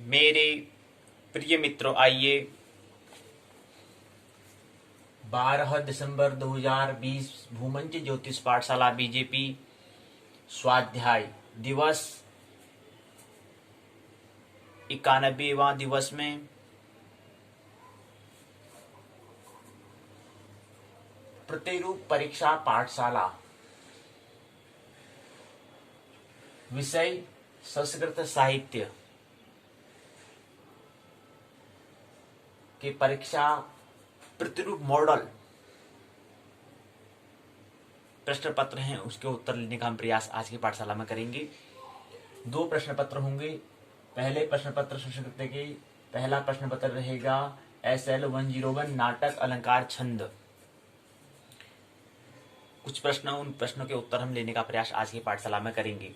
मेरे प्रिय मित्रों, आइए 12 दिसंबर 2020 भूमंज ज्योतिष पाठशाला बीजेपी स्वाध्याय दिवस 91वां दिवस में प्रतिरूप परीक्षा पाठशाला विषय संस्कृत साहित्य के परीक्षा प्रतिरूप मॉडल प्रश्न पत्र हैं, उसके उत्तर लेने का हम प्रयास आज की पाठशाला में करेंगे। 2 प्रश्न पत्र होंगे। पहले प्रश्न पत्र संस्कृत के पहला प्रश्न पत्र रहेगा SL 101 नाटक अलंकार छंद। कुछ प्रश्न, उन प्रश्नों के उत्तर हम लेने का प्रयास आज की पाठशाला में करेंगे।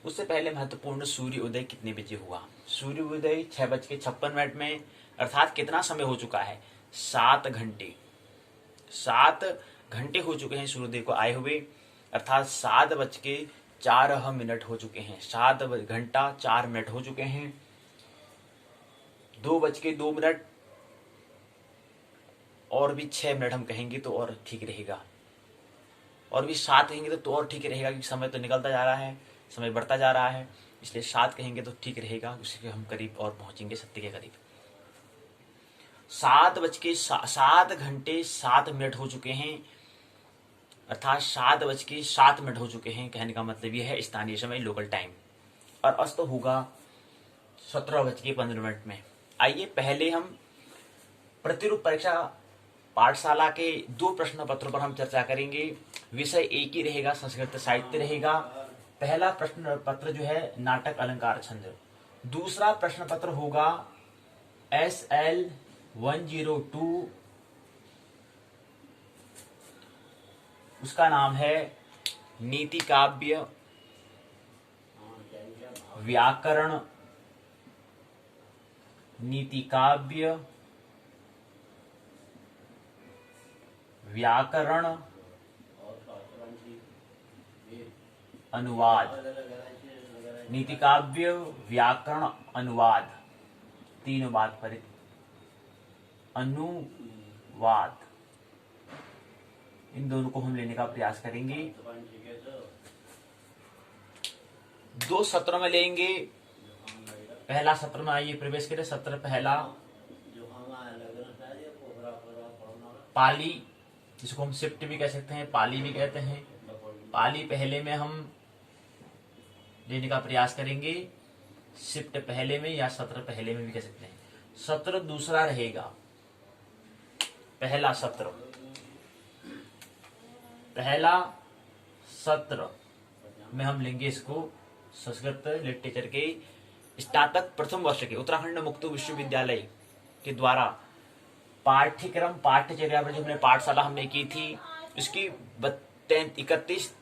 उससे पहले महत्वपूर्ण सूर्य उदय कितने बजे हुआ? सूर्य उदय 6:56 में, अर्थात कितना समय हो चुका है? 7 घंटे। 7 घंटे हो चुके हैं सूर्योदय को आए हुए, अर्थात 7:04 हो चुके हैं। 7 घंटा 4 मिनट हो चुके हैं। 2:02 और भी 6 मिनट हम कहेंगे तो और ठीक रहेगा, और भी 7 कहेंगे तो और ठीक रहेगा, क्योंकि समय तो निकलता जा रहा है, समय बढ़ता जा रहा है, इसलिए 7 कहेंगे तो ठीक रहेगा, उसके हम करीब और पहुंचेंगे सत्य के करीब। 7 घंटे 7 मिनट हो चुके हैं, अर्थात 7:07 हो चुके हैं। कहने का मतलब यह है स्थानीय समय, लोकल टाइम, और अस्त होगा 17:15 में। आइए पहले हम प्रतिरूप परीक्षा पाठशाला के 2 प्रश्न पत्रों पर हम चर्चा करेंगे। विषय एक ही रहेगा, संस्कृत साहित्य रहेगा। पहला प्रश्न पत्र जो है नाटक अलंकार छंद। दूसरा प्रश्न पत्र होगा SL 102, उसका नाम है नीति काव्य व्याकरण, नीति काव्य व्याकरण अनुवाद। नीति काव्य व्याकरण अनुवाद, 3 बात पर अनुवाद, इन दोनों को हम लेने का प्रयास करेंगे। 2 सत्रों में लेंगे। पहला सत्र में आइए प्रवेश करें। सत्र पहला पाली, जिसको हम शिफ्ट भी कह सकते हैं, पाली भी कहते हैं। पाली पहले में हम लेने का प्रयास करेंगे, शिफ्ट पहले में या सत्र पहले में भी कह सकते हैं। सत्र दूसरा रहेगा। पहला सत्र में हम लेंगे इसको संस्कृत लिटरेचर के स्नातक प्रथम वर्ष के उत्तराखंड मुक्त विश्वविद्यालय के द्वारा पाठ्यक्रम पाठ्यचर्या पर जो हमने पाठशाला हमने की थी, उसकी 31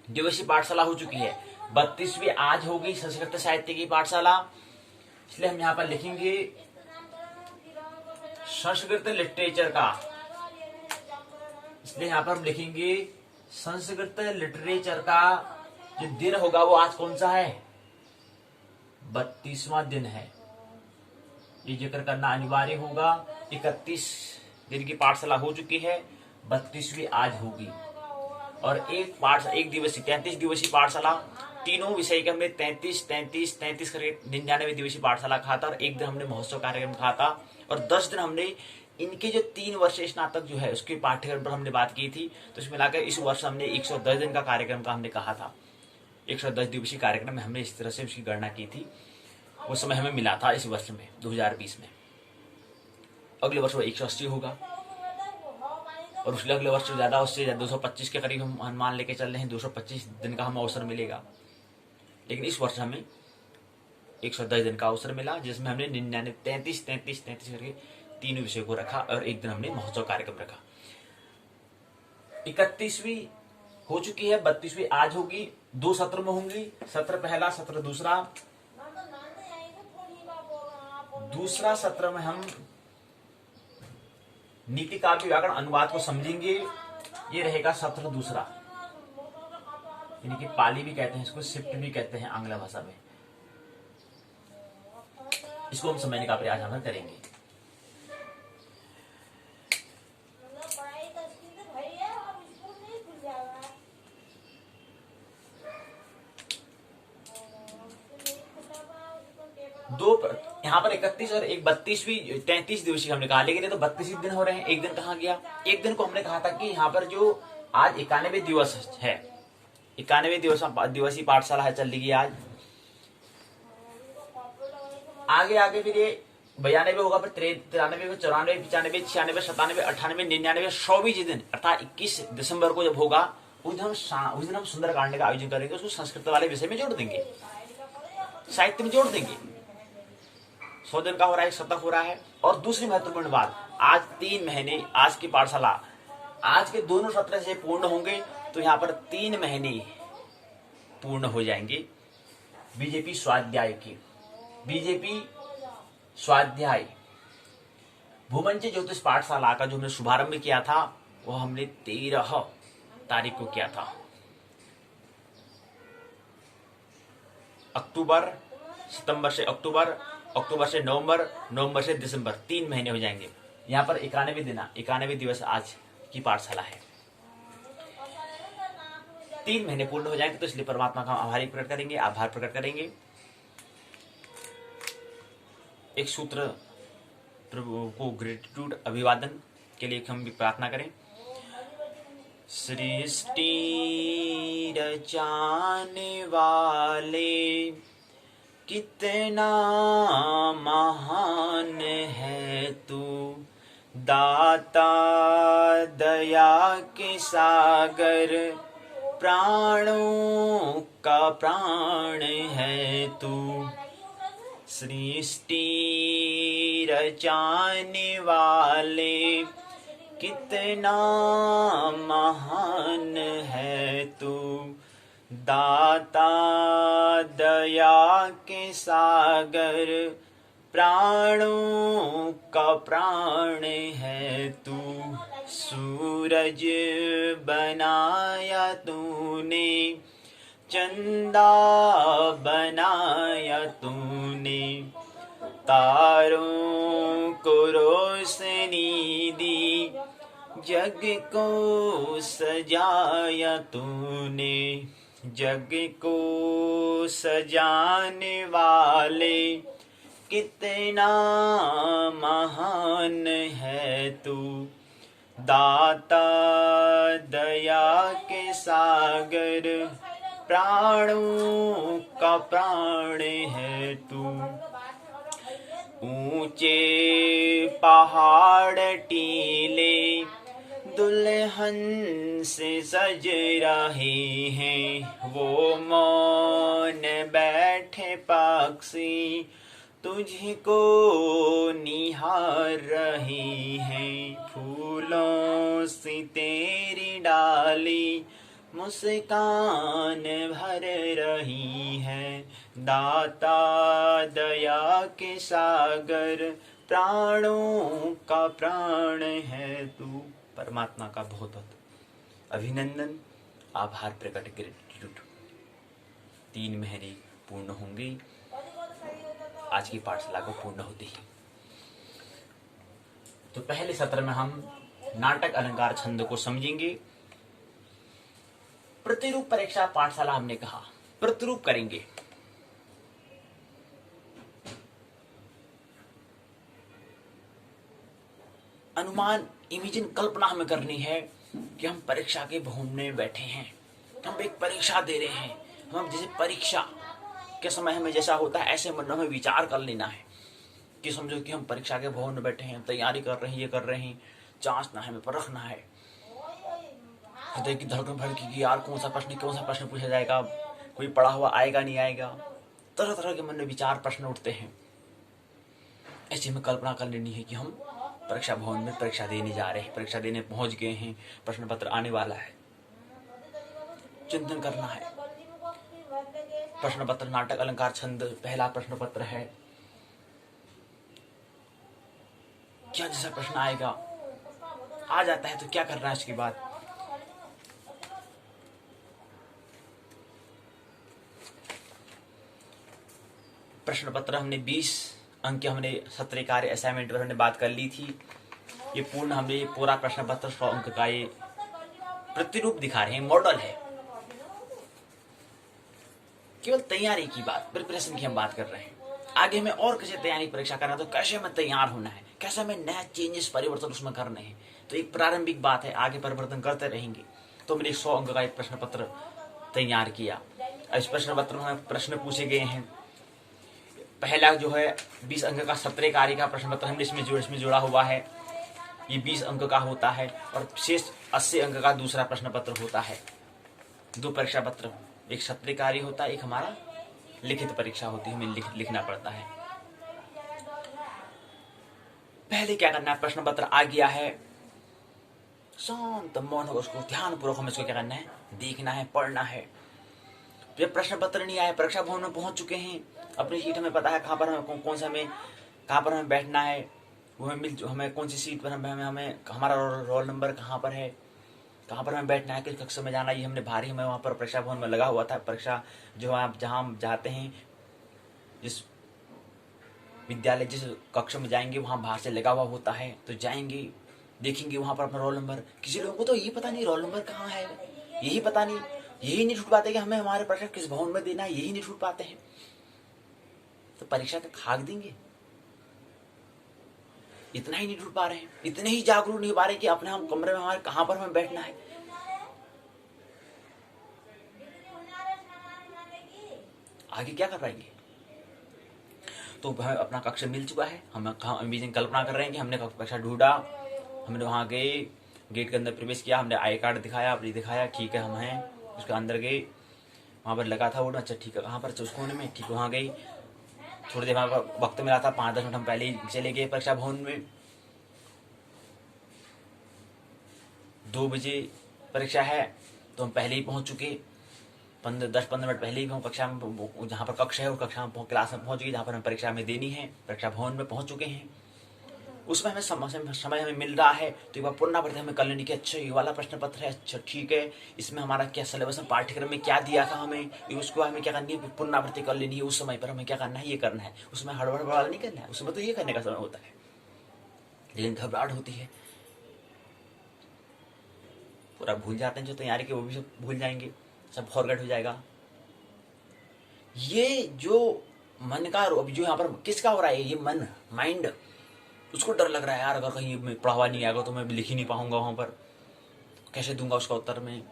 दिवसीय पाठशाला हो चुकी है। 32वीं आज होगी संस्कृत साहित्य की पाठशाला। इसलिए हम यहाँ पर लिखेंगे संस्कृत लिटरेचर का, इसलिए यहाँ पर हम लिखेंगे संस्कृत लिटरेचर का जो दिन होगा वो आज कौन सा है? 32वां दिन है। ये जिक्र करना अनिवार्य होगा। 31 दिन की पाठशाला हो चुकी है, 32वीं आज होगी। और एक दिवसीय 33 दिवसीय पाठशाला, तीनों विषय के हमने 33 करके 99 दिवसीय पाठशाला कहा था, और एक दिन हमने महोत्सव कार्यक्रम कहा था, और 10 दिन हमने इनके जो 3 वर्षीय स्नातक जो है उसके पाठ्यक्रम पर हमने बात की थी। तो इसमें मिलाकर इस वर्ष हमने 110 दिन का कार्यक्रम का हमने कहा था। 110 दिवसीय कार्यक्रम में हमने इस तरह से उसकी गणना की थी। उस समय हमें मिला था इस वर्ष में 2020 में। अगले वर्ष वो 180 होगा, और उसके अगले वर्ष ज्यादा, उससे 225 के करीब हम अनुमान लेके चल रहे हैं। 225 दिन का हमें अवसर मिलेगा, लेकिन इस वर्ष हमें 110 दिन का अवसर मिला, जिसमें हमने 99 33 करके 3 विषय को रखा, और एक दिन हमने महोत्सव कार्यक्रम रखा। 31वीं हो चुकी है, 32वीं आज होगी। 2 सत्र में होंगी, सत्र पहला, सत्र दूसरा। दूसरा सत्र में हम नीति काव्य व्याकरण अनुवाद को समझेंगे। ये रहेगा सत्र दूसरा, यानी कि पाली भी कहते हैं इसको, शिफ्ट भी कहते हैं आंग्ल भाषा में। इसको हम समझने का प्रयास हम करेंगे। यहाँ पर 31 और एक 32वीं 33 दिवसीय हमने कहा, लेकिन ये तो 32 दिन हो रहे हैं। एक दिन कहाँ गया? एक दिन को हमने कहा था कि यहाँ पर जो आज 91 दिवस है, 91 दिवसीय पाठशाला है चल रही है आज। आगे आगे फिर ये 92 होगा, फिर 93, 94, 95, 96, 97, 98, 99, 100वीं दिन अर्थात 21 दिसंबर को जब होगा उस दिन हम सुंदरकांड का आयोजन करेंगे। उसको संस्कृत वाले विषय में जोड़ देंगे, साहित्य में जोड़ देंगे। 100 दिन का हो रहा है, शतक हो रहा है। और दूसरी महत्वपूर्ण बात, आज 3 महीने आज की पाठशाला आज के दोनों सत्र से पूर्ण होंगे, तो यहाँ पर 3 महीने पूर्ण हो जाएंगे बीजेपी स्वाध्याय के। बीजेपी स्वाध्याय भूमंच ज्योतिष पाठशाला का जो हमने शुभारंभ किया था वो हमने 13 तारीख को किया था। अक्टूबर, सितंबर से अक्टूबर, अक्टूबर से नवंबर, नवंबर से दिसंबर, 3 महीने हो जाएंगे। यहाँ पर 91 दिवस आज की पाठशाला है। 3 महीने पूर्ण हो जाएंगे, तो इसलिए परमात्मा का आभार प्रकट करेंगे। एक सूत्र प्रभु को ग्रेटिट्यूड अभिवादन के लिए हम भी प्रार्थना करें। सृष्टि रचाने वाले कितना महान है तू, दाता दया के सागर, प्राणों का प्राण है तू। सृष्टि रचाने वाले कितना महान है तू, दाता दया के सागर, प्राणों का प्राण है तू। सूरज बनाया तूने, चंदा बनाया तूने, तारों को रोशनी दी, जग को सजाया तूने। जग को सजाने वाले कितना महान है तू, दाता दया के सागर, प्राणों का प्राण है तू। ऊंचे पहाड़ टीले दुल्हन से सज रहे हैं, वो मौन बैठे पक्षी तुझको निहार रहे हैं। फूलों से तेरी डाली मुस्कान भर रही है, दाता दया के सागर, प्राणों का प्राण है तू। परमात्मा का बहुत बहुत अभिनंदन, आभार प्रकट, ग्रेटिट्यूड। 3 महीने पूर्ण होंगे आज की पाठशाला को पूर्ण होते ही। तो पहले सत्र में हम नाटक अलंकार छंद को समझेंगे। प्रतिरूप परीक्षा पाठशाला हमने कहा प्रतिरूप करेंगे। अनुमान, इमेजिन, कल्पना हमें करनी है कि हम परीक्षा के भवन में बैठे हैं, हम एक परीक्षा दे रहे हैं। हम जैसे परीक्षा के समय हमें जैसा होता है ऐसे मन में विचार कर लेना है कि समझो कि हम परीक्षा के भवन में बैठे हैं, तैयारी कर रहे हैं, ये कर रहे हैं, जांचना है, हमें परखना है। हृदय की धड़कन भड़केगी, यार कौन सा प्रश्न पूछा जाएगा, कोई पढ़ा हुआ आएगा नहीं आएगा, तरह तरह के मन में विचार प्रश्न उठते हैं। ऐसे में कल्पना कर लेनी है कि हम परीक्षा भवन में परीक्षा देने जा रहे हैं, परीक्षा देने पहुंच गए हैं, प्रश्न पत्र आने वाला है। चिंतन करना है। प्रश्न पत्र नाटक अलंकार छंद पहला प्रश्न पत्र है। क्या जैसा प्रश्न आएगा, आ जाता है तो क्या करना है इसके बाद। प्रश्न पत्र हमने 20 अंक की हमने सत्र कार्य असाइनमेंट पर हमने बात कर ली थी। ये पूर्ण हमने पूरा प्रश्न पत्र 100 अंक का ये प्रतिरूप दिखा रहे हैं, मॉडल है। केवल तैयारी की बात, प्रिपरेशन की हम बात कर रहे हैं। आगे हमें और कैसे तैयारी परीक्षा करना है, तो कैसे हमें तैयार होना है, कैसे हमें नया चेंजेस परिवर्तन उसमें करने हैं। तो एक प्रारंभिक बात है, आगे परिवर्तन करते रहेंगे। तो मैंने 100 अंक का एक प्रश्न पत्र तैयार किया। इस प्रश्न पत्र में हमें प्रश्न पूछे गए हैं। पहला जो है 20 अंक का सत्र कार्य का प्रश्न पत्र हमने इसमें जोड़ा हुआ है। ये 20 अंक का होता है और शेष 80 अंक का दूसरा प्रश्न पत्र होता है। 2 परीक्षा पत्र, एक सत्र कार्य होता है, एक हमारा लिखित परीक्षा होती है, हमें लिखना पड़ता है। पहले क्या करना है, प्रश्न पत्र आ गया है, शांत मौन होकर उसको ध्यानपूर्वक हमें इसको क्या करना है, देखना है, पढ़ना है। जब प्रश्न पत्र नहीं आया, परीक्षा भवन में पहुंच चुके हैं, अपनी सीट हमें पता है कहाँ पर हमें कौन सा हमें कहाँ पर हमें बैठना है, वो हमें कौन सी सीट पर हमें हमारा रोल नंबर कहाँ पर है, कहाँ पर हमें बैठना है, किस कक्ष में जाना है, ये हमने भारी हमें वहाँ पर परीक्षा भवन में लगा हुआ था। परीक्षा जो आप जहाँ हम जाते हैं, जिस विद्यालय जिस कक्ष में जाएंगे वहाँ बाहर से लगा हुआ होता है। तो जाएंगे, देखेंगे वहाँ पर अपना रोल नंबर। किसी लोगों को तो यही पता नहीं रोल नंबर कहाँ है, यही पता नहीं, यही नहीं छूट पाते कि हमें हमारे परीक्षा किस भवन में देना है, यही नहीं छूट पाते हैं। तो परीक्षा का खाक देंगे, इतना ही नहीं छूट पा रहे हैं, इतने ही जागरूक नहीं हो पा रहे कि अपने हम कमरे में हमारे कहाँ पर हमें बैठना है। आगे क्या कर पाएंगे। तो हमें अपना कक्ष मिल चुका है, हम कल्पना कर रहे हैं कि हमने कक्षा ढूंढा, हमने वहाँ गए, गेट के अंदर प्रवेश किया, हमने आई कार्ड दिखाया, अपनी दिखाया, ठीक है हम हैं, उसके अंदर गए, वहाँ पर लगा था वो, अच्छा ठीक है कहाँ पर, उस कोने में, ठीक वहाँ गई। थोड़ी देर वहाँ पर वक्त मिला था, 5-10 मिनट हम पहले ही चले गए परीक्षा भवन में। 2 बजे परीक्षा है तो हम पहले ही पहुँच चुके, 10-15 मिनट पहले ही हम कक्षा में, जहाँ पर कक्ष है उस कक्षा में, क्लास में पहुँच गए जहाँ पर हमें परीक्षा में देनी है, परीक्षा भवन में पहुँच चुके हैं। उसमें हमें समय हमें मिल रहा है, तो एक बार पुनरावृत्ति हमें कर लेनी कि अच्छा ये वाला प्रश्न पत्र है, अच्छा ठीक है, इसमें हमारा क्या सिलेबस में, पाठ्यक्रम में क्या दिया था हमें, उसको हमें क्या करनी है, पुनरावृत्ति कर लेनी है। उस समय पर हमें क्या करना है, ये करना है, उसमें हड़बड़ बड़ाड़ नहीं करना है, उसमें तो ये करने का समय होता है। लेकिन घबराहट होती है, पूरा भूल जाते हैं जो तैयारी के, वो भी सब भूल जाएंगे, सब फॉरगेट हो जाएगा। ये जो मन का जो यहाँ पर किसका हो रहा है, ये मन, माइंड, उसको डर लग रहा है यार, अगर कहीं पढ़ावा नहीं आएगा तो मैं लिख ही नहीं पाऊंगा, वहां पर कैसे दूंगा उसका उत्तर, में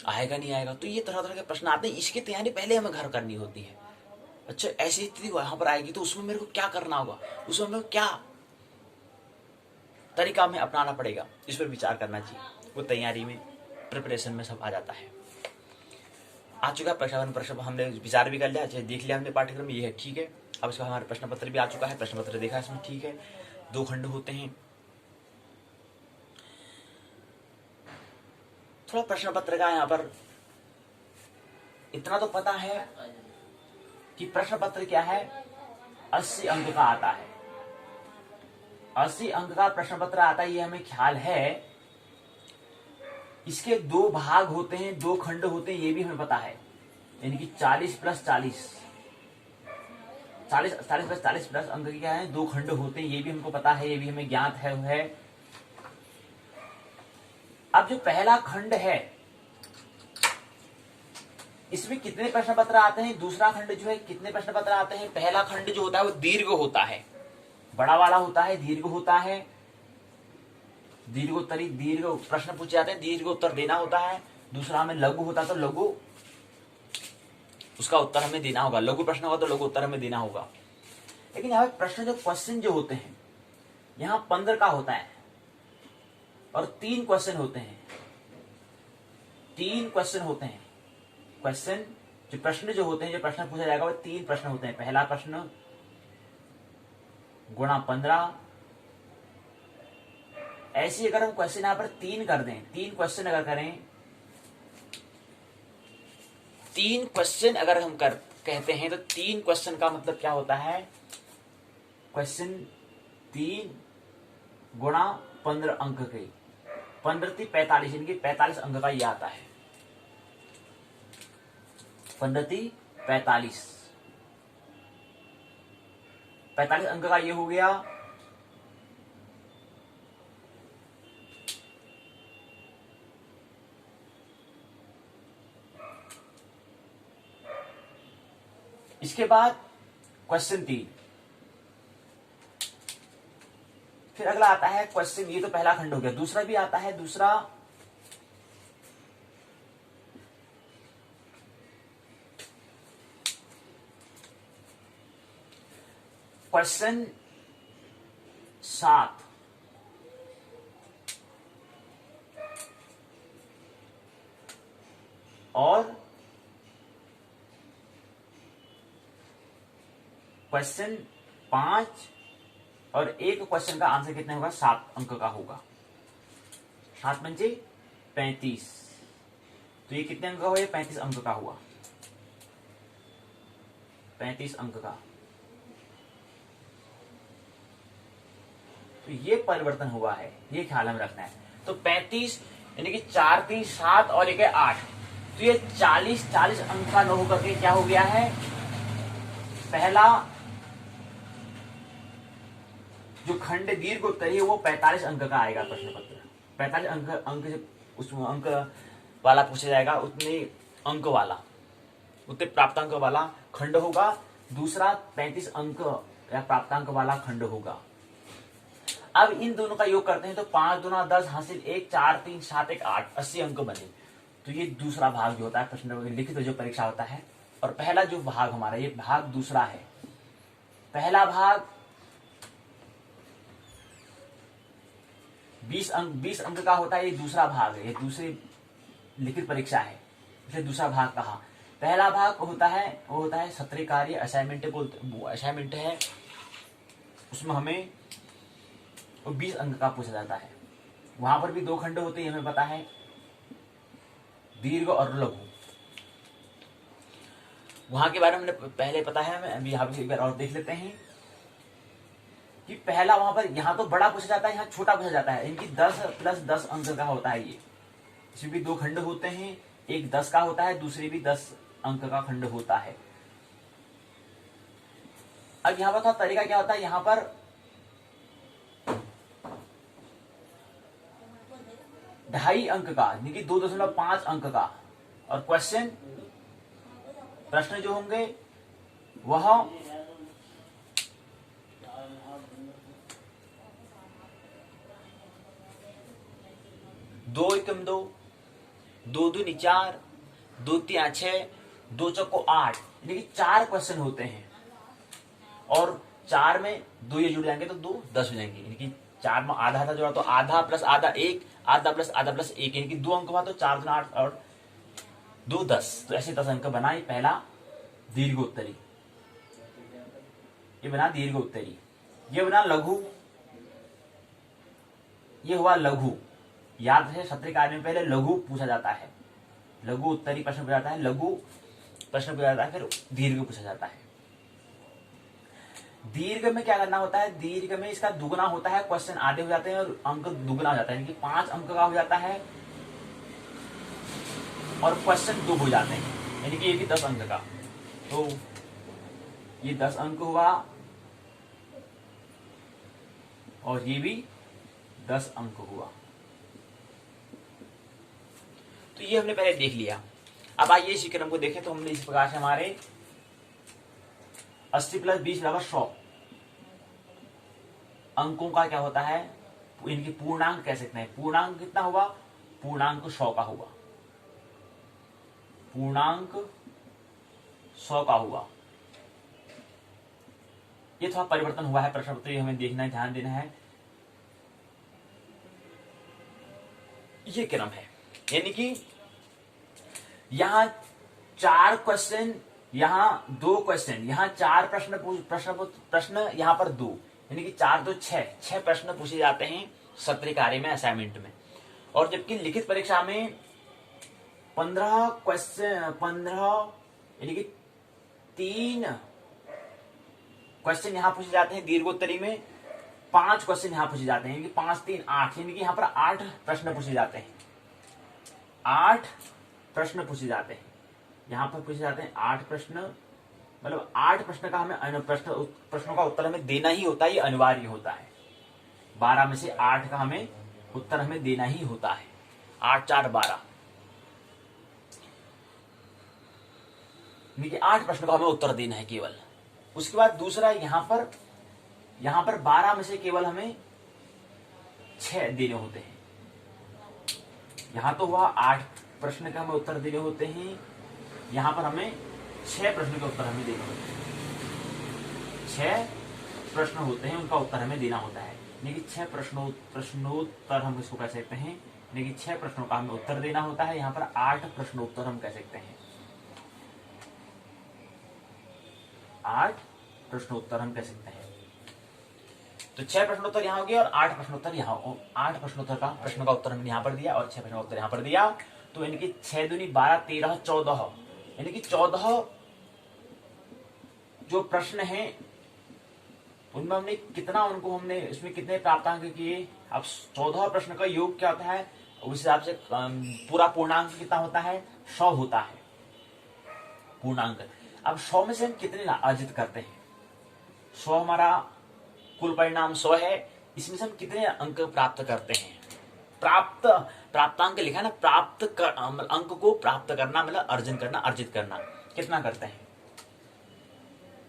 आएगा नहीं आएगा। तो ये तरह तरह के प्रश्न आते हैं, इसकी तैयारी पहले हमें घर करनी होती है। अच्छा ऐसी स्थिति वहां पर आएगी तो उसमें मेरे को क्या करना होगा, उसमें मेरे को क्या तरीका में अपनाना पड़ेगा, इस पर विचार करना चाहिए। वो तैयारी में, प्रिपरेशन में सब आ जाता है। आ चुका प्रश्न हमने विचार भी कर लिया, देख लिया हमने पाठ्यक्रम, ये है ठीक है। अब इसका हमारा प्रश्न पत्र भी आ चुका है, प्रश्न पत्र देखा इसमें, ठीक है। 2 खंड होते हैं। थोड़ा प्रश्न पत्र का यहाँ पर इतना तो पता है कि प्रश्न पत्र क्या है, 80 अंक का आता है, 80 अंक का प्रश्न पत्र आता है, ये हमें ख्याल है। इसके 2 भाग होते हैं, 2 खंड होते हैं, ये भी हमें पता है, यानी कि 40 + 40 प्लस अंक के क्या है, 2 खंड होते हैं, ये भी हमको पता है, ये भी हमें ज्ञात है। अब जो पहला खंड है इसमें कितने प्रश्न पत्र आते हैं, दूसरा खंड जो है कितने प्रश्न पत्र आते हैं। पहला खंड जो होता है वो दीर्घ होता है, बड़ा वाला होता है, दीर्घ होता है, दीर्घोत्तरी, दीर्घ प्रश्न पूछे जाते हैं, दीर्घ उत्तर देना होता है। दूसरा में लघु होता है तो लघु उसका उत्तर हमें देना होगा, लघु प्रश्न होगा तो लघु उत्तर हमें देना होगा। लेकिन यहाँ प्रश्न जो क्वेश्चन जो होते हैं, यहाँ 15 का होता है और 3 क्वेश्चन होते हैं, 3 क्वेश्चन होते हैं। क्वेश्चन जो प्रश्न जो होते हैं, जो प्रश्न पूछा जाएगा वो 3 प्रश्न होते हैं। पहला प्रश्न गुणा 15, ऐसी अगर हम क्वेश्चन यहाँ पर 3 कर दें, 3 क्वेश्चन अगर करें, 3 क्वेश्चन अगर हम कहते हैं तो 3 क्वेश्चन का मतलब क्या होता है, क्वेश्चन 3 गुणा 15 अंक के, 15 × 45 यानी कि 45 अंक का ये आता है, 15 × 45। 45 अंक का ये हो गया। इसके बाद क्वेश्चन 3, फिर अगला आता है क्वेश्चन, ये तो पहला खंड हो गया। दूसरा भी आता है, दूसरा क्वेश्चन 7 और क्वेश्चन 5 और एक क्वेश्चन का आंसर कितने होगा, 7 अंक का होगा। 7 पंचे 35, तो ये कितने अंक का हुआ, ये 35 अंक का हुआ, 35 अंक का। तो ये परिवर्तन हुआ है, ये ख्याल में रखना है। तो 35 यानी कि 4 3 7 और 1 है 8, तो ये 40 अंक का न होकर के क्या हो गया है, पहला जो खंड दीर्घ उत्तरी है वो 45 अंक का आएगा प्रश्न पत्र। 45 अंक उस अंक वाला पूछा जाएगा, उतने अंक वाला, उतने प्राप्तांक वाला खंड होगा। दूसरा 35 अंक या प्राप्तांक वाला खंड होगा। अब इन दोनों का योग करते हैं तो 5 दूना 10 हासिल 1 4 3 7 1 8, 80 अंक बने। तो ये दूसरा भाग जो होता है प्रश्न लिखित जो परीक्षा होता है, और पहला जो भाग हमारा, ये भाग दूसरा है। पहला भाग 20 अंक का होता है, ये दूसरा भाग है, ये दूसरी लिखित परीक्षा है, इसे दूसरा भाग कहा। पहला भाग होता है वो होता है सत्र कार्य, असाइनमेंट है, उसमें हमें 20 अंक का पूछा जाता है। वहां पर भी 2 खंड होते हैं, हमें पता है, दीर्घ और लघु। वहां के बारे में हमने पहले पता है, हमें अभी यहाँ एक बार और देख लेते हैं कि पहला वहां पर, यहाँ तो बड़ा पूछा जाता है, यहाँ छोटा पूछा जाता है। इनकी 10 + 10 अंक का होता है ये। इसमें भी 2 खंड होते हैं, एक 10 का होता है, दूसरी भी 10 अंक का खंड होता है। अब यहाँ पर तरीका क्या होता है, यहाँ पर 2.5 अंक का, यानी कि 2.5 अंक का, और प्रश्न जो होंगे वह 2 × 2, 2 × 2 = 4, 2 × 3 = 6, 2 × 4 = 8, यानी कि 4 क्वेश्चन होते हैं। और 4 में 2 ये जुड़ जाएंगे तो 2 10 हो जाएंगे, यानी कि 4 में आधा आधा जोड़ा तो आधा + आधा 1, आधा + आधा + 1, यानी कि 2 अंक हुआ तो 4 × 8 और 2 10, तो ऐसे 10 अंक बना। ये पहला दीर्घोत्तरी, ये बना दीर्घोत्तरी। ये बना लघु, ये हुआ लघु। याद है सत्र कार्य में पहले लघु पूछा जाता है, लघु उत्तरी प्रश्न पूछा जाता है, लघु प्रश्न पूछा जाता है, फिर दीर्घ पूछा जाता है। दीर्घ में क्या करना होता है, दीर्घ में इसका दुगना होता है, क्वेश्चन आधे हो जाते हैं और अंक दुगना हो जाता है, यानी कि 5 अंक का हो जाता है और क्वेश्चन 2 हो जाते हैं, यानी कि ये भी 10 अंक का। तो ये 10 अंक हुआ और ये भी 10 अंक हुआ। तो ये हमने पहले देख लिया। अब आइए इसी क्रम को देखें तो हमने इस प्रकार से हमारे 80 + 20 = 100 अंकों का क्या होता है, इनकी पूर्णांक कह सकते हैं। पूर्णांक कितना होगा, पूर्णांक 100 का होगा, पूर्णांक 100 का हुआ। ये थोड़ा परिवर्तन हुआ है प्रश्न पत्र, हमें देखना है, ध्यान देना है। ये क्रम है, यानी कि यहां 4 क्वेश्चन, यहां 2 क्वेश्चन, यहां 4 प्रश्न यहां पर 2, यानी कि 4 2 6 प्रश्न पूछे जाते हैं सत्र कार्य में, असाइनमेंट में। और जबकि लिखित परीक्षा में 15 क्वेश्चन, 15 यानी कि 3 क्वेश्चन यहां पूछे जाते हैं दीर्घोत्तरी में, 5 क्वेश्चन यहां पूछे जाते हैं, यानी कि 5 3 8, यानी कि यहां पर 8 प्रश्न पूछे जाते हैं, 8 प्रश्न पूछे जाते हैं, यहां पर पूछे जाते हैं 8 प्रश्न मतलब 8 प्रश्न का हमें प्रश्नों का उत्तर हमें देना ही होता है, ये अनिवार्य होता है। 12 में से 8 का हमें उत्तर हमें देना ही होता है। 8 4 12, देखिए 8 प्रश्न का हमें उत्तर देना है केवल। उसके बाद दूसरा यहां पर 12 में से केवल हमें 6 देने होते हैं। यहां तो हुआ 8 प्रश्न का हमें उत्तर देने होते हैं, यहां पर हमें 6 प्रश्न के उत्तर हमें देने होते हैं। 6 प्रश्न होते हैं, उनका उत्तर हमें देना होता है। यानी कि 6 प्रश्नोत्तर हम इसको कह सकते हैं। यानी कि 6 प्रश्नों का हमें उत्तर देना होता है। यहाँ पर 8 प्रश्नोत्तर हम कह सकते हैं। 8 प्रश्नोत्तर हम कह सकते हैं। तो 6 प्रश्नोत्तर यहाँ हो गया और 8 प्रश्नोत्तर यहाँ, 8 प्रश्नोत्तर का प्रश्न का उत्तर हमने यहाँ पर दिया और 6 प्रश्नों का उत्तर यहाँ पर दिया। तो यानी कि 6 दूनी 12 13 14, यानी कि 14 जो प्रश्न हैं उनमें हमने कितना, उनको हमने इसमें कितने प्राप्तांक किए। अब 14 प्रश्न का योग क्या होता है, उस हिसाब से पूरा पूर्णांक कितना होता है, 100 होता है पूर्णांक। अब 100 में से हम कितने अर्जित करते हैं, 100 हमारा कुल परिणाम 100 है, इसमें से हम कितने अंक प्राप्त करते हैं। प्राप्तांक लिखा ना, अंक को प्राप्त करना मतलब अर्जन करना, अर्जित करना। कितना करते हैं,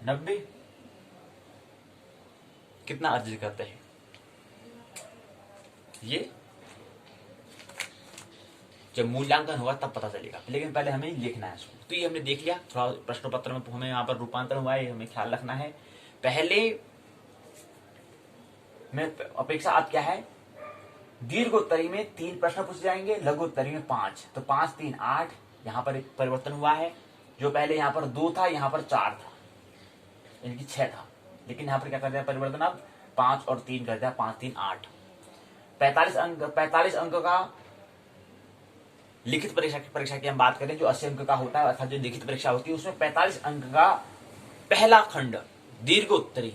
90। कितना अर्जित करते हैं, ये जब मूल्यांकन होगा तब पता चलेगा, लेकिन पहले हमें लिखना है इसको। तो ये हमने देख लिया, थोड़ा प्रश्न पत्र में हमें यहाँ पर रूपांतर हुआ है, हमें ख्याल रखना है। पहले में अपेक्षा अब क्या है, दीर्घोत्तरी में 3 प्रश्न पूछे जाएंगे, लघुत्तरी में 5। तो 5 3 8, यहाँ पर एक परिवर्तन हुआ है। जो पहले यहाँ पर 2 था, यहाँ पर 4 था, यानी कि 6 था, लेकिन यहाँ पर क्या कर दिया परिवर्तन, अब 5 और 3 कर दिया, 5 3 8। 45 अंक का लिखित परीक्षा की हम बात करें, जो 80 अंक का होता है, अर्थात जो लिखित परीक्षा होती है उसमें 45 अंक का पहला खंड दीर्घोत्तरी,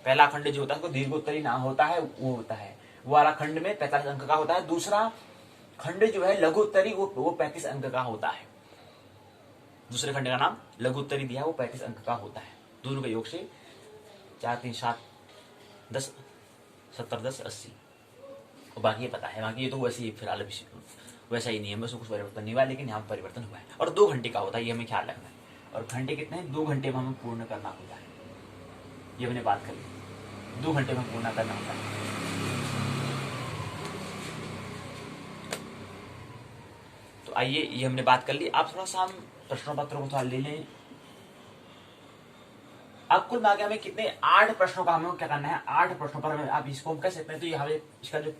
पहला खंड जो होता है उसको दीर्घोत्तरी नाम होता है, वो होता है, वो वाला खंड में 45 अंक का होता है। दूसरा खंड जो है लघुत्तरी, वो 35 अंक का होता है। दूसरे खंड का नाम लघुत्तरी दिया, वो 35 अंक का होता है। दोनों के योग से 4 3 7 10 70 10 80, और बाकी ये पता है, बाकी ये तो वैसे ही फिलहाल वैसा ही नहीं है, उसमें कुछ परिवर्तन नहीं हुआ, लेकिन यहाँ परिवर्तन हुआ है। और 2 घंटे का होता है, ये हमें ख्याल रखना है। और घंटे कितने हैं, 2 घंटे में हमें पूर्ण करना होता है, ये हमने बात कर ली, 2 घंटे में पूर्ण करना होता है। तो आइए, ये हमने बात कर ली। आप थोड़ा सा हम प्रश्न पत्र को थोड़ा ले लें। अब कुल मिला के हमें कितने, 8 प्रश्नों का हमें क्या करना है, 8 प्रश्नों पर हमें, आप इसको हम कह सकते हैं। तो ये हमें इसका जो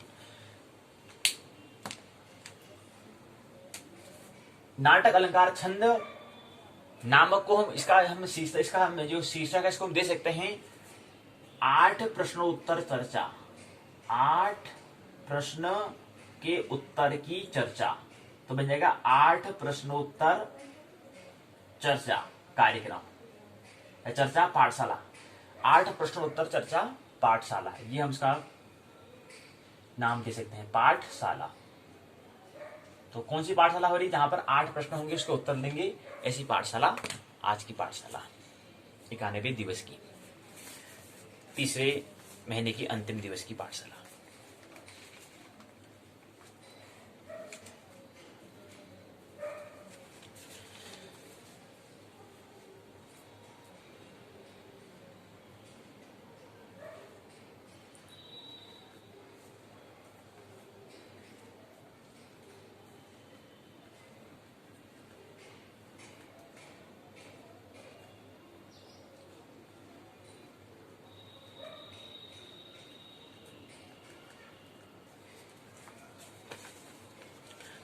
नाटक अलंकार छंद नामक को हम इसका हम जो शीर्षक है इसको हम दे सकते हैं 8 प्रश्नोत्तर चर्चा, 8 प्रश्न के उत्तर की चर्चा। तो बन जाएगा 8 प्रश्नोत्तर चर्चा कार्यक्रम, चर्चा पाठशाला, 8 प्रश्नोत्तर चर्चा पाठशाला, ये हम इसका नाम दे सकते हैं, पाठशाला। तो कौन सी पाठशाला हो रही, जहां पर 8 प्रश्न होंगे उसके उत्तर देंगे, ऐसी पाठशाला आज की पाठशाला 91वें दिवस की, तीसरे महीने की अंतिम दिवस की पाठशाला।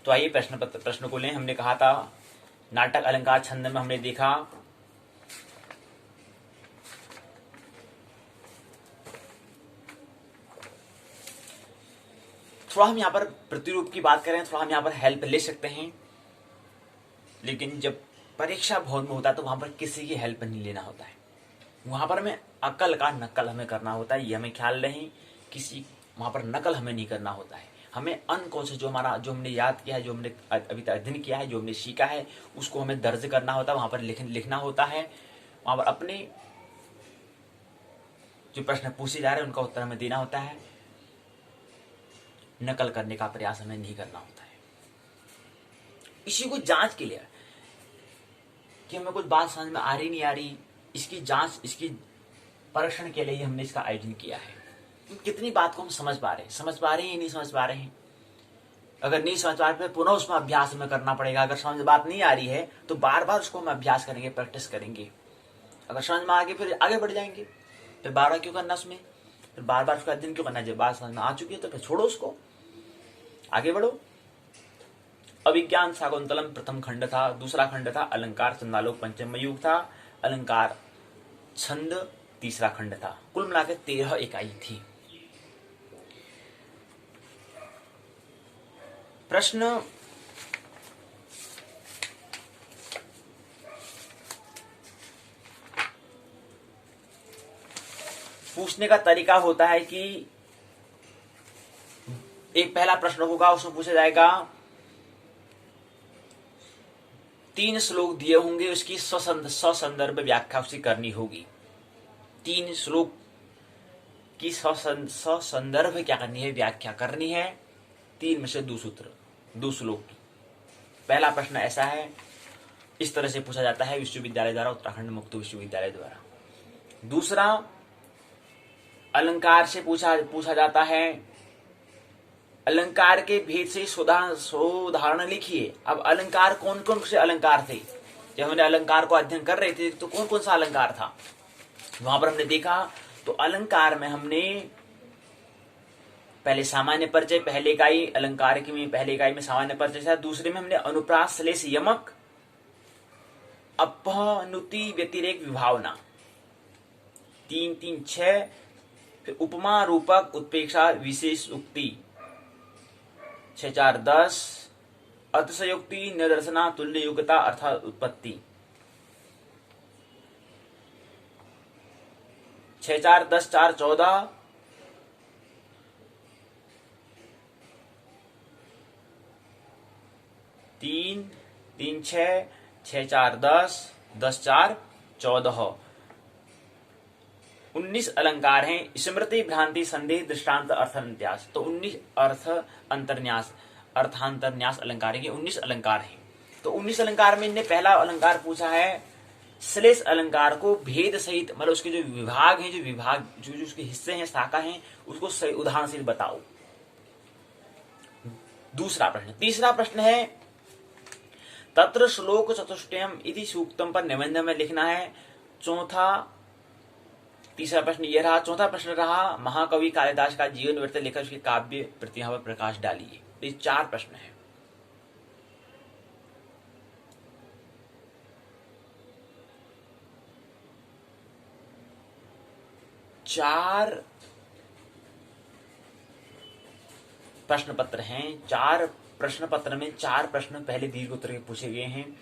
तो आइए प्रश्न को लें। हमने कहा था नाटक अलंकार छंद में हमने देखा थोड़ा हम यहाँ पर प्रतिरूप की बात करें, थोड़ा हम यहाँ पर हेल्प ले सकते हैं, लेकिन जब परीक्षा भवन में होता है तो वहां पर किसी की हेल्प नहीं लेना होता है, वहां पर हमें अकल का नकल हमें करना होता है। ये हमें ख्याल रहे, किसी वहां पर नकल हमें नहीं करना होता है, हमें अनकॉन्शियस जो हमने याद किया है, जो हमने अभी तक अध्ययन किया है, जो हमने सीखा है, उसको हमें दर्ज करना होता है, वहां पर लिखना होता है, वहां पर अपने जो प्रश्न पूछे जा रहे हैं उनका उत्तर हमें देना होता है। नकल करने का प्रयास हमें नहीं करना होता है। इसी को जांच के लिए कि हमें कुछ बात समझ में आ रही नहीं आ रही, इसकी जांच, इसकी परीक्षण के लिए हमने इसका आयोजन किया है। कितनी बात को हम समझ पा रहे हैं या नहीं समझ पा रहे हैं। अगर नहीं समझ पा रहे पुनः उसमें अभ्यास हमें करना पड़ेगा। अगर समझ बात नहीं आ रही है तो बार बार उसको हम अभ्यास करेंगे, प्रैक्टिस करेंगे। अगर समझ में आ गए फिर आगे बढ़ जाएंगे। फिर बार बार क्यों करना उसमें, फिर बार बार उसका अध्ययन क्यों करना। जब बात समझ में आ चुकी है तो फिर छोड़ो उसको, आगे बढ़ो। अभिज्ञान शाकुंतलम प्रथम खंड था, दूसरा खंड था अलंकार चंदालोक पंचम युग था, अलंकार छंद तीसरा खंड था। कुल मिलाकर 13 इकाई थी। प्रश्न पूछने का तरीका होता है कि एक पहला प्रश्न होगा, उसमें पूछा जाएगा 3 श्लोक दिए होंगे, उसकी ससंदर्भ व्याख्या उसकी करनी होगी। 3 श्लोक की ससंदर्भ क्या करनी है, व्याख्या करनी है। 3 में से 2 सूत्र, 2 श्लोक की। पहला प्रश्न ऐसा है, इस तरह से पूछा जाता है विश्वविद्यालय द्वारा, उत्तराखंड मुक्त विश्वविद्यालय द्वारा। दूसरा, अलंकार से पूछा जाता है, अलंकार के भेद से उदाहरण लिखिए। अब अलंकार कौन कौन से अलंकार थे, जब हमने अलंकार को अध्ययन कर रहे थे तो कौन कौन सा अलंकार था वहां पर हमने देखा। तो अलंकार में हमने पहले सामान्य परिचय, पहले इकाई अलंकार की में पहले इकाई में सामान्य परिचय था। दूसरे में हमने अनुप्रास श्लेष यमक अपनुति व्यतिरेक विभावना 3 3 6, फिर उपमा रूपक उत्प्रेक्षा विशेष उक्ति 6 4 10, अतिशयोक्ति निदर्शना तुल्य योग्यता अर्थात उत्पत्ति 6 4 10 4 14, 3 3 6 6 4 10 10 4 14, 19 अलंकार हैं। स्मृति भ्रांति संदेह दृष्टांत अर्थान्यास, तो 19 अर्थ अंतर्न्यास अर्थांतरन्यास अलंकार के 19 अलंकार हैं। तो 19 अलंकार में इनने पहला अलंकार पूछा है, श्लेष अलंकार को भेद सहित, मतलब उसके जो विभाग हैं, जो उसके हिस्से हैं, शाखा हैं, उसको सही उदाहरण से बताओ। दूसरा प्रश्न। तीसरा प्रश्न है, तत्र श्लोक चतुष्टयम इति सूक्तम पर निबंध में लिखना है। तीसरा प्रश्न यह रहा। चौथा प्रश्न रहा, महाकवि कालिदास का जीवन वृत्त लेकर उसकी काव्य प्रतिभा पर प्रकाश डालिए। तो ये 4 प्रश्न है। चार प्रश्न पत्र हैं। 4 प्रश्न पत्र में 4 प्रश्न पहले दीर्घ उत्तर के पूछे गए हैं।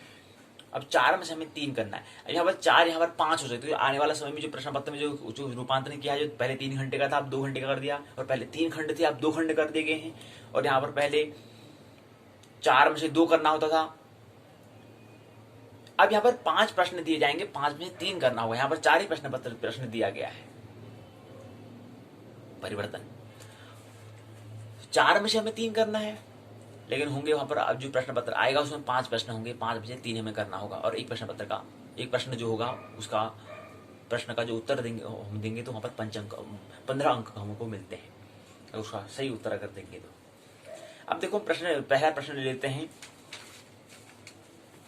अब 4 में से हमें 3 करना है। यहाँ पर 4, यहाँ पर 5 हो सकते हैं। आने वाला समय में जो प्रश्न पत्र में जो रूपांतरण किया है, जो पहले 3 घंटे का था अब 2 घंटे का कर दिया, और पहले 3 खंड थे अब 2 खंड कर दिए गए हैं। और यहाँ पर पहले 4 में से 2 करना होता था, अब यहाँ पर 5 प्रश्न दिए जाएंगे, 5 में से 3 करना होगा। यहाँ पर 4 ही प्रश्न दिया गया है। परिवर्तन 4 में से हमें 3 करना है, लेकिन होंगे वहां पर अब जो प्रश्न पत्र आएगा उसमें 5 प्रश्न होंगे, 5 में से 3 हमें करना होगा। और एक प्रश्न पत्र का एक प्रश्न जो होगा उसका प्रश्न का जो उत्तर हम देंगे तो वहां पर 15 अंक हमको मिलते हैं, अगर उसका सही उत्तर अगर देंगे तो। अब देखो पहला प्रश्न ले लेते हैं।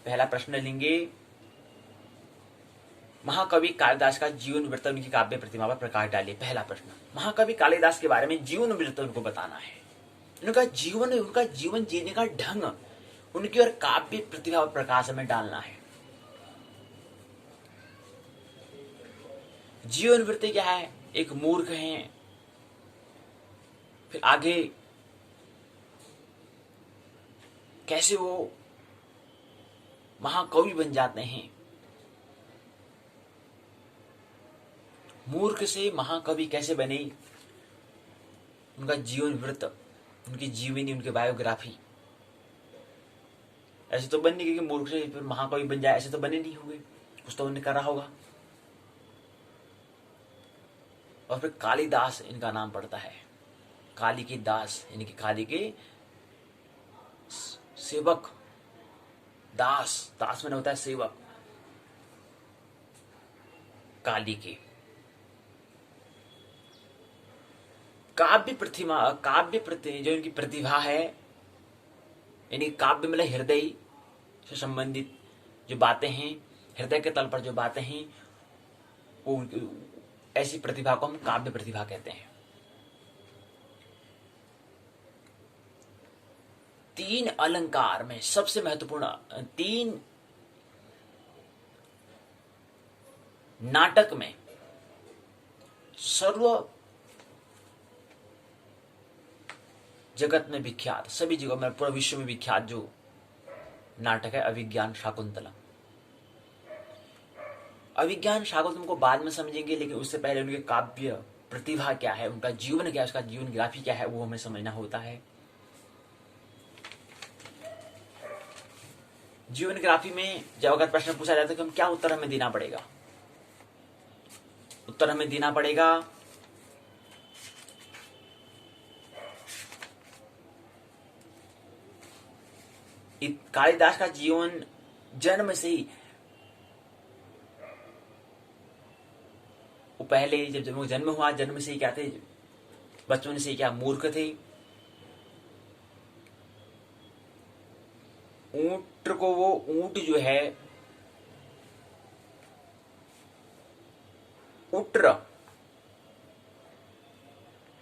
पहला प्रश्न लेंगे, महाकवि कालिदास का जीवन वृत्त उनकी काव्य प्रतिमा पर प्रकाश डालिए। पहला प्रश्न, महाकवि कालिदास के बारे में जीवन वृत्त उनको बताना है। उनका जीवन जीने का ढंग, उनकी और काव्य प्रतिभा पर प्रकाश में डालना है। जीवन वृत्ति क्या है? एक मूर्ख हैं, फिर आगे कैसे वो महाकवि बन जाते हैं, मूर्ख से महाकवि कैसे बने, उनका जीवन वृत्त उनकी जीवनी, उनकी बायोग्राफी। ऐसे तो बन नहीं गई कि मूर्ख से फिर महाकवि बन जाए, ऐसे तो बने नहीं हुए, कुछ तो उन्होंने करा होगा। और फिर कालिदास इनका नाम पड़ता है, काली के दास, यानी कि काली के सेवक। दास, दास में होता है सेवक, काली के। जो इनकी प्रतिभा है, यानी काव्य मतलब हृदय से संबंधित जो बातें हैं, हृदय के तल पर जो बातें हैं, वो ऐसी प्रतिभा को हम काव्य प्रतिभा कहते हैं। 3 अलंकार में सबसे महत्वपूर्ण 3 नाटक में सर्व जगत में विख्यात, सभी जगह में, पूरे विश्व में विख्यात जो नाटक है अभिज्ञान शाकुंतलम। अभिज्ञान शाकुंतलम को बाद में समझेंगे, लेकिन उससे पहले उनके काव्य प्रतिभा क्या है, उनका जीवन क्या है, उसका जीवन ग्राफी क्या है, वो हमें समझना होता है। जीवन ग्राफी में जब अगर प्रश्न पूछा जाता है कि हम क्या उत्तर हमें देना पड़ेगा, उत्तर हमें देना पड़ेगा कालिदास का जीवन जन्म से ही, वो पहले जब जन्म हुआ, जन्म से ही क्या थे, बचपन से ही क्या मूर्ख थे। ऊंट को, वो ऊंट जो है उट्र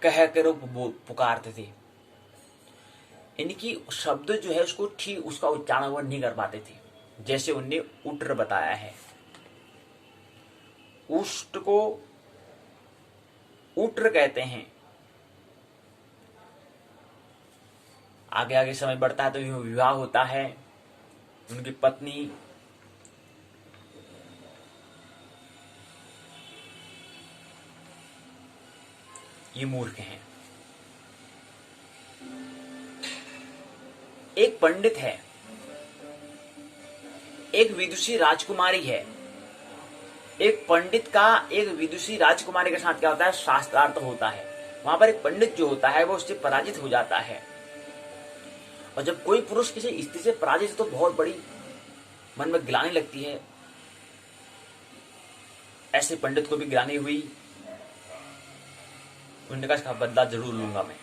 कह कर वो पुकारते थे, इनकी शब्द जो है उसको ठीक उसका उच्चारण वो नहीं कर पाते थे, जैसे उनने उट्र बताया है। उष्ट को उट्र कहते हैं। आगे आगे समय बढ़ता है तो विवाह होता है, उनकी पत्नी ये मूर्ख हैं। एक पंडित है, एक विदुषी राजकुमारी है। एक पंडित का एक विदुषी राजकुमारी के साथ क्या होता है, शास्त्रार्थ होता है। वहां पर एक पंडित जो होता है वो उससे पराजित हो जाता है। और जब कोई पुरुष किसी स्त्री से पराजित तो बहुत बड़ी मन में ग्लानि लगती है। ऐसे पंडित को भी ग्लानि हुई। उन्होंने कहा इसका बदला जरूर लूंगा मैं।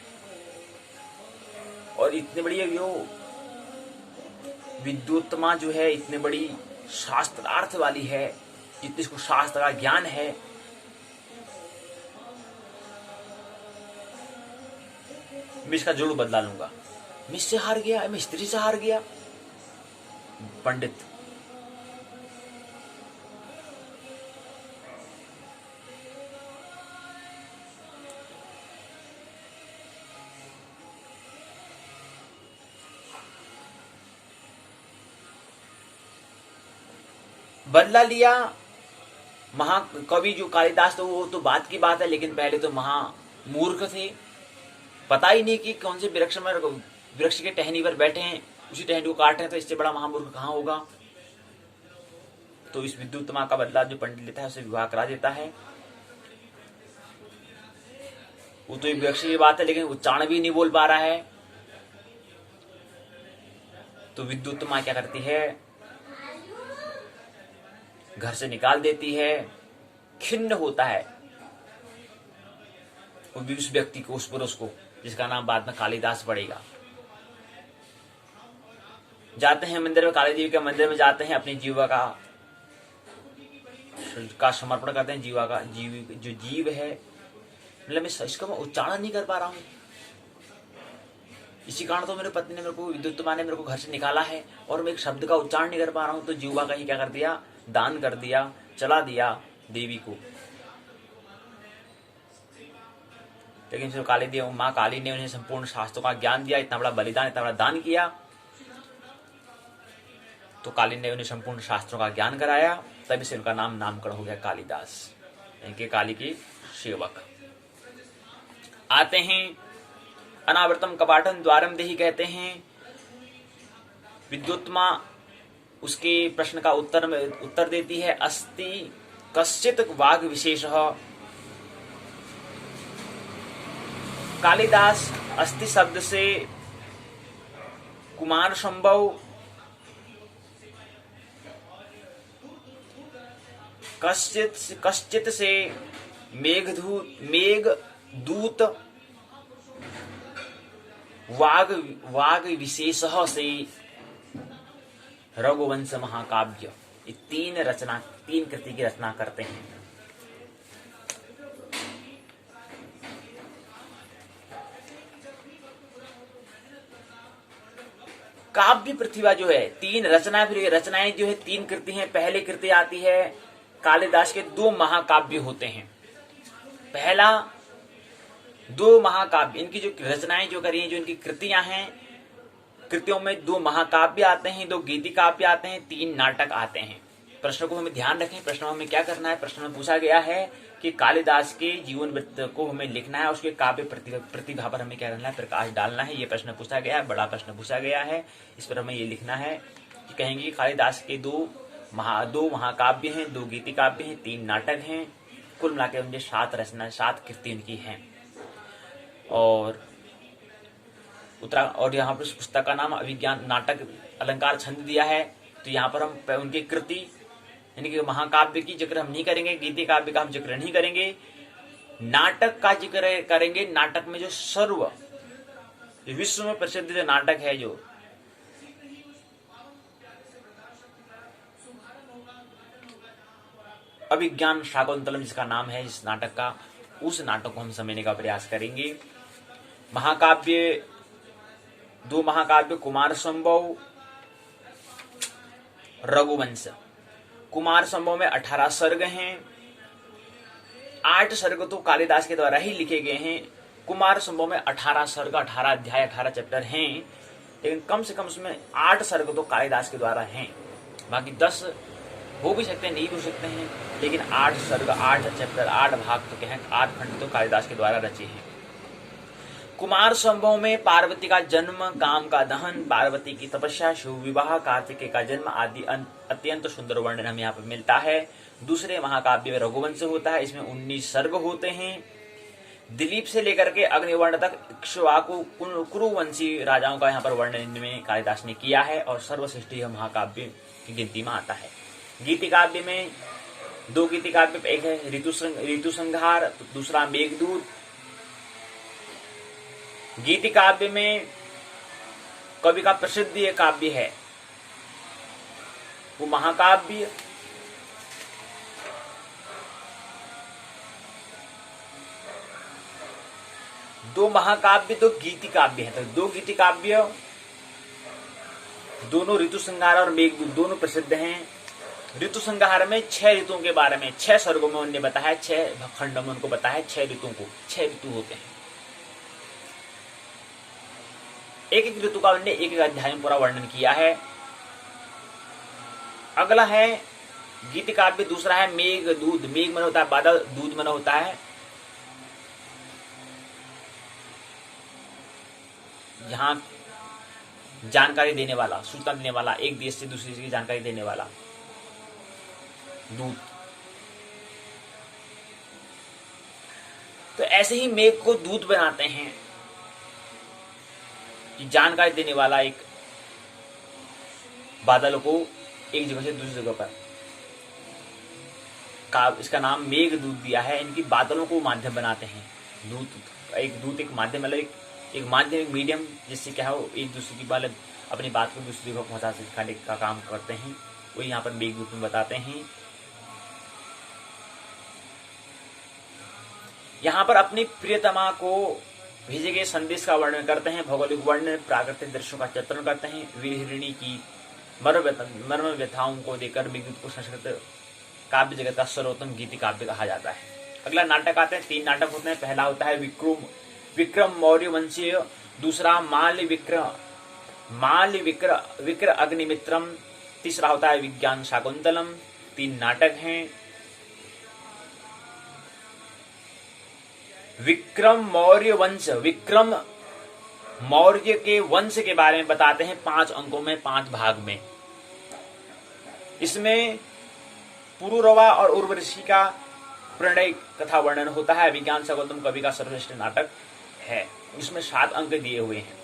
और इतनी बड़ी वो विद्युत्मा जो है, इतनी बड़ी शास्त्रार्थ वाली है, जितने इसको शास्त्र का ज्ञान है, मैं इसका जरूर बदला लूंगा। मैं इससे हार गया, मैं स्त्री से हार गया। पंडित बदला लिया। महाकवि जो कालिदास तो वो तो बात की बात है, लेकिन पहले तो महामूर्ख थे। पता ही नहीं कि कौन से वृक्ष के टहनी पर बैठे हैं, उसी टहनी को काट रहे हैं, तो इससे बड़ा महामूर्ख कहाँ होगा। तो इस विद्युत्मा का बदला जो पंडित लेता है उसे विवाह करा देता है। वो तो एक वृक्ष की बात है, लेकिन उच्चारण भी नहीं बोल पा रहा है। तो विद्युत्मा क्या करती है, घर से निकाल देती है। खिन्न होता है उस व्यक्ति को, उस पुरुष को, जिसका नाम बाद में कालिदास पड़ेगा। जाते हैं मंदिर में, काली देवी के मंदिर में जाते हैं, अपनी जीवा का समर्पण करते हैं। जीवा का जो जीव है, मतलब मैं इसका उच्चारण नहीं कर पा रहा हूं, इसी कारण तो मेरे पत्नी ने मेरे को, विद्युत्मा ने मेरे को घर से निकाला है, और मैं एक शब्द का उच्चारण नहीं कर पा रहा हूं। तो जीवा का ही क्या कर दिया, दान कर दिया, चला दिया देवी को। लेकिन फिर काली देवी, माँ काली ने उन्हें संपूर्ण शास्त्रों का ज्ञान दिया। इतना बड़ा बलिदान, इतना बड़ा दान किया, तो काली ने उन्हें संपूर्ण शास्त्रों का ज्ञान कराया। तभी से उनका नामकरण हो गया कालिदास, इनके काली के सेवक। आते हैं अनावृतम कपाटम द्वारम देहि कहते हैं। विद्युत्मा उसके प्रश्न का उत्तर देती है, अस्ति कश्चित वाग विशेषः। कालिदास अस्ति शब्द से कुमार संभव, कश्चित से मेघदूत, वाग विशेषः से रघुवंश महाकाव्य, ये तीन कृति की रचना करते हैं। काव्य प्रतिभा जो है, तीन रचनाएं जो है, तीन कृति हैं। पहली कृति आती है कालिदास के 2 महाकाव्य होते हैं। पहला 2 महाकाव्य, इनकी जो रचनाएं जो करी हैं, जो इनकी कृतियां हैं, कृतियों में 2 महाकाव्य आते हैं, 2 गीति काव्य आते हैं, 3 नाटक आते हैं। प्रश्न को हमें ध्यान रखें। प्रश्न में हमें क्या करना है? प्रश्न में पूछा गया है कि कालिदास के जीवन वृत्त को हमें लिखना है, उसके काव्य प्रतिभा पर हमें क्या करना है? प्रकाश डालना है। ये प्रश्न पूछा गया है, बड़ा प्रश्न पूछा गया है। इस पर हमें ये लिखना है कि कहेंगे कालिदास के 2 महाकाव्य हैं, 2 गीति काव्य हैं, 3 नाटक हैं। कुल मिलाकर उनके 7 कृति उनकी हैं। और यहाँ पर पुस्तक का नाम अभिज्ञान नाटक अलंकार छंद दिया है। तो यहाँ पर हम उनकी कृति यानी कि महाकाव्य की जिक्र हम नहीं करेंगे, गीति काव्य का हम जिक्र नहीं करेंगे, नाटक का जिक्र करेंगे। नाटक में जो विश्व में प्रसिद्ध जो नाटक है, जो अभिज्ञान शाकुंतलम जिसका नाम है इस नाटक का, उस नाटक को हम समझने का प्रयास करेंगे। महाकाव्य 2 महाकाव्य कुमार संभव, रघुवंश। कुमार संभव में 18 सर्ग हैं। 8 सर्ग तो कालिदास के द्वारा ही लिखे गए हैं। कुमार संभव में 18 सर्ग, 18 अध्याय, 18 चैप्टर हैं, लेकिन कम से कम उसमें 8 सर्ग तो कालिदास के द्वारा हैं। बाकी 10 हो भी सकते हैं, नहीं हो सकते हैं, लेकिन 8 सर्ग, 8 चैप्टर, 8 भाग तो क्या है, 8 खंड तो कालिदास के द्वारा रचे हैं। कुमार संभव में पार्वती का जन्म, काम का दहन, पार्वती की तपस्या, शिव विवाह, कार्तिकेय का जन्म आदि अत्यंत सुंदर वर्णन हमें यहाँ पर मिलता है। दूसरे महाकाव्य में रघुवंश होता है, इसमें 19 सर्ग होते हैं। दिलीप से लेकर के अग्निवर्ण तक इक्ष्वाकु कुरुवंशी राजाओं का यहाँ पर वर्णन में कालिदास ने किया है, और सर्वश्रेष्ठ यह महाकाव्य की गिनती में आता है। गीति काव्य में 2 गीति काव्य, एक है ऋतु संहार, दूसरा मेघदूत। गीति काव्य में कवि का प्रसिद्ध ये काव्य है वो महाकाव्य। दो महाकाव्य 2 गीति काव्य है। तो 2 गीति काव्य दोनों ऋतु संहार और मेघदूत दोनों प्रसिद्ध हैं। ऋतु संहार में 6 ऋतुओं के बारे में 6 सर्गों में उन्होंने बताया, 6 खंडों में उनको बताया 6 ऋतुओं को, 6 ऋतु होते हैं। एक ऋतु का उन्होंने एक अध्याय में पूरा वर्णन किया है। अगला है गीति काव्य, दूसरा है मेघदूत। मेघ मन होता है बादल, दूध मन होता है यहाँ जानकारी देने वाला, सूचना देने वाला, एक देश से दूसरे देश की जानकारी देने वाला दूत। तो ऐसे ही मेघ को दूत बनाते हैं कि जानकारी देने वाला एक बादल को एक जगह से दूसरी जगह पर इसका नाम मेघ दूत दिया है। इनकी बादलों को माध्यम बनाते हैं। दूत एक माध्यम, मतलब एक माध्यम, एक मीडियम, जिससे क्या हो एक दूसरे की बात अपनी बात को दूसरी जगह पहुंचा सिखाने का काम करते हैं। वो यहाँ पर मेघदूत में बताते हैं। यहाँ पर अपनी प्रियतमा को भेजे गए संदेश का वर्णन करते हैं, भौगोलिक वर्णन, प्राकृतिक दृश्यों का चित्रण करते हैं। वीरहिणी की मर्म व्यथाओं को देकर मेघदूत को संस्कृत काव्य जगत का सर्वोत्तम गीति काव्य कहा जाता है। अगला नाटक आते हैं। 3 नाटक होते हैं। पहला होता है विक्रम मौर्य वंशीय, दूसरा माल्य विक्र अग्निमित्रम, तीसरा होता है विज्ञान शाकुंतलम। 3 नाटक हैं। विक्रम मौर्य वंश, विक्रम मौर्य के वंश के बारे में बताते हैं 5 अंकों में, 5 भाग में। इसमें पुरुरवा और उर्वशी का प्रणय कथा वर्णन होता है। विज्ञान से गौतम कवि का सर्वश्रेष्ठ नाटक है। इसमें 7 अंक दिए हुए हैं।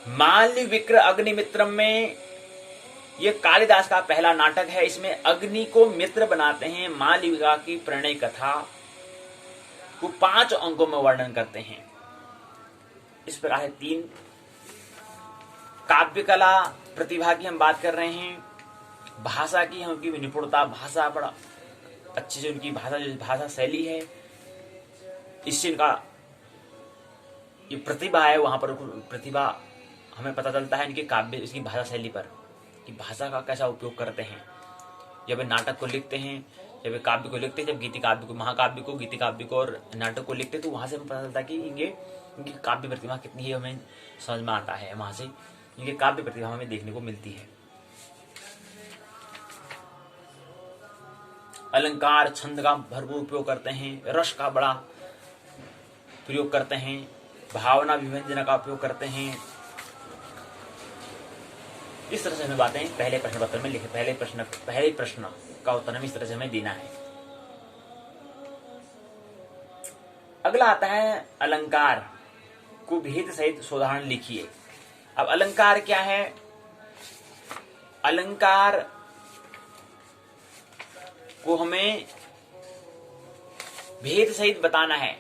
माल्य विक्र अग्निमित्रम में यह कालिदास का पहला नाटक है। इसमें अग्नि को मित्र बनाते हैं। मालविका की प्रणय कथा को 5 अंकों में वर्णन करते हैं। इस प्रकार है 3 काव्य कला प्रतिभा की हम बात कर रहे हैं। भाषा की उनकी निपुणता, भाषा बड़ा अच्छी से उनकी भाषा शैली है, इससे इनका ये प्रतिभा है। वहां पर प्रतिभा हमें पता चलता है इनके काव्य, इसकी भाषा शैली पर कि भाषा का कैसा उपयोग करते हैं। जब नाटक को लिखते हैं, जब काव्य को लिखते हैं, जब गीति काव्य को, महाकाव्य को, गीति काव्य को और नाटक को लिखते हैं, तो वहां से हमें पता चलता है कि इनकी काव्य प्रतिभा कितनी है, हमें समझ में आता है। वहां से इनकी काव्य प्रतिभा हमें देखने को मिलती है। अलंकार छंद का भरपूर उपयोग करते हैं, रस का बड़ा प्रयोग करते हैं, भावना विभंजन का उपयोग करते हैं। इस तरह से हमें बातें पहले प्रश्न पत्र में लिखे। पहले प्रश्न का उत्तर हमें इस तरह से हमें देना है। अगला आता है अलंकार को भेद सहित सोदाहरण लिखिए। अब अलंकार क्या है? अलंकार को हमें भेद सहित बताना है।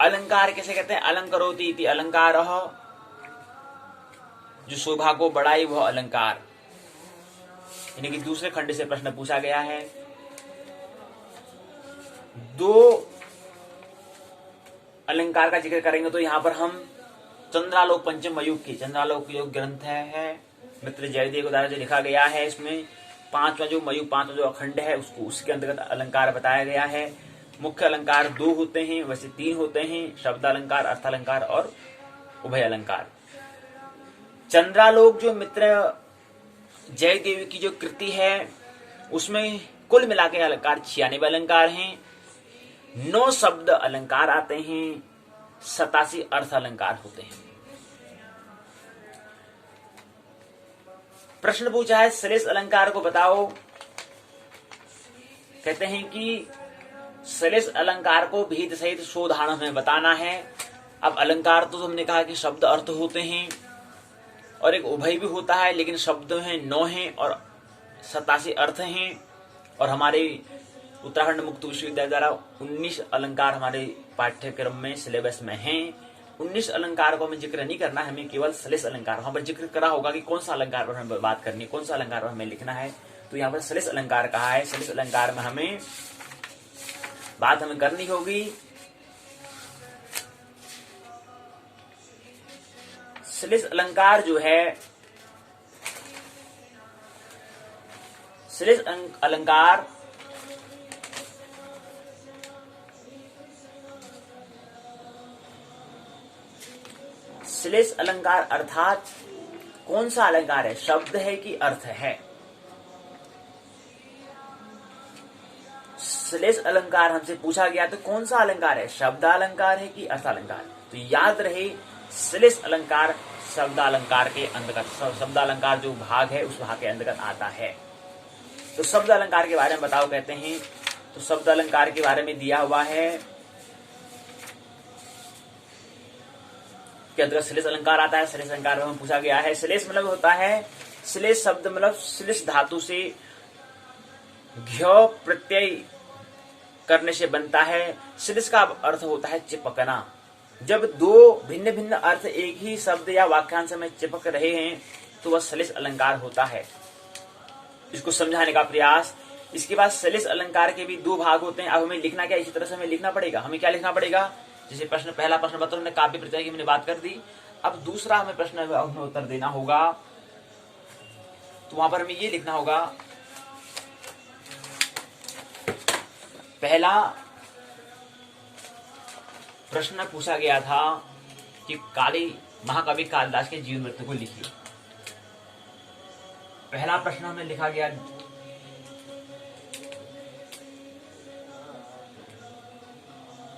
अलंकार कैसे कहते हैं? अलंकरोति इति अलंकारः, जो शोभा को बढ़ाई वह अलंकार। यानी कि दूसरे खंड से प्रश्न पूछा गया है। 2 अलंकार का जिक्र करेंगे तो यहां पर हम चंद्रालोक पंचम युग की, चंद्रालोक योग ग्रंथ है, मित्र जयदेव के द्वारा जो लिखा गया है, इसमें 5वां जो मयूख, 5वां जो अखंड है, उसको उसके अंतर्गत अलंकार बताया गया है। मुख्य अलंकार 2 होते हैं, वैसे 3 होते हैं, शब्द अलंकार, अर्थ अलंकार और उभय अलंकार। चंद्रालोक जो मित्र जयदेव की जो कृति है, उसमें कुल मिला के अलंकार 96 अलंकार हैं। 9 शब्द अलंकार आते हैं, 87 अर्थ अलंकार होते हैं। प्रश्न पूछा है श्लेष अलंकार को बताओ। कहते हैं कि श्लेष अलंकार को भेद सहित सोदाहरण में बताना है। अब अलंकार तो हमने कहा कि शब्द अर्थ होते हैं और एक उभय भी होता है, लेकिन शब्द हैं 9 हैं और 87 अर्थ हैं। और हमारे उत्तराखंड मुक्त विश्वविद्यालय द्वारा 19 अलंकार हमारे पाठ्यक्रम में, सिलेबस में हैं। 19 अलंकार को हमें जिक्र नहीं करना है, हमें केवल श्लेष अलंकार, वहां पर जिक्र करा होगा कि कौन सा अलंकार पर हमें बात करनी है, कौन सा अलंकार पर हमें लिखना है। तो यहाँ पर श्लेष अलंकार कहा है। श्लेष अलंकार में हमें बात करनी होगी श्लेष अलंकार जो है, श्लेष अलंकार श्लेष अलंकार अर्थात कौन सा अलंकार है, शब्द है कि अर्थ है। श्लेष अलंकार हमसे पूछा गया तो कौन सा अलंकार है, शब्द अलंकार है कि अर्थ अलंकार। तो याद रहे श्लेष अलंकार शब्द अलंकार के अंतर्गत, शब्द अलंकार जो भाग है उस भाग के अंतर्गत आता है। तो शब्द अलंकार के बारे में बताओ कहते हैं। तो शब्द अलंकार के बारे में दिया हुआ है के अंतर्गत श्लेष अलंकार आता है। श्लेष अलंकार में पूछा गया है, श्लेष मतलब होता है, श्लेष शब्द मतलब श्लेष धातु से घ्य प्रत्यय करने से बनता है। श्लेष का अर्थ होता है चिपकना। जब 2 भिन्न भिन्न अर्थ एक ही शब्द या वाक्यांश में चिपक रहे हैं तो वह श्लेष अलंकार होता है। इसको समझाने का प्रयास। इसके बाद श्लेष अलंकार के भी 2 भाग होते हैं। अब हमें लिखना क्या, इसी तरह से हमें लिखना पड़ेगा। हमें क्या लिखना पड़ेगा, जैसे पहला प्रश्न पत्र में काव्य प्रत्यय की मैंने बात कर दी। अब दूसरा हमें प्रश्न में उत्तर देना होगा, तो वहां पर हमें ये लिखना होगा, पहला प्रश्न पूछा गया था कि महाकवि कालिदास के जीवन वृत्त को लिखिए। पहला प्रश्न हमें लिखा गया,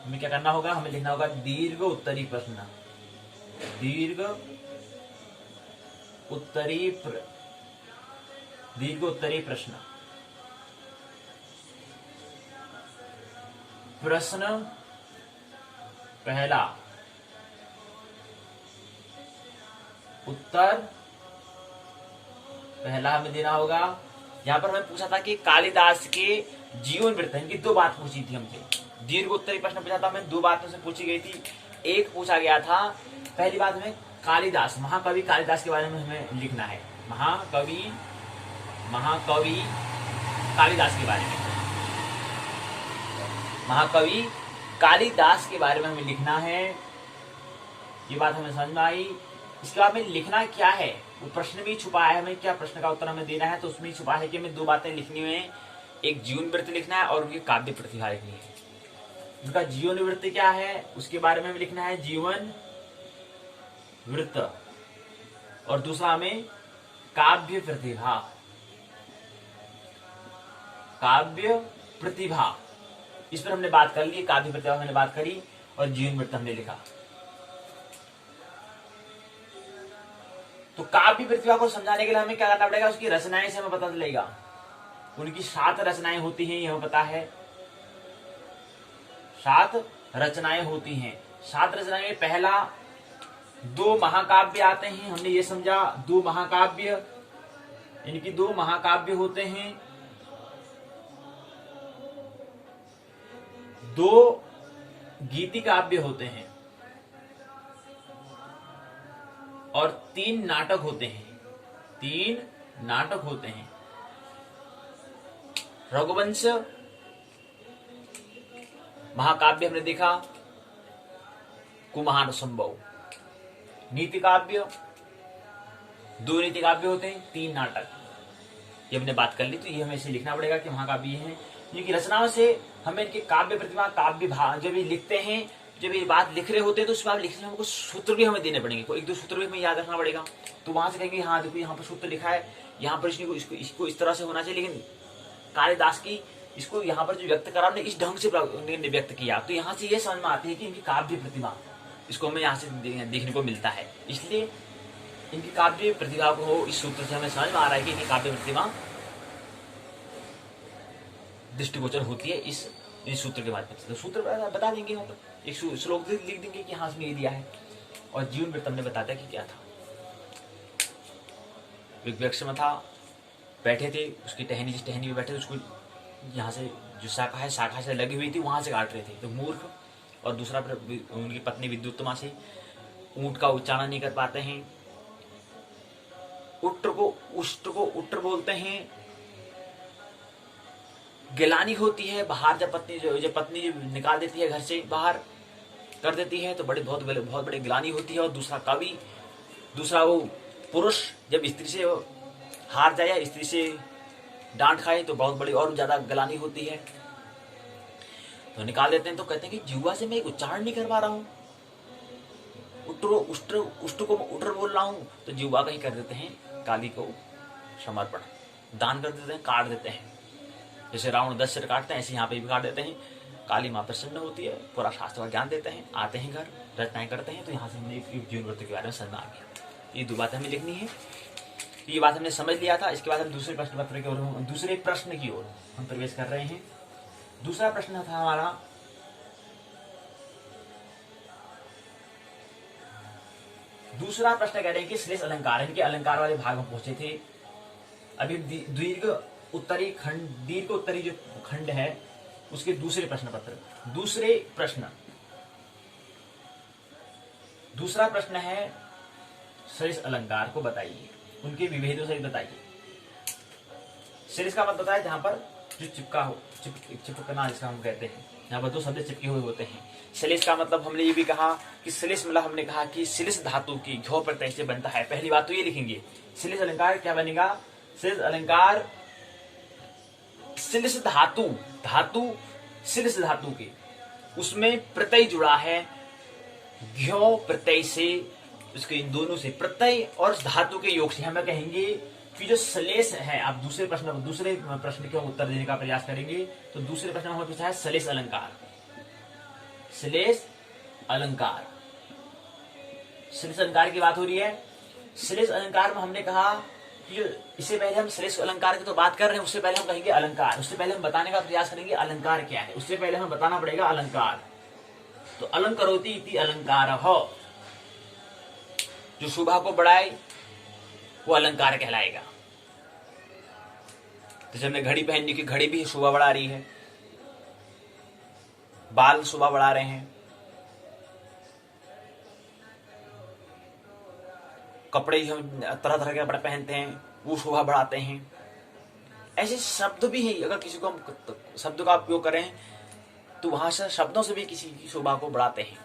हमें क्या करना होगा, हमें लिखना होगा दीर्घ उत्तरी प्रश्न, दीर्घ उत्तरी प्रश्न। प्रश्न पहला, उत्तर पहला हमें देना होगा। यहां पर हमें पूछा था कि कालिदास के जीवन वृत्त, इनकी दो बात पूछी थी हमसे। दीर्घ उत्तरी प्रश्न पूछा था हमें, दो बातों से पूछी गई थी। एक पूछा गया था, पहली बात में कालिदास, महाकवि कालिदास के बारे में हमें लिखना है। महाकवि कालिदास के बारे में, महाकवि कालिदास के बारे में हमें लिखना है। ये बात हमें समझ में आई। इसके बाद में लिखना क्या है, वो प्रश्न भी छुपा है, हमें क्या प्रश्न का उत्तर हमें देना है, तो उसमें छुपा है कि हमें दो बातें लिखनी है। एक जीवन वृत्त लिखना है और उनकी काव्य प्रतिभा लिखनी है। उनका जीवन वृत्त क्या है उसके बारे में हमें लिखना है, जीवन वृत्त, और दूसरा हमें काव्य प्रतिभा, काव्य प्रतिभा। इस पर हमने बात कर ली, काव्य प्रतिभा हमने बात करी और जीवन वृत्त हमने लिखा। तो काव्य प्रतिभा को समझाने के लिए हमें क्या करना पड़ेगा, उसकी रचनाएं से हमें पता चलेगा। उनकी 7 रचनाएं होती हैं, ये हमें पता है, 7 रचनाएं होती हैं। 7 रचनाएं में पहला 2 महाकाव्य आते हैं, हमने ये समझा 2 महाकाव्य, इनकी 2 महाकाव्य होते हैं, 2 गीति काव्य होते हैं और 3 नाटक होते हैं, 3 नाटक होते हैं। रघुवंश महाकाव्य हमने देखा, कुमार संभव। नीति काव्य 2 नीति काव्य होते हैं, 3 नाटक, ये हमने बात कर ली। तो ये हमें इसे लिखना पड़ेगा कि महाकाव्य है। इनकी रचनाओं से हमें इनके काव्य प्रतिभा, काव्य भाव, जब ये लिखते हैं, जब ये बात लिख रहे होते हैं तो उस बात लिखने में हमको सूत्र भी हमें देने पड़ेंगे, 1-2 सूत्र भी हमें याद रखना पड़ेगा। तो वहां से कहेंगे हाँ देखो यहाँ पर सूत्र लिखा है, यहाँ पर इसको इस तरह से होना चाहिए, लेकिन कालिदास की इसको यहाँ पर जो व्यक्त करा, इस ढंग से व्यक्त किया। तो यहाँ से ये समझ में आती है कि इनकी काव्य प्रतिभा, इसको हमें यहाँ से देखने को मिलता है। इसलिए इनकी काव्य प्रतिभा को इस सूत्र से हमें समझ में आ रहा है कि इनकी काव्य प्रतिभा दृष्टिगोचर होती है इस सूत्र के माध्यम से। तो सूत्र बता देंगे, हम एक श्लोक लिख देंगे कि हाँ इसमें ये दिया है। और जीवन वृत्त हमने बताया कि क्या था, एक वृक्ष में था, बैठे थे, उसकी टहनी जिस टहनी में बैठे थे उसको यहाँ से जो शाखा है, शाखा से लगी हुई थी, वहां से काट रहे थे। तो मूर्ख और दूसरा उनकी पत्नी विद्युत्तमा से ऊंट का उच्चारण नहीं कर पाते हैं। उष्ट्र को उष्ट्र बोलते हैं। गिलानी होती है बाहर, जब पत्नी निकाल देती है घर से बाहर कर देती है तो बहुत बड़ी गिलानी होती है। और दूसरा वो पुरुष जब स्त्री से हार जाए या स्त्री से डांट खाए तो बहुत बड़ी और ज्यादा गिलानी होती है, तो निकाल देते हैं। तो कहते हैं कि जीवा से मैं एक उच्चारण नहीं कर पा रहा हूँ, उष्ट्र को उष्ट्र बोल रहा हूँ, तो जीवा का ही कर देते हैं काली को समर्पण, दान कर देते हैं, काट देते हैं। जैसे रावण 10 सिर काटते हैं, ऐसे यहाँ पे भी काट देते हैं। काली माँ प्रसन्न होती है, पूरा शास्त्र का ज्ञान देते हैं, आते हैं घर, रचनाएं करते हैं। तो यहाँ से हमने जीवन वृत्त के बारे में समझ में आ गया। ये 2 बातें हमें लिखनी है, ये बात हमने समझ लिया था। इसके बाद हम दूसरे प्रश्न पत्र की ओर, दूसरे प्रश्न की ओर हम प्रवेश कर रहे हैं। दूसरा प्रश्न था हमारा, दूसरा प्रश्न कह रहे हैं कि श्लेष अलंकार, इनके अलंकार वाले भाग में पहुंचे थे। अभी दीर्घ उत्तरी जो खंड है उसके दूसरे प्रश्न पत्र, दूसरा प्रश्न है श्लेष अलंकार को बताइए, उनके विभेदों से बताइए। श्लेष का मतलब है जहां पर जो चिपका हो, चिपकना जिसका हम कहते हैं, यहाँ पर 2 शब्द चिपके हुए होते हैं। श्लेष का मतलब हमने ये भी कहा कि श्लेष मतलब हमने कहा कि श्लेष धातु की घ्यौ प्रत्यय से बनता है। पहली बात तो ये लिखेंगे, श्लेष अलंकार क्या बनेगा, श्लेष अलंकार श्लेष धातु श्लेष धातु के उसमें प्रत्यय जुड़ा है घ्यौ प्रत्यय से, उसके इन दोनों से प्रत्यय और धातु के योग से हमें कहेंगे कि जो श्लेष है। आप दूसरे प्रश्न के उत्तर देने का प्रयास करेंगे तो दूसरे प्रश्न में पूछा है श्लेष अलंकार। श्लेष अलंकार। श्लेष अलंकार की बात हो रही है। श्लेष अलंकार में हमने कहा कि इससे पहले हम श्लेष अलंकार की तो बात कर रहे हैं, उससे पहले हम कहेंगे अलंकार। उससे पहले हम बताने का प्रयास करेंगे अलंकार क्या है। उससे पहले हमें बताना पड़ेगा अलंकार। तो अलंकरोति इति अलंकार हो, जो शोभा को बढ़ाए वो अलंकार कहलाएगा। जैसे हमने घड़ी पहनने की, घड़ी भी शोभा बढ़ा रही है, बाल शोभा बढ़ा रहे हैं, कपड़े हम तरह तरह के कपड़े पहनते हैं वो शोभा बढ़ाते हैं। ऐसे शब्द भी हैं, अगर किसी को हम शब्द का उपयोग करें तो वहां से शब्दों से भी किसी की शोभा को बढ़ाते हैं।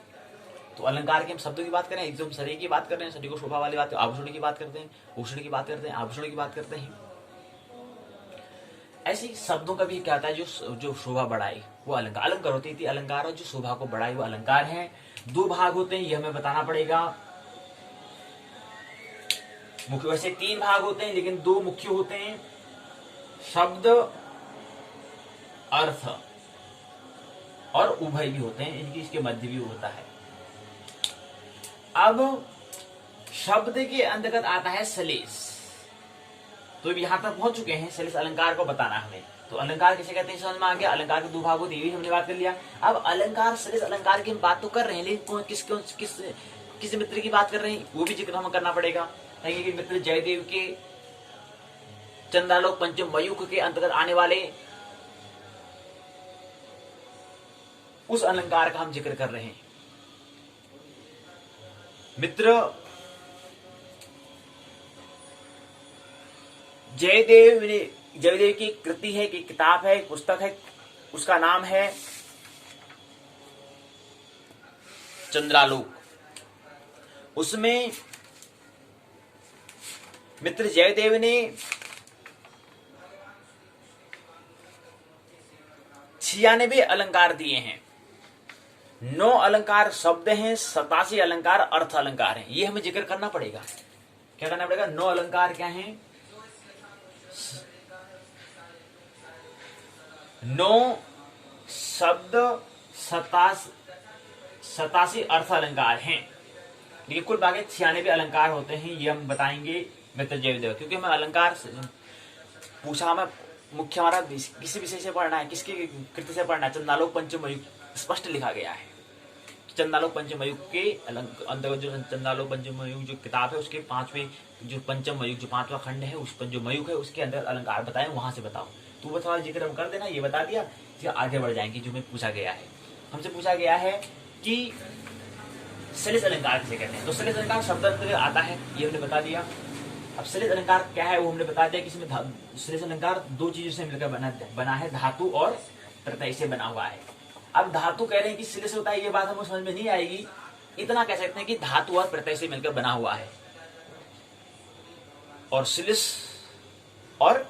तो अलंकार के हम शब्दों की बात करें, एकदम शरीर की बात कर रहे हैं, शरीर को शोभा वाली बात, आभूषण की बात करते हैं, भूषण की बात करते हैं, आभूषण की बात करते हैं। ऐसे शब्दों का भी क्या होता है, जो शोभा बढ़ाए वो अलंकार। अलंकार होती थी अलंकार, और जो शोभा को बढ़ाए वो अलंकार है। दो भाग होते हैं, ये हमें बताना पड़ेगा। मुख्य वैसे तीन भाग होते हैं, लेकिन दो मुख्य होते हैं, शब्द, अर्थ और उभय भी होते हैं, इनकी इसके मध्य भी होता है। अब शब्द के अंतर्गत आता है श्लेष। तो यहां तक पहुंच चुके हैं, श्लेष अलंकार को बताना हमें। तो अलंकार किसे कहते हैं समझ में आ गया। अलंकार के दो भाग होते हैं, ये भी हमने बात कर लिया। अब अलंकार श्लेष अलंकार की हम बात तो कर रहे हैं, लेकिन किस मित्र की बात कर रहे हैं वो भी जिक्र हमें करना पड़ेगा। कि मित्र जयदेव के चंद्रालोक पंचम मयूख के अंतर्गत आने वाले उस अलंकार का हम जिक्र कर रहे हैं। मित्र जयदेव की कृति है, कि किताब है, पुस्तक है, उसका नाम है चंद्रालोक। उसमें मित्र जयदेव ने 96 अलंकार दिए हैं। 9 अलंकार शब्द हैं, 87 अलंकार अर्थ अलंकार हैं। ये हमें जिक्र करना पड़ेगा। क्या करना पड़ेगा? 9 अलंकार क्या हैं? 9 शब्द, 87 अर्थ अलंकार हैं। देखिए कुल बाकी 96 अलंकार होते हैं, ये हम बताएंगे मित्र जयदेव। क्योंकि हमें अलंकार पूछा, हमें मुख्य हमारा किसी विषय से पढ़ना है, किसकी कृति से पढ़ना है। चंद्रालोक पंचम मयूख स्पष्ट लिखा गया है। चंद्रालोक पंचम मयूख के अंतर्गत जो चंद्रालोक पंचम मयूख जो किताब है, उसके 5वें जो पंचम मयूख जो 5वां खंड है, उस जो मयूख है उसके अंदर अलंकार बताए, वहां से बताओ। तो वो थोड़ा जिक्र हम कर देना, ये बता दिया, फिर आगे बढ़ जाएंगे। जो हमें पूछा गया है, हमसे पूछा गया है कि श्लेष अलंकार किसे कहते हैं। तो श्लेष अलंकार शब्द अंतर्गत आता है, ये हमने बता दिया। अब श्लेष अलंकार क्या है वो हमने बता दिया कि इसमें श्लेष अलंकार 2 चीजों से मिलकर बना है, धातु और प्रत्यय से बना हुआ है। अब धातु कह रहे हैं कि श्लेष होता है, ये बात हमें समझ में नहीं आएगी। इतना कह सकते हैं कि धातु और प्रत्यय से मिलकर बना हुआ है। और श्लेष और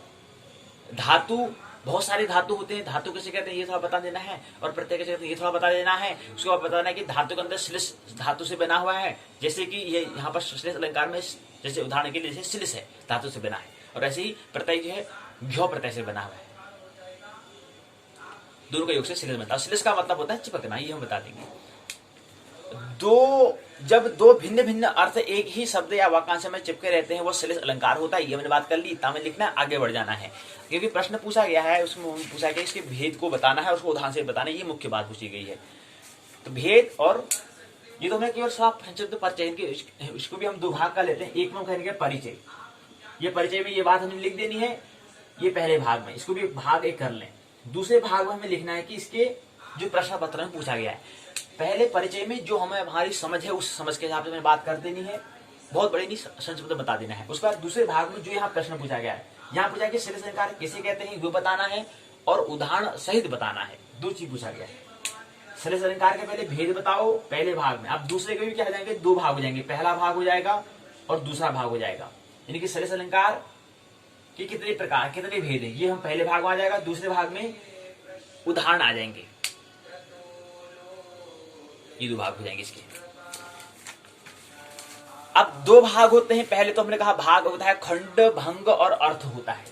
धातु, बहुत सारे धातु होते हैं। धातु किसे कहते हैं ये थोड़ा बता देना है, और प्रत्यय किसे कहते हैं ये थोड़ा बता देना है। उसके बाद बताना है कि धातु के अंदर श्लेष धातु से बना हुआ है। जैसे कि ये यहाँ पर श्लेष अलंकार में, जैसे उदाहरण के लिए जैसे श्लेष है, धातु से बना है। और ऐसे ही प्रत्यय जो है घ्यो प्रत्यय से बना हुआ है। दोनों का योग से श्लेष बनता है। श्लेष का मतलब होता है चिपकना, ये हम बता देंगे। जब दो भिन्न भिन्न अर्थ एक ही शब्द या वाक्यांश में चिपके रहते हैं, वो श्लेष अलंकार होता है। ये हमने बात कर ली। इतना में लिखना है, आगे बढ़ जाना है, क्योंकि प्रश्न पूछा गया है, उसमें पूछा गया इसके भेद को बताना है, उसको उदाहरण से बताना है। ये मुख्य बात पूछी गई है। तो भेद, और ये तो हमें केवल संक्षिप्त परिचय, इसको भी हम 2 भाग का लेते हैं। एक में कहेंगे परिचय। ये परिचय में ये बात हमें लिख देनी है, ये पहले भाग में, इसको भी भाग 1 कर लें। दूसरे भाग में हमें लिखना है कि इसके जो प्रश्न पत्र में पूछा गया है। पहले परिचय में जो हमें हमारी समझ है, उस समझ के हिसाब से हमें बात कर देनी है, बहुत बड़ी नहीं, संक्षिप्त बता देना है। उसके बाद दूसरे भाग में जो यहाँ प्रश्न पूछा गया है, यहाँ पूछा कि श्लेष अलंकार किसे कहते हैं वो बताना है, और उदाहरण सहित बताना है। 2 चीज पूछा गया है। श्लेष अलंकार के पहले भेद बताओ पहले भाग में। अब दूसरे के भी क्या हो जाएंगे, 2 भाग हो जाएंगे। पहला भाग हो जाएगा और दूसरा भाग हो जाएगा। यानी कि श्लेष अलंकार के कितने प्रकार, कितने भेद है, ये हम पहले भाग में आ जाएगा। दूसरे भाग में उदाहरण आ जाएंगे। ये 2 भाग हो जाएंगे इसके। अब 2 भाग होते हैं। पहले तो हमने कहा भाग होता है खंड, भंग और अर्थ होता है।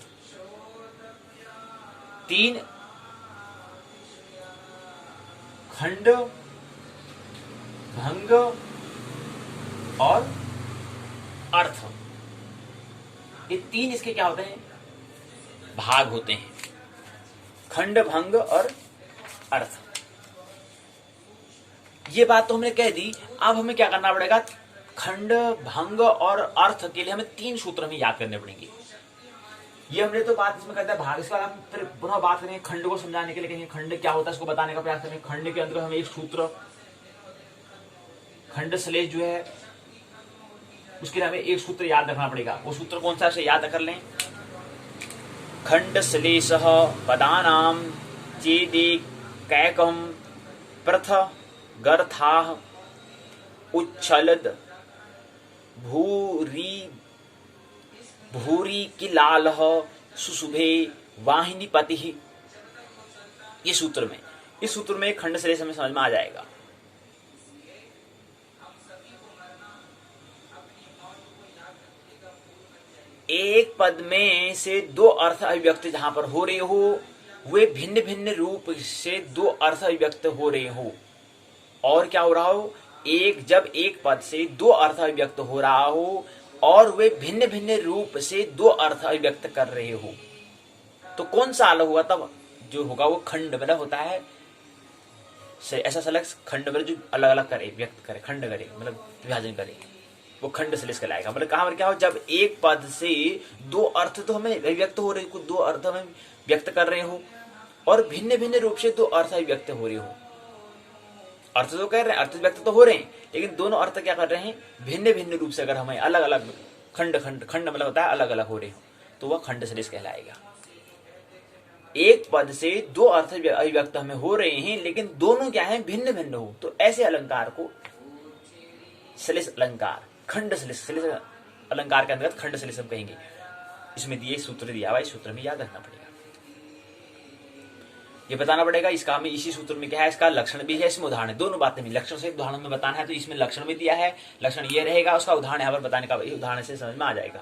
3 खंड, भंग और अर्थ, ये तीन इसके क्या होते हैं, भाग होते हैं, खंड, भंग और अर्थ। ये बात तो हमने कह दी। अब हमें क्या करना पड़ेगा, खंड, भंग और अर्थ के लिए हमें तीन सूत्र हमें याद करने पड़ेंगे। ये हमने तो बात इसमें करते हैं भाग। इसके बाद हम फिर पुनः बात करेंगे खंड को समझाने के लिए, कहेंगे खंड क्या होता है, इसको बताने का प्रयास करेंगे। खंड के अंदर हमें एक सूत्र, खंड श्लेष जो है, उसके लिए हमें एक सूत्र याद रखना पड़ेगा। वो सूत्र कौन सा है, याद कर लें। खंड श्लेष पदानाम चेदेकैकम प्रथ गर्था उच्छलद भूरी भूरी किलाल सुशुभे वाहिनीपति। ये सूत्र में, इस सूत्र में खंड श्लेष हमें समझ में आ जाएगा। एक पद में से दो अर्थ अभिव्यक्त जहां पर हो रहे हो, वे भिन्न भिन्न रूप से दो अर्थ अभिव्यक्त हो रहे हो। और क्या हो रहा हो, जब एक पद से दो अर्थ अभिव्यक्त हो रहा हो और वे भिन्न भिन्न रूप से दो अर्थ अभिव्यक्त कर रहे हो, तो कौन सा अलग होगा, तब जो होगा वो खंड मतलब होता है। ऐसा सलग खंड मतलब जो अलग अलग करे, व्यक्त करे, खंड करे, मतलब विभाजन करे, वो खंड श्लेष कहलाएगा। मतलब कहां पर क्या हो, जब एक पद से दो अर्थ तो हमें व्यक्त हो रहे, कुछ दो अर्थ हमें व्यक्त कर रहे हो और भिन्न भिन्न रूप से दो अर्थ व्यक्त हो रहे हो। अर्थ तो कह रहे हैं, अर्थ व्यक्त तो हो रहे हैं, लेकिन दोनों अर्थ क्या कर रहे हैं, भिन्न भिन्न रूप से अगर हमें अलग अलग खंड खंड खंड मतलब होता है अलग अलग हो रहे हो, तो वह खंड श्लेष कहलाएगा। एक पद से दो अर्थ अभिव्यक्त हमें हो रहे हैं, लेकिन दोनों क्या है, भिन्न भिन्न हो, तो ऐसे अलंकार को श्लेष अलंकार, खंड श्लेष, श्लेष अलंकार के अंतर्गत खंड श्लेष हम कहेंगे। इसमें दिए सूत्र दिया हुआ, इस सूत्र में याद रखना पड़ेगा, ये बताना पड़ेगा। इसका हमें इसी सूत्र में क्या है, इसका लक्षण भी है, इसमें उदाहरण है, दोनों बातें भी, लक्षण से उदाहरण में बताना है, तो इसमें लक्षण भी दिया है, लक्षण ये रहेगा, उसका उदाहरण यहाँ पर बताने का, उदाहरण से समझ में आ जाएगा।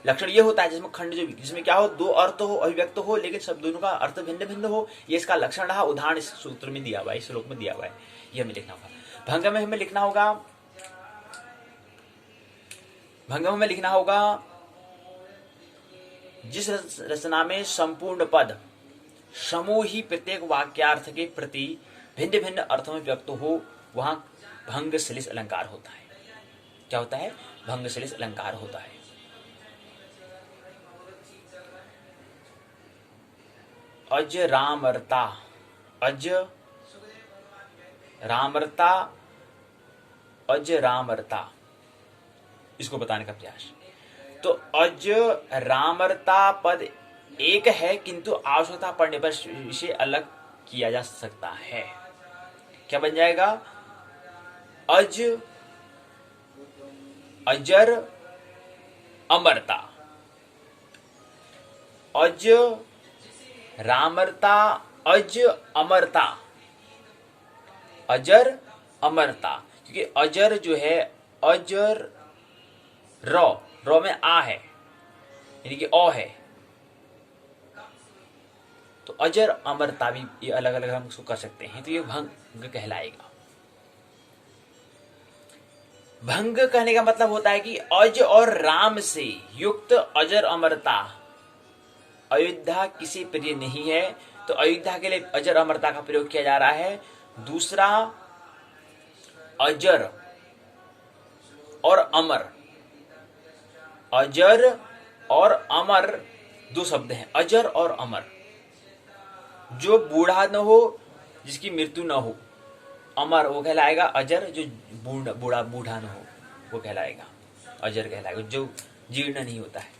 लक्षण ये होता है जिसमें खंड जो, जिसमें क्या हो, दो अर्थ हो, अभिव्यक्त हो, लेकिन सब दोनों का अर्थ भिन्न भिन्न हो, ये इसका लक्षण रहा। उदाहरण इस सूत्र में दिया हुआ है, इस श्लोक में दिया हुआ है, ये हमें लिखना होगा। भंग में हमें लिखना होगा, भंग में लिखना होगा, जिस रचना में संपूर्ण पद समूह ही प्रत्येक वाक्यार्थ के प्रति भिन्न भिन्न अर्थों में व्यक्त हो, वहां भंग श्लेष अलंकार होता है। क्या होता है, भंग श्लेष अलंकार होता है। अज रामरता, अज रामरता, अज रामरता, इसको बताने का प्रयास। तो अज रामरता पद एक है, किंतु आवश्यकता पड़ने पर इसे अलग किया जा सकता है। क्या बन जाएगा, अज अजर अमरता, अज रामरता, अज अमरता, अजर अमरता, क्योंकि अजर जो है, अजर रो में आ है, यानी कि अ है, तो अजर अमरता भी ये अलग अलग हम इसको कर सकते हैं, तो ये भंग कहलाएगा। भंग कहने का मतलब होता है कि अज और राम से युक्त अजर अमरता, अयोध्या किसी प्रिय नहीं है, तो अयोध्या के लिए अजर अमरता का प्रयोग किया जा रहा है। दूसरा अजर और अमर, अजर और अमर दो शब्द हैं, अजर और अमर। जो बूढ़ा न हो, जिसकी मृत्यु न हो, अमर वो कहलाएगा अजर, जो बूढ़ा न हो वो कहलाएगा अजर कहलाएगा, जो जीर्ण नहीं होता है,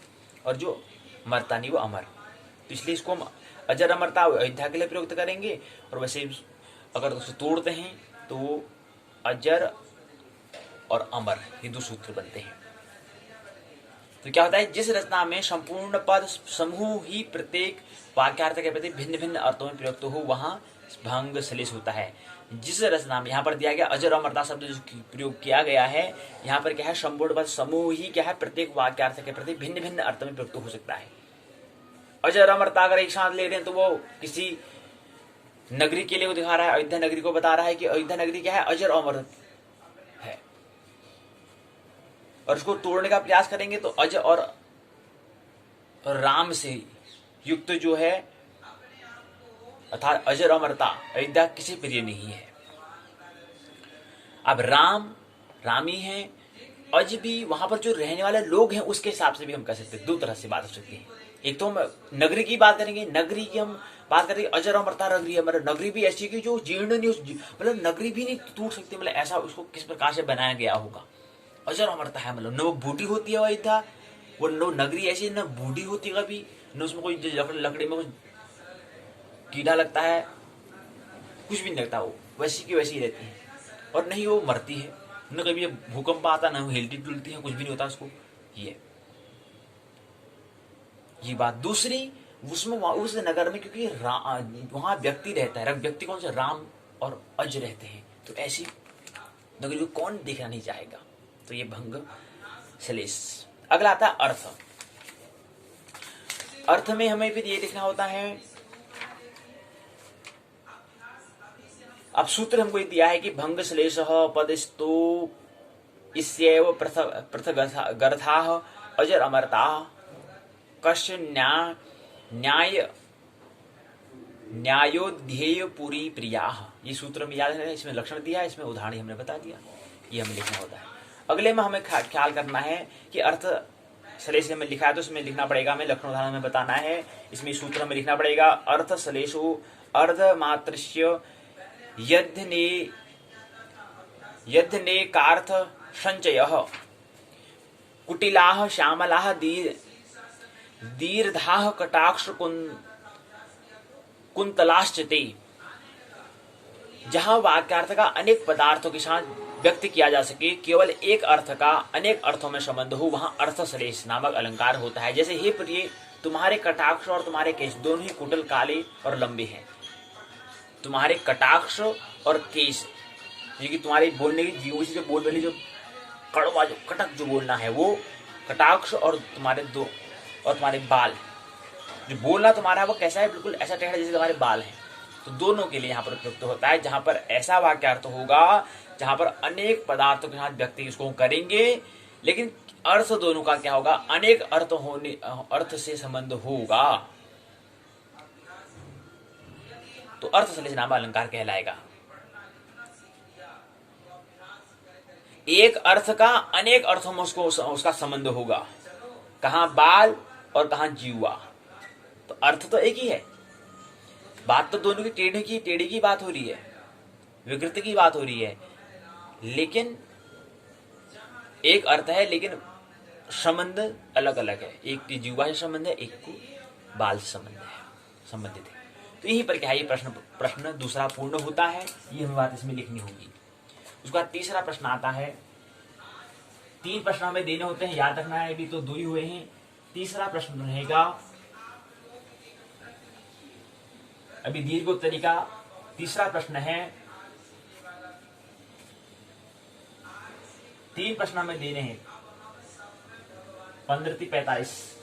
और जो मरता नहीं वो अमर। तो इसलिए इसको हम अजर अमरता अयोध्या के लिए प्रयुक्त करेंगे, और वैसे अगर उसको तोड़ते हैं तो वो अजर और अमर ये दो सूत्र बनते हैं। तो क्या होता है, जिस रचना में संपूर्ण पद समूह ही प्रत्येक वाक्यार्थ के प्रति भिन्न भिन्न अर्थों में प्रयुक्त हो, वहां भंग श्लेष होता है। जिस रचना में यहाँ पर दिया गया अजर अमरता शब्द जो प्रयोग किया गया है, यहाँ पर क्या है, संपूर्ण पद समूह ही क्या है, प्रत्येक वाक्यार्थ के प्रति भिन्न भिन्न अर्थ में प्रयुक्त हो सकता है। अजर अमरता अगर एक साथ ले रहे हैं तो वो किसी नगरी के लिए वो दिखा रहा है, अयोध्या नगरी को बता रहा है कि अयोध्या नगरी क्या है, अजर अमर है, और उसको तोड़ने का प्रयास करेंगे तो अजर और राम से युक्त जो है अर्थात अजर अमरता अयोध्या किसी प्रिय नहीं है। अब राम ही है, अज भी वहां पर जो रहने वाले लोग हैं उसके हिसाब से भी हम कह सकते हैं, दो तरह से बात हो सकती है। एक तो हम नगरी की बात करेंगे, नगरी की हम बात करेंगे अजर अमरता नगरी है, मतलब नगरी भी ऐसी की जो जीर्ण नहीं, मतलब नगरी भी नहीं टूट सकती, मतलब ऐसा उसको किस प्रकार से बनाया गया होगा, अजर अमरता है, मतलब न वो बूढ़ी होती है अयोध्या, वो नो नगरी ऐसी न बूढ़ी होती कभी, न उसमें कोई लकड़ी में कुछ कीड़ा लगता है, कुछ भी नहीं लगता, वो वैसी की वैसी रहती है, और नहीं वो मरती है, न कभी भूकंप आता, न हिलती डुलती है, कुछ भी नहीं होता उसको। ये बात। दूसरी, उसमें उस नगर में क्योंकि वहां व्यक्ति रहता है, व्यक्ति कौन से, राम और अज रहते हैं, तो ऐसी नगरी को कौन देखना नहीं चाहेगा, तो ये भंग सलेश। अगला आता है अर्थ। अर्थ में हमें फिर ये देखना होता है, अब सूत्र हमको ये दिया है कि भंग श्लेष पदस्तु इस्यैव पृथगर्था अजर अमरता कश्य न्यायोध्येय पूरी प्रिया। ये सूत्र में याद है, इसमें लक्षण दिया है, इसमें उदाहरण हमने बता दिया, ये हमें लिखना होता है। अगले में हमें ख्याल करना है कि अर्थ श्लेष में लिखा है तो इसमें लिखना पड़ेगा, हमें लक्षण उदाहरण में बताना है, इसमें सूत्र में लिखना पड़ेगा अर्थ श्लेषो अर्ध मात्रस्य यद्धने कार्थ संचयः कुटिलाः श्यामलाः दीर्घाः कटाक्ष कुंतलाश्चते। जहां वाक्यार्थ का अनेक पदार्थों के साथ व्यक्त किया जा सके, केवल एक अर्थ का अनेक अर्थों में संबंध हो, वहां अर्थ श्लेष नामक अलंकार होता है। जैसे हे प्रिय, तुम्हारे कटाक्ष और तुम्हारे केश दोनों ही कुटिल, काले और लंबे हैं। तुम्हारे कटाक्ष और केश, कि तुम्हारे बोलने की जीव से बोल वाली जो कड़वा जो कटक जो बोलना है वो कटाक्ष, और तुम्हारे बाल जो बोलना तुम्हारा है वो कैसा है, बिल्कुल ऐसा टेढ़ा जैसे तुम्हारे बाल हैं। तो दोनों के लिए यहाँ पर प्रयुक्त होता है, जहां पर ऐसा वाक्यार्थ होगा जहां पर अनेक पदार्थों के साथ व्यक्ति इसको करेंगे, लेकिन अर्थ दोनों का क्या होगा, अनेक अर्थ से संबंध होगा, तो अर्थ श्लेष नाम अलंकार कहलाएगा। एक अर्थ का अनेक अर्थों में उसका संबंध होगा, कहां बाल और कहां जीवा, तो अर्थ तो एक ही है, बात तो दोनों की टेढ़ी की बात हो रही है, विकृति की बात हो रही है, लेकिन एक अर्थ है, लेकिन संबंध अलग अलग है, एक की जीवा से संबंध है, एक को बाल से संबंधित है। तो यहीं पर क्या है, ये प्रश्न दूसरा पूर्ण होता है, ये हमें बात इसमें लिखनी होगी। उसके बाद तीसरा प्रश्न आता है, 3 प्रश्न हमें देने होते हैं, याद रखना है, अभी तो 2 ही हुए हैं। तीसरा प्रश्न रहेगा, अभी दीर्घोत्तरी का तीसरा प्रश्न है, 3 प्रश्न हमें देने हैं, 15-45।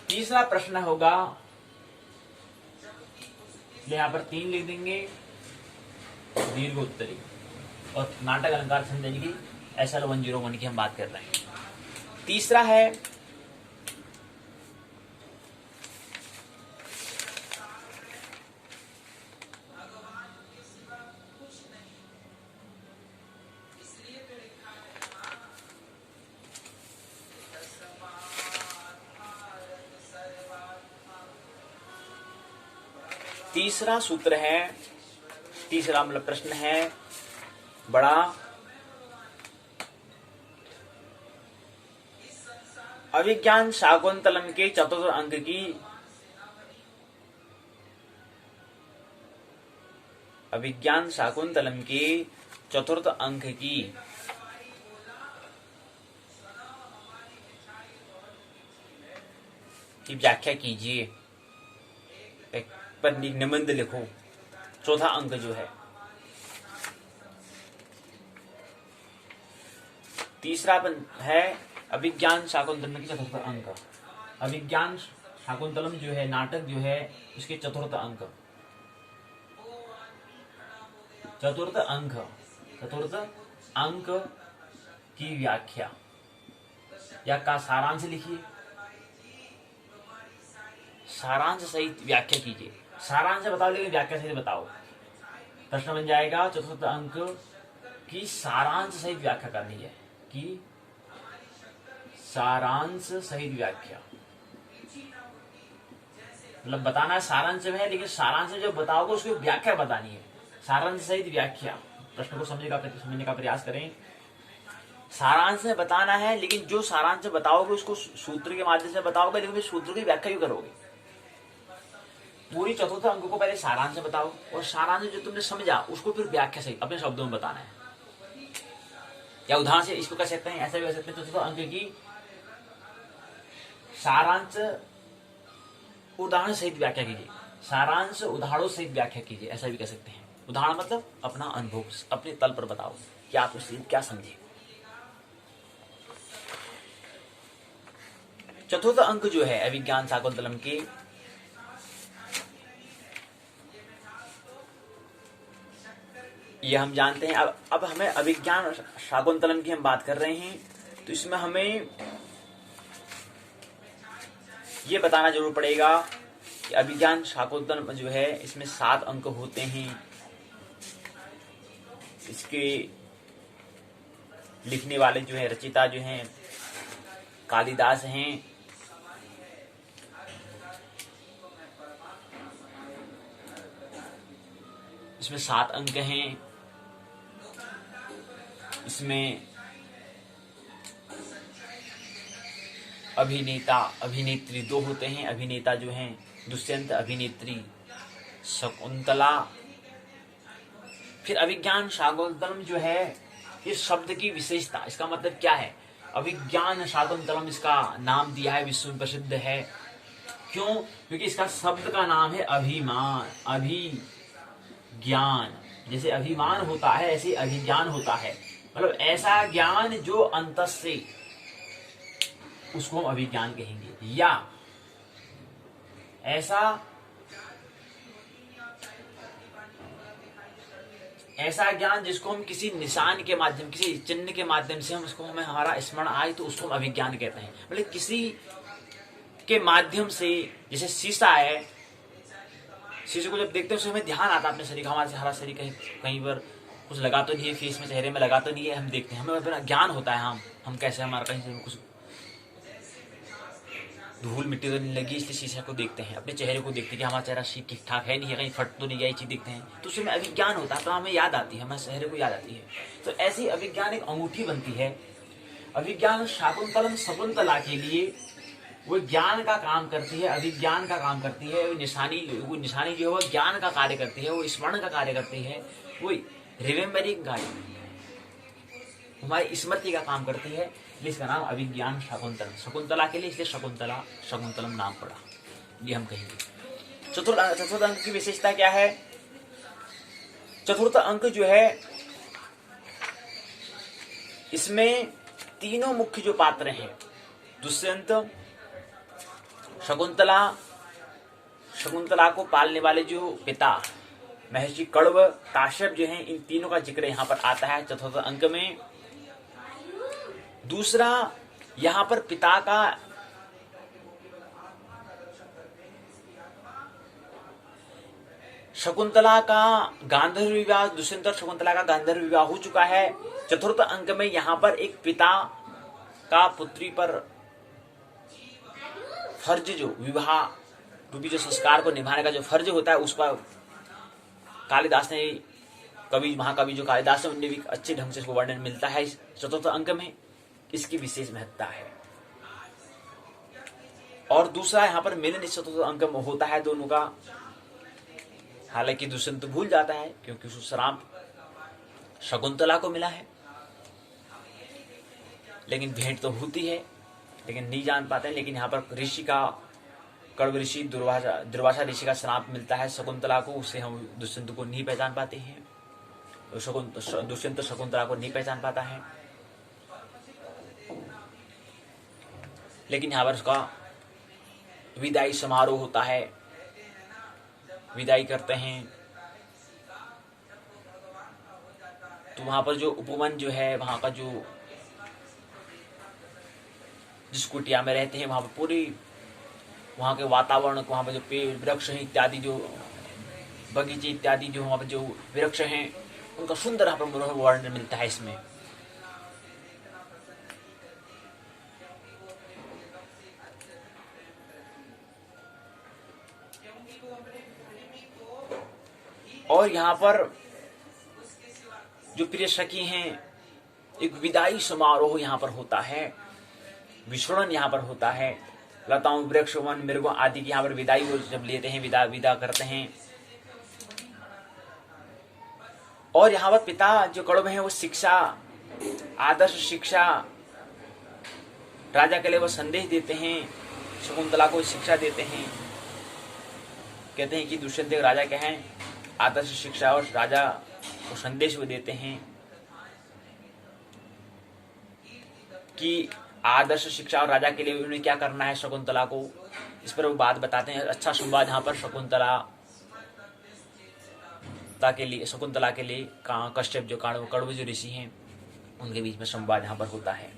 तीसरा प्रश्न होगा, यहां पर 3 लिख देंगे, दीर्घोत्तरी और नाटक अलंकार संजय की SL 101 की हम बात कर रहे हैं। तीसरा है तीसरा सूत्र है, तीसरा मतलब प्रश्न है बड़ा, अभिज्ञान शाकुंतलम के चतुर्थ अंक की, अभिज्ञान शाकुंतलम के चतुर्थ अंक की की व्याख्या कीजिए। एक पर निबंध लिखो। चौथा अंक जो है। तीसरा है अभिज्ञान शाकुंतलम की चतुर्थ अंक। अभिज्ञान शाकुंतलम जो है नाटक जो है उसके चतुर्थ अंक की व्याख्या या का सारांश लिखिए। सारांश सहित व्याख्या कीजिए। सारांश बताओ लेकिन व्याख्या सहित बताओ। प्रश्न बन जाएगा चतुर्थ अंक की सारांश सहित व्याख्या करनी है। कि सारांश सहित व्याख्या मतलब बताना है सारांश में है, लेकिन सारांश जो बताओगे उसकी व्याख्या बतानी है। सारांश सहित व्याख्या। प्रश्न को समझने का प्रयास करें। सारांश में बताना है, लेकिन जो सारांश बताओगे उसको सूत्र के माध्यम से बताओगे, लेकिन फिर सूत्र की व्याख्या भी करोगे। पूरी चतुर्थ अंक को पहले सारांश बताओ और सारांश जो तुमने समझा उसको फिर व्याख्या सहित अपने शब्दों में बताना है। या उदाहरण से इसको कह सकते हैं, ऐसा भी कह सकते हैं चतुर्थ अंक की सारांश उदाहरण सहित व्याख्या कीजिए। सारांश उदाहरणों सहित व्याख्या कीजिए, ऐसा भी कह सकते हैं। उदाहरण मतलब अपना अनुभव अपने तल पर बताओ कि आप उससे क्या समझे। चतुर्थ अंक जो है अभिज्ञान शाकुंतलम के ये हम जानते हैं। अब हमें अभिज्ञान शाकुंतलम की हम बात कर रहे हैं, तो इसमें हमें ये बताना जरूर पड़ेगा कि अभिज्ञान शाकुंतलम जो है इसमें 7 अंक होते हैं। इसके लिखने वाले जो है रचिता जो हैं कालिदास हैं। इसमें 7 अंक हैं। इसमें अभिनेता अभिनेत्री 2 होते हैं। अभिनेता जो हैं दुष्यंत, अभिनेत्री शकुंतला। फिर अभिज्ञान शाकुंतलम जो है इस शब्द की विशेषता, इसका मतलब क्या है। अभिज्ञान शाकुंतलम इसका नाम दिया है, विश्व में प्रसिद्ध है। क्यों? क्योंकि इसका शब्द का नाम है अभिमान, अभिज्ञान। जैसे अभिमान होता है ऐसे अभिज्ञान होता है, मतलब ऐसा ज्ञान जो अंत से, उसको हम अभिज्ञान कहेंगे। या ऐसा ज्ञान जिसको हम किसी निशान के माध्यम, किसी चिन्ह के माध्यम से हम उसको हमें हमारा स्मरण आए तो उसको हम अभिज्ञान कहते हैं। मतलब किसी के माध्यम से, जैसे शीशा है, शीशे को जब देखते हैं उससे हमें ध्यान आता है अपने शरीर का। हमारे हमारा शरीर कहीं पर कुछ लगा तो नहीं है, फेस में चेहरे में लगा तो नहीं है, हम देखते हैं, हमें अपना ज्ञान होता है। हम कैसे, हमारा कहीं से कुछ धूल मिट्टी तो नहीं लगी, इसलिए शीशे को देखते हैं, अपने चेहरे को देखते हैं कि हमारा चेहरा ठीक ठाक है नहीं है, कहीं फट तो नहीं गया, ये चीज देखते हैं तो उसमें अभिज्ञान होता है, तो हमें याद आती है, हमारे चेहरे को याद आती है। तो ऐसी अभिज्ञान एक अंगूठी बनती है। अभिज्ञान शाकुंतलम शकुंतला के लिए वो ज्ञान का काम करती है, अभिज्ञान का काम करती है। वो निशानी जो है वो ज्ञान का कार्य करती है, वो स्मरण का कार्य करती है, वो रिमेम्बरिंग का, हमारी स्मृति का काम करती है। इसका नाम अभिज्ञान शाकुंतलम, शकुंतला के लिए इसलिए शकुंतलम नाम पड़ा, ये हम कहेंगे। चतुर्थ अंक की विशेषता क्या है। चतुर्थ अंक जो है इसमें तीनों मुख्य जो पात्र हैं, दुष्यंत, शकुंतला को पालने वाले जो पिता महर्षि कण्व, काश्यप जो हैं, इन तीनों का जिक्र यहाँ पर आता है चतुर्थ अंक में। दूसरा, यहाँ पर पिता का शकुंतला का गांधर्व विवाह, दुष्यंत और शकुंतला का गांधर्व विवाह हो चुका है। चतुर्थ अंक में यहाँ पर एक पिता का पुत्री पर फर्ज, जो विवाह रूपी जो संस्कार को निभाने का जो फर्ज होता है, उसका कालिदास ने, महाकवि जो कालिदास है, उनने भी अच्छे ढंग से इसको वर्णन मिलता है इस चतुर्थ अंक में। इसकी विशेष महत्ता है। और दूसरा, यहाँ पर मिलन इस चतुर्थ अंक में होता है दोनों का। हालांकि दुष्यंत भूल जाता है क्योंकि उसको श्राप शकुंतला को मिला है, लेकिन भेंट तो होती है, लेकिन नहीं जान पाते हैं। लेकिन यहाँ पर ऋषि का कण्व ऋषि दुर्वासा ऋषि का श्राप मिलता है शकुंतला को, उससे हम दुष्यंत को नहीं पहचान पाते हैं, दुष्यंत शकुंतला को नहीं पहचान पाता है। लेकिन यहाँ पर उसका विदाई समारोह होता है, विदाई करते हैं। तो वहां पर जो उपवन जो है, वहां का जो जिस कुटिया में रहते हैं, वहां पर पूरी वहां के वातावरण, वहां पर जो पेड़ वृक्ष हैं इत्यादि, जो बगीचे इत्यादि, जो वहां पर जो वृक्ष हैं, उनका सुंदर यहाँ पर मनोहर वर्णन मिलता है इसमें। और यहाँ पर जो प्रिय सखी हैं, एक विदाई समारोह यहाँ पर होता है, विछोड़न यहाँ पर होता है। लताओं, वृक्ष, वन, मृगों आदि की यहाँ पर विदाई वो जब लेते हैं, विदा करते हैं। और यहाँ पर पिता जो कण्व है वो शिक्षा, आदर्श शिक्षा राजा के लिए वो संदेश देते हैं, शकुंतला को शिक्षा देते हैं। कहते हैं कि दुष्यंत राजा क्या है, आदर्श शिक्षा और राजा को संदेश वो देते हैं कि आदर्श शिक्षा और राजा के लिए उन्हें क्या करना है शकुंतला को, इस पर वो बात बताते हैं। अच्छा संवाद यहाँ पर शकुंतला के लिए कश्यप जो कण्व जो ऋषि हैं उनके बीच में संवाद यहाँ पर होता है।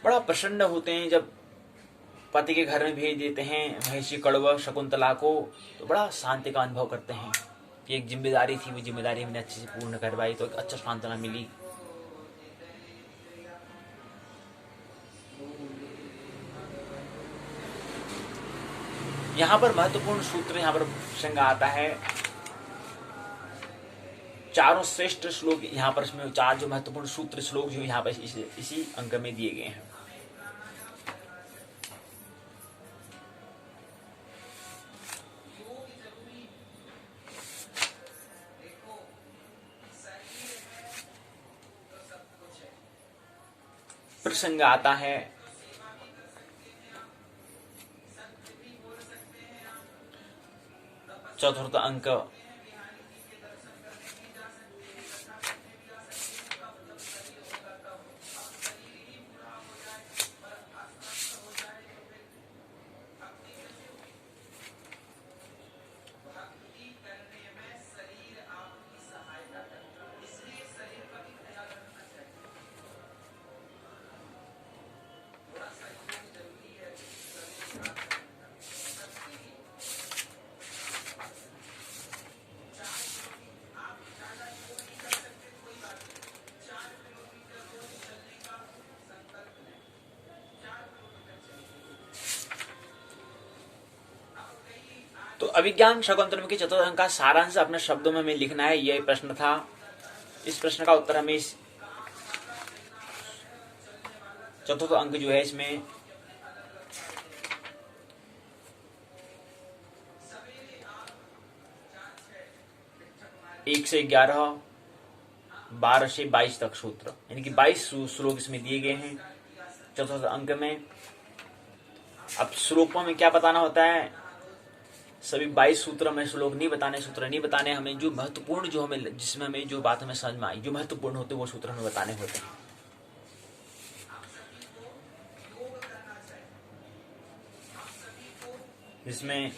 बड़ा प्रसन्न होते हैं जब पति के घर में भेज देते हैं महर्षि कण्व शकुंतला को, तो बड़ा शांति का अनुभव करते हैं कि एक जिम्मेदारी थी, वो जिम्मेदारी हमने अच्छे से पूर्ण करवाई, तो एक अच्छा सांत्वना मिली। यहाँ पर महत्वपूर्ण सूत्र यहाँ पर प्रसंग आता है। चारों श्रेष्ठ श्लोक यहाँ पर, इसमें चार जो महत्वपूर्ण सूत्र श्लोक जो यहाँ पर इसी अंक में दिए गए हैं। प्रसंग आता है चतुर्थ अंक, तो अभिज्ञान शकुंतलम के चतुर्थ अंक का सारांश अपने शब्दों में हमें लिखना है, यह प्रश्न था। इस प्रश्न का उत्तर हमें इस चतुर्थ अंक जो है इसमें एक से 11, 12 से 22 तक सूत्र, यानी कि 22 श्लोक इसमें दिए गए हैं चतुर्थ अंक में। अब श्लोकों में क्या बताना होता है, सभी 22 सूत्र में श्लोक नहीं बताने, सूत्र नहीं बताने, हमें जो महत्वपूर्ण, जो हमें जिसमें हमें जो बात हमें समझ में आई, जो महत्वपूर्ण होते वो सूत्र हमें बताने होते हैं। जिसमें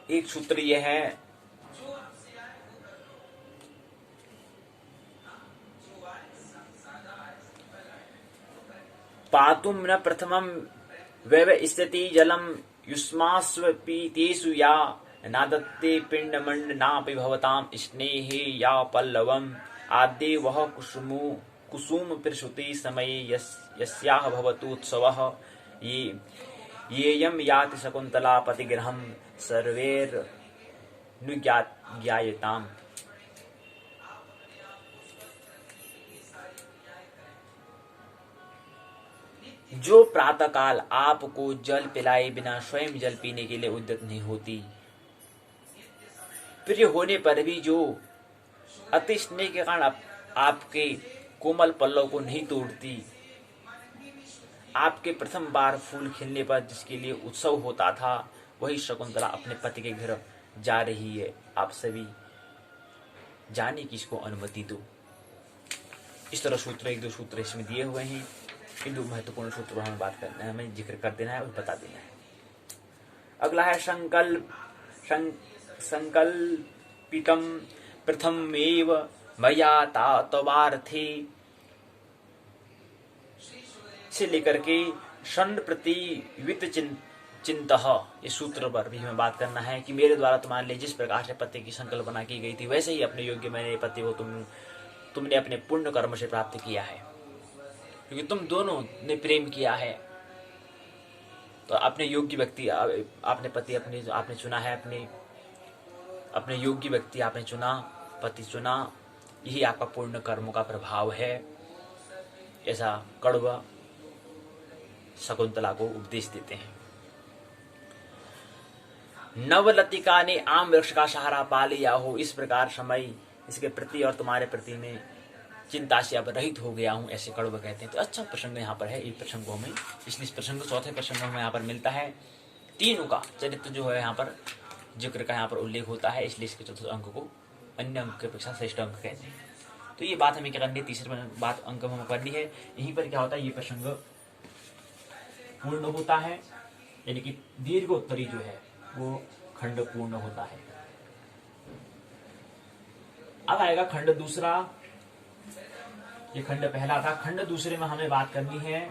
एक सूत्र यह है, पातुम न प्रथमम वैव स्थिति जलम युष्मास्वपीतेषु या नादत्ते पिंडमंड नापि भवताम स्नेहे या पल्लवम आद्ये वह कुसुम प्रसूति समये यस्याह भवतु उत्सवः येयं याति शकुन्तला पतिगृहं सर्वैर्नुज्ञायताम्। जो प्रातःकाल आपको जल पिलाए बिना स्वयं जल पीने के लिए उद्यत नहीं होती, प्रिय होने पर भी जो अति स्नेह के कारण आपके कोमल पल्लव को नहीं तोड़ती, आपके प्रथम बार फूल खिलने पर जिसके लिए उत्सव होता था, वही शकुंतला अपने पति के घर जा रही है। आप सभी जाने की इसको अनुमति दो। इस तरह सूत्र, एक दो सूत्र इसमें दिए हुए हैं। इन दो महत्वपूर्ण सूत्रों पर हमें बात करना है, हमें जिक्र कर देना है और बता देना है। अगला है संकल्पितम प्रथमेव मया तवार्थे से लेकर के षण प्रतिवित चिंतः, इस सूत्र पर भी हमें बात करना है कि मेरे द्वारा तुम्हारे लिए जिस प्रकार से पति की संकल्पना की गई थी, वैसे ही अपने योग्य मैंने पति को तुमने अपने पुण्य कर्म से प्राप्त किया है। क्योंकि तुम दोनों ने प्रेम किया है, तो अपने योग्य व्यक्ति आपने पति आपने चुना है, अपने योग्य व्यक्ति आपने चुना, पति चुना, यही आपका पुण्य कर्मों का प्रभाव है। ऐसा कड़वा शकुंतला को उपदेश देते हैं। नवलतिका ने आम वृक्ष का सहारा पा लिया हो, इस प्रकार समय इसके प्रति और तुम्हारे प्रति में चिंता से अब रहित हो गया हूं, ऐसे कड़वा कहते हैं। तो अच्छा प्रसंग यहाँ पर है, एक प्रसंगों में, इसलिए इस प्रसंग चौथे प्रसंग में यहाँ पर मिलता है। तीनों का चरित्र जो है यहाँ पर जिक्र का यहाँ पर उल्लेख होता है, इसलिए इसके चतुर्थ अंक को अन्य अंक की अपेक्षा श्रेष्ठ अंक कहते हैं। तो ये बात हमें क्या करनी है, तीसरे बात अंक में करनी है। यहीं पर क्या होता है, ये प्रसंग पूर्ण होता है, यानी कि दीर्घोत्तरी जो है वो खंड पूर्ण होता है। अब आएगा खंड दूसरा। ये खंड पहला था, खंड दूसरे में हमें बात करनी है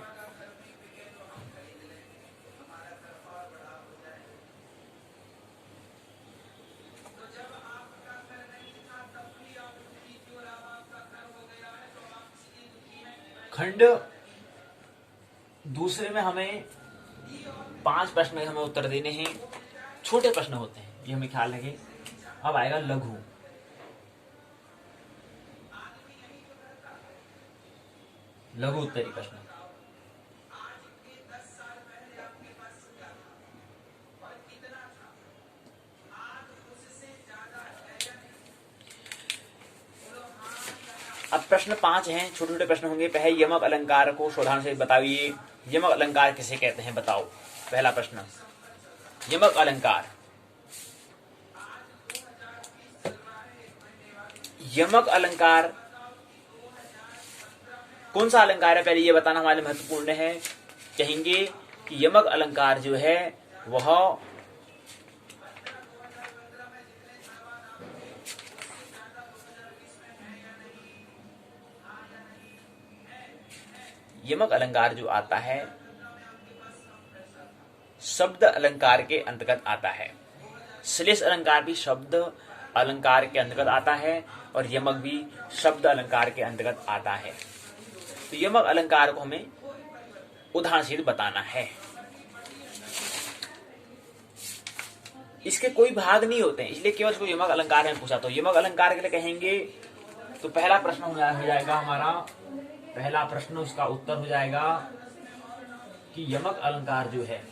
खंड दूसरे में हमें 5 प्रश्न हमें उत्तर देने हैं। छोटे प्रश्न होते हैं, ये हमें ख्याल रखें। अब आएगा लघु उत्तरी प्रश्न। अब प्रश्न 5 हैं, छोटे छोटे प्रश्न होंगे। पहले यमक अलंकार को सावधान से बताइए। यमक अलंकार किसे कहते हैं बताओ। पहला प्रश्न, यमक अलंकार। यमक अलंकार कौन सा अलंकार है, पहले ये बताना हमारे महत्वपूर्ण है। कहेंगे कि यमक अलंकार जो है वह यमक अलंकार जो आता है शब्द अलंकार के अंतर्गत आता है। श्लेष अलंकार भी शब्द अलंकार के अंतर्गत आता है और यमक भी शब्द अलंकार के अंतर्गत आता है। तो यमक अलंकार को हमें उदाहरण सहित बताना है। इसके कोई भाग नहीं होते हैं, इसलिए केवल इसको यमक अलंकार में पूछा। तो यमक अलंकार के लिए कहेंगे तो पहला प्रश्न हो जाएगा हमारा, पहला प्रश्न उसका उत्तर हो जाएगा कि यमक अलंकार जो है,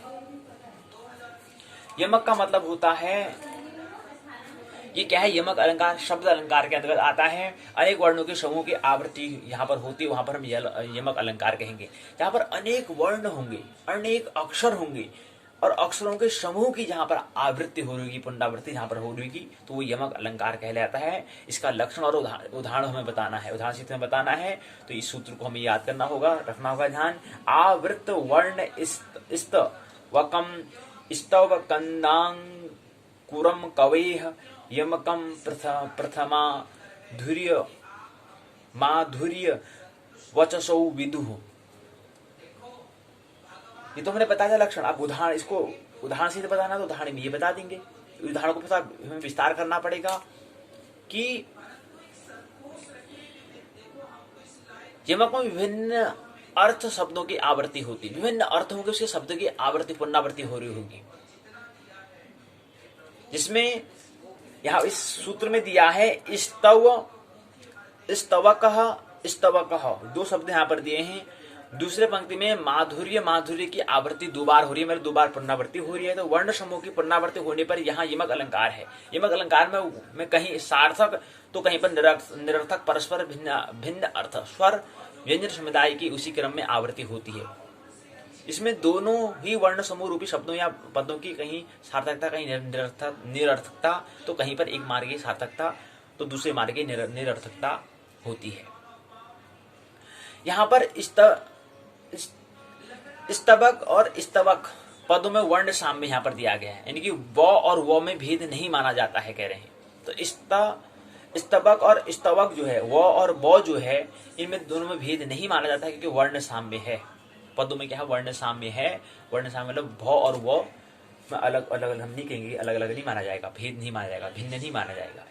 यमक का मतलब होता है, ये क्या है, यमक अलंकार शब्द अलंकार के अंतर्गत आता है। अनेक वर्णों के समूह की आवृत्ति यहाँ पर होती है, वहां पर हम यमक अलंकार कहेंगे। जहाँ पर अनेक वर्ण होंगे, अनेक अक्षर होंगे और अक्षरों के समूह की जहाँ पर आवृत्ति हो रही, पुनरावृत्ति जहाँ पर हो रही, तो वो यमक अलंकार कहलाता है। इसका लक्षण और उदाहरण हमें बताना है, उदाहरण से हमें बताना है। तो इस सूत्र को हमें याद करना होगा, रखना होगा ध्यान। आवृत्त वर्ण स्त वकम स्तव कंदांकुरम कवेह यमकम प्रथमा धुर्य माधुर्य वचसौ विदुः। ये तो हमने बता दिया लक्षण। अब उदाहरण, इसको उदाहरण से बताना तो उदाहरण में ये बता देंगे। उदाहरण को पता हमें विस्तार करना पड़ेगा कि यमक में विभिन्न अर्थ शब्दों की आवृत्ति होती, विभिन्न अर्थ होंगे, उसके शब्द की आवृत्ति पुनरावृत्ति हो रही होगी। जिसमें यहाँ इस सूत्र में दिया है स्तव स्तवकः स्तवकः, 2 शब्द यहाँ पर दिए हैं। दूसरे पंक्ति में माधुर्य माधुर्य की आवृत्ति 2 बार हो रही है, मतलब 2 बार पुनरावृत्ति हो रही है। तो वर्ण समूह की पुनरावृत्ति होने पर यहाँ यमक अलंकार है। यमक अलंकार में कहीं सार्थक तो कहीं पर निरर्थक परस्पर भिन्न भिन्न अर्थ स्वर व्यंजन समुदाय की उसी क्रम में आवृत्ति होती है। इसमें दोनों ही वर्ण समूह रूपी शब्दों या पदों की कहीं सार्थकता कहीं निरर्थकता, तो कहीं पर एक मार्ग की सार्थकता तो दूसरे मार्ग की निरर्थकता होती है। यहाँ पर स्तबक और स्तवक पदों में वर्ण साम्य यहाँ पर दिया गया है, यानी कि व और वो में भेद नहीं माना जाता है, कह रहे हैं। तो स्तबक और स्तवक जो है, व और ब जो है, इनमें दोनों में भेद नहीं माना जाता है, क्योंकि वर्ण साम्य है। पदों में क्या है, वर्ण साम्य है। वर्ण साम्य मतलब भ और व में अलग अलग हम नहीं कहेंगे, अलग अलग नहीं माना जाएगा, भेद नहीं माना जाएगा, भिन्न नहीं माना जाएगा।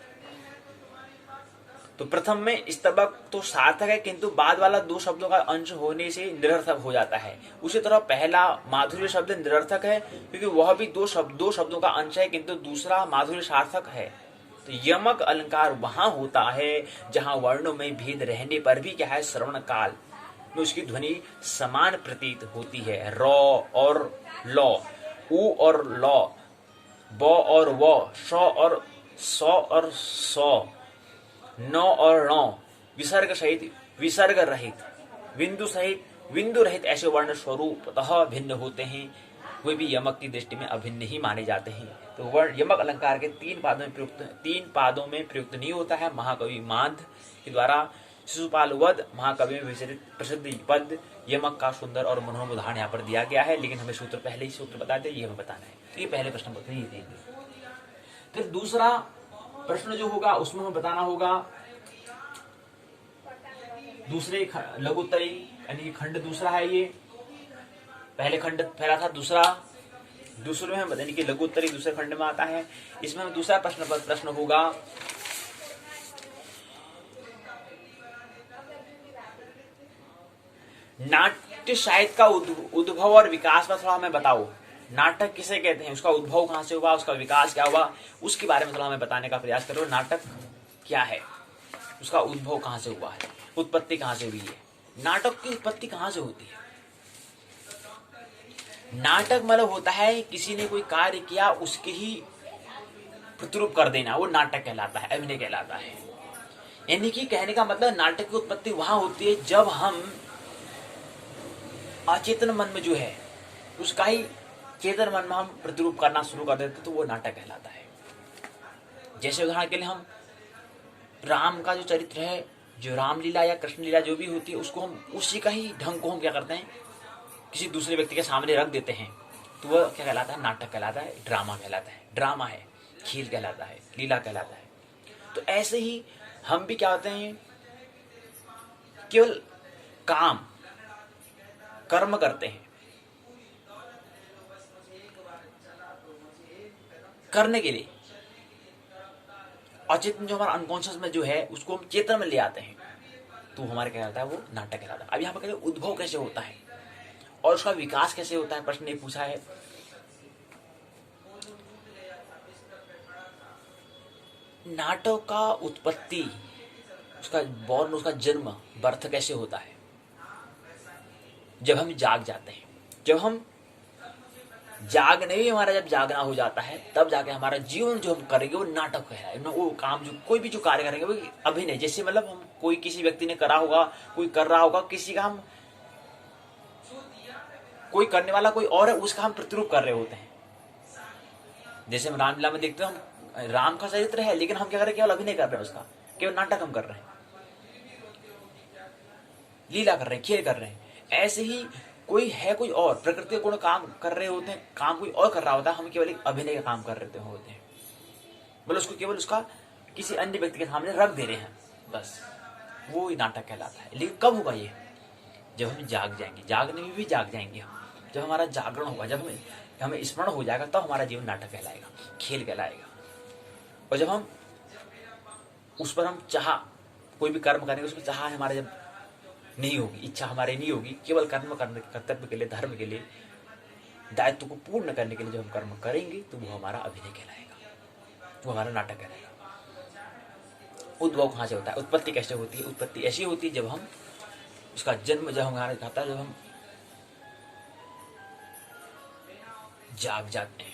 तो प्रथम में स्तबक तो सार्थक है, किंतु बाद वाला 2 शब्दों का अंश होने से निरर्थक हो जाता है। उसी तरह पहला माधुर्य शब्द निरर्थक है, क्योंकि वह भी 2 शब्दों का अंश है, किंतु दूसरा माधुर्य सार्थक है। तो यमक अलंकार वहां होता है जहां वर्णों में भेद रहने पर भी क्या है, श्रवण काल में उसकी ध्वनि समान प्रतीत होती है। र और ल, उ और ल, ब और व, श और स और स, न और ण, विसर्ग सहित विसर्ग रहित, बिंदु सहित बिंदु रहित ऐसे वर्ण स्वरूपतः भिन्न होते हैं, वे भी यमक की दृष्टि में अभिन्न ही माने जाते हैं। तो वर्ण यमक अलंकार के 3 पादों में प्रयुक्त नहीं होता है। महाकवि मांध के द्वारा शिशुपाल वध महाकवि में विचरित प्रसिद्ध पद यमक का सुंदर और मनोरम उदाहरण यहाँ पर दिया गया है, लेकिन हमें पहले ही सूत्र बता दे, ये हमें बताना है। तो ये पहले प्रश्न पत्र ये देंगे। फिर दूसरा प्रश्न जो होगा उसमें हमें बताना होगा दूसरे लघुत्तरी, यानी खंड दूसरा है ये। पहले खंड पहला था, दूसरे में यानी कि लघुत्तरी दूसरे खंड में आता है। इसमें हम दूसरा प्रश्न होगा नाट्य साहित्य का उद्भव और विकास पर थोड़ा हमें बताओ। नाटक किसे कहते हैं, उसका उद्भव कहां से हुआ, उसका विकास क्या हुआ, उसके बारे में थोड़ा हमें बताने का प्रयास करो। नाटक क्या है, उसका उद्भव कहां से हुआ है, उत्पत्ति कहां से हुई है, नाटक की उत्पत्ति कहां से होती है। नाटक मतलब होता है किसी ने कोई कार्य किया उसके ही प्रतिरूप कर देना, वो नाटक कहलाता है, अभिनय कहलाता है। यानी कि कहने का मतलब नाटक की उत्पत्ति वहां होती है जब हम अचेतन मन में जो है उसका ही चेतन मन में हम प्रतिरूप करना शुरू कर देते, तो वो नाटक कहलाता है। जैसे उदाहरण के लिए हम राम का जो चरित्र है, जो रामलीला या कृष्ण लीला जो भी होती है, उसको हम उसी का ही ढंग को हम क्या करते हैं, किसी दूसरे व्यक्ति के सामने रख देते हैं, तो वह क्या कहलाता है, नाटक कहलाता है, ड्रामा कहलाता है। ड्रामा है, खेल कहलाता है, लीला कहलाता है। तो ऐसे ही हम भी क्या होते हैं, केवल कर्म करते हैं, करने के लिए अचेतन जो हमारा अनकॉन्शियस में जो है उसको हम चेतन में ले आते हैं, तो हमारे क्या कहलाता है, वो नाटक कहलाता है। अब यहाँ पर कहते हैं उद्भव कैसे होता है और उसका विकास कैसे होता है, प्रश्न ये पूछा है। नाटक का उत्पत्ति, उसका जन्म, बर्थ कैसे होता है, जब हम जाग जाते हैं। जब हम जागने भी हमारा जब जागना हो जाता है, तब जाके हमारा जीवन जो हम करेंगे वो नाटक है। वो काम जो कोई भी जो कार्य करेंगे वो अभिनय, जैसे मतलब हम कोई किसी व्यक्ति ने करा होगा, कोई कर रहा होगा, किसी का हम कोई करने वाला कोई और है, उसका हम प्रतिरूप कर रहे होते हैं। जैसे हम रामलीला में देखते हैं, हम राम का चरित्र है लेकिन हम क्या कर रहे हैं, केवल अभिनय कर रहे हैं, उसका केवल नाटक हम कर रहे हैं, लीला कर रहे हैं, खेल कर रहे हैं। ऐसे ही कोई है, कोई और प्रकृति गुण काम कर रहे होते हैं, काम कोई और कर रहा होता है, हम केवल एक अभिनय का काम कर रहे होते हैं, मतलब उसको केवल उसका किसी अन्य व्यक्ति के सामने रख दे रहे हैं, बस वो ही नाटक कहलाता है। लेकिन कब होगा ये, जब हम जाग जाएंगे, जागने में भी जाग जाएंगे हम, जब हमारा जागरण होगा, जब हमें स्मरण हो जाएगा, तब हमारा जीवन नाटक कहलाएगा, खेल कहलाएगा। और जब हम उस पर हम कोई भी कर्म करेंगे, उसमें हमारे जब नहीं होगी, इच्छा हमारी नहीं होगी, केवल कर्म करने, कर्तव्य के लिए, धर्म के लिए, दायित्व को पूर्ण करने के लिए जब हम कर्म करेंगे, तो वो हमारा अभिनय कहलाएगा, वो हमारा नाटक कहलाएगा। उद्भव कहाँ से होता है, उत्पत्ति कैसे होती है, उत्पत्ति ऐसी होती है जब हम उसका जन्म जब हमारा खाता है जब हम जाग जाते हैं।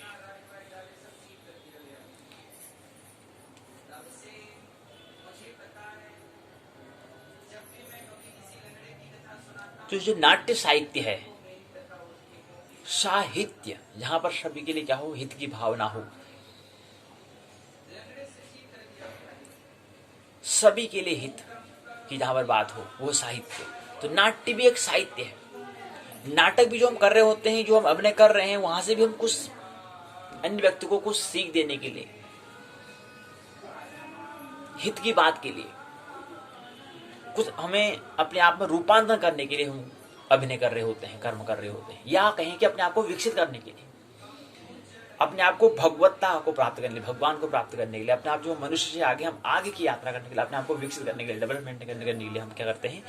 तो जो नाट्य साहित्य है, साहित्य, जहां पर सभी के लिए क्या हो, हित की भावना हो, सभी के लिए हित की जहां पर बात हो, वो साहित्य। तो नाट्य भी एक साहित्य है। नाटक भी जो हम कर रहे होते हैं, जो हम अभिनय कर रहे हैं, वहां से भी हम कुछ अन्य व्यक्ति को कुछ सीख देने के लिए, हित की बात के लिए, कुछ हमें अपने आप में रूपांतरण करने के लिए हम अभिनय कर रहे होते हैं, कर्म कर रहे होते हैं, या कहें कि अपने आप को विकसित करने के लिए, अपने आप को भगवत्ता को प्राप्त करने, भगवान को प्राप्त करने के लिए, अपने आप जो मनुष्य से आगे, हम आगे की यात्रा करने के लिए, अपने आप को विकसित करने के लिए, डेवलपमेंट करने के लिए हम क्या करते हैं,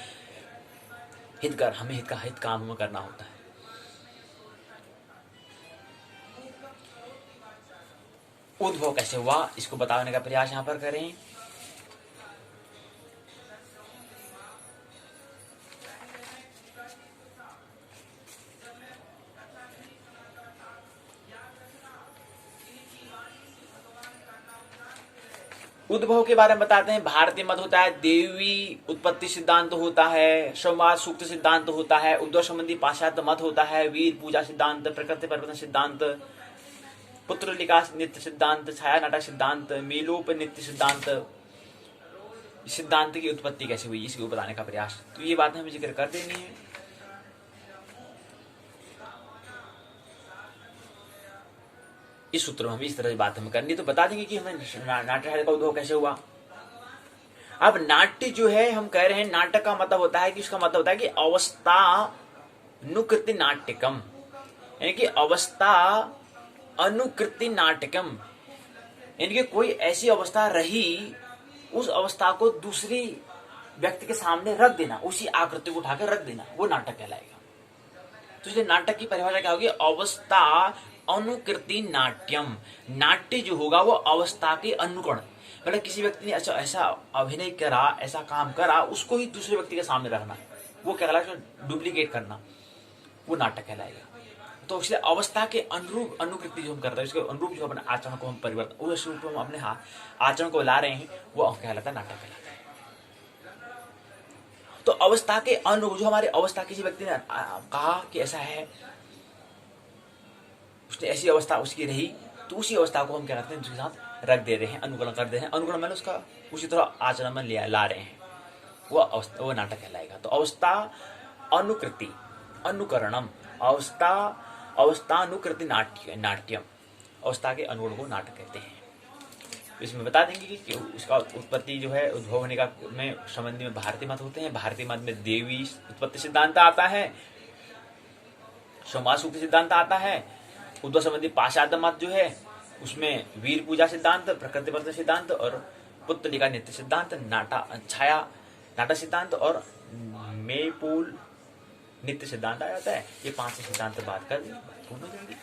हमें हित काम हमें करना होता है। उद्भव कैसे हुआ, इसको बताने का प्रयास यहां पर करें। उद्भव के बारे में बताते हैं। भारतीय मत होता है, देवी उत्पत्ति सिद्धांत होता है, संवाद सूक्त सिद्धांत होता है, उद्भव संबंधी पाश्चात्य मत होता है, वीर पूजा सिद्धांत, प्रकृति परिवर्तन सिद्धांत, पुत्र विकास नित्य सिद्धांत, छाया नाटक सिद्धांत, मेलोप नित्य सिद्धांत। सिद्धांत की उत्पत्ति कैसे हुई, इसको बताने का प्रयास। तो ये बातें हमें जिक्र कर देनी है। इस सूत्र में हमें इस तरह की बात हमें करनी, तो बता देंगे कि हमें नाट्य का उद्भव कैसे हुआ। अब नाट्य जो है, हम कह रहे हैं नाटक का मतलब होता है कि उसका मतलब होता है कि अवस्था अनुकृति नाट्यकम, यानी कि अवस्था अनुकृति नाटकम, यानी कि कोई ऐसी अवस्था रही, उस अवस्था को दूसरी व्यक्ति के सामने रख देना, उसी आकृति को उठाकर रख देना, वो नाटक कहलाएगा। तो इसलिए नाटक की परिभाषा क्या होगी, अवस्था अनुकृति नाट्यम। नाट्य जो होगा वो अवस्था के अनुकरण, मतलब किसी व्यक्ति ने अच्छा ऐसा अभिनय करा, ऐसा काम करा, उसको ही दूसरे व्यक्ति के सामने रखना, वो क्या कहलाएगा, डुप्लीकेट करना, वो नाटक कहलाएगा। तो इसलिए अवस्था के अनुरूप अनुकृति जो हम करते हैं, उसके अनुरूप जो अपने आचरण को हम परिवर्तन, उस रूप में हम अपने आचरण को ला रहे हैं, वो कहलाता है, नाटक कहलाता है। तो अवस्था के अनुरूप, जो हमारी अवस्था, किसी व्यक्ति ने कहा कि ऐसा है, उसने ऐसी अवस्था उसकी रही, तो उसी अवस्था को हम क्या करते हैं, उसके साथ रख दे रहे हैं, अनुकरण कर दे रहे हैं। अनुकरण मैंने उसका उसी तरह आचरण में ला रहे हैं, वो अवस्था, वो नाटक कहलाएगा। तो अवस्था अनुकृति अनुकरणम, अवस्थानुकृति नाट्यम, अवस्था के अनुगुण को नाटक कहते हैं। इसमें बता देंगे कि उसका उत्पत्ति जो है, उद्भव होने का में संबंधी में भारतीय मत होते हैं। भारतीय मत में देवी उत्पत्ति सिद्धांत आता है, समाज सूक्त सिद्धांत आता है, उद्भव संबंधी पाश्चात्य मत जो है उसमें वीर पूजा सिद्धांत, प्रकृति परिवर्तन सिद्धांत और पुत्तलिका नित्य सिद्धांत, छाया नाटक सिद्धांत और मेपोल नित्य सिद्धांत आ जाता है। ये 5 सिद्धांत बात कर पूर्ण हो जाएगी।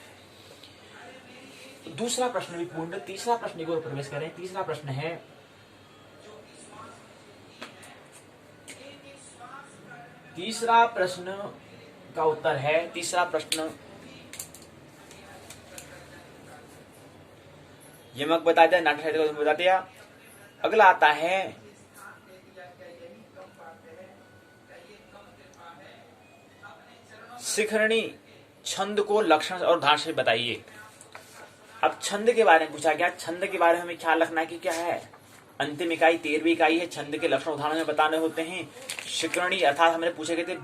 दूसरा प्रश्न भी पूर्ण। तीसरा प्रश्न को प्रवेश करें। तीसरा प्रश्न है, तीसरा प्रश्न का उत्तर है, तीसरा प्रश्न यमक बता दिया, नाटक साहित्य को बता दिया। अगला आता है शिखरणी छंद को लक्षण और उदाहरण से बताइए। अब छंद के बारे में पूछा गया। छंद के बारे में हमें ख्याल रखना है कि क्या है, अंतिम इकाई 13वीं इकाई है, छंद के लक्षण उदाहरण में बताने होते हैं। शिखरणी अर्थात हमने पूछे गए थे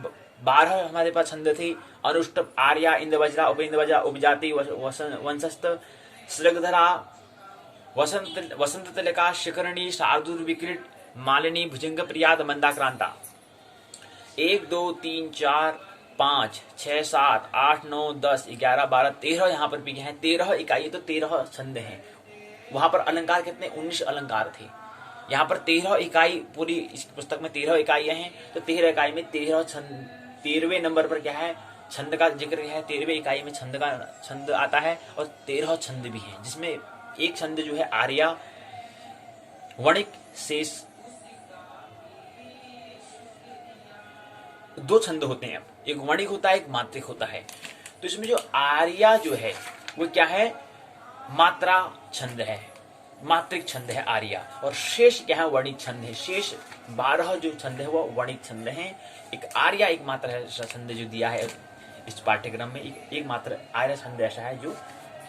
12 हमारे पास छंद थे, अनुष्टुप, आर्या, इंद्रवज्रा, उपइंद्रवज्रा, उपजाति, वंशस्थ, श्रगधरा, वसंत तिलका, शिखरणी, शार्दूल, विकृत, मालिनी, भुजंग प्रियाद, मंदाक्रांता। 1 2 3 4 5 6 7 8 9 10 11 12 13 यहाँ पर भी हैं। 13 इकाई, तो 13 छंद हैं। वहां पर अलंकार कितने, 19 अलंकार थे। यहाँ पर 13 इकाई, पूरी इस पुस्तक में 13 इकाइयां हैं, तो 13 इकाई में 13 छंद, 13वें नंबर पर क्या है, छंद का जिक्र है। 13वें इकाई में छंद आता है और 13 छंद भी हैं, जिसमें एक छंद जो है आर्या, वणिक, शेष, दो छंद होते हैं, एक वर्णिक होता है, एक मात्रिक होता है। तो इसमें जो आर्या जो है वो क्या है, मात्रा छंद है, मात्रिक छंद है आर्या, और शेष क्या है, वर्णिक छंद है। शेष 12 जो छंद है वो वर्णिक छंद है। एक आर्या एक मात्र छंद जो दिया है इस पाठ्यक्रम में, एक मात्र आर्य छंद ऐसा है जो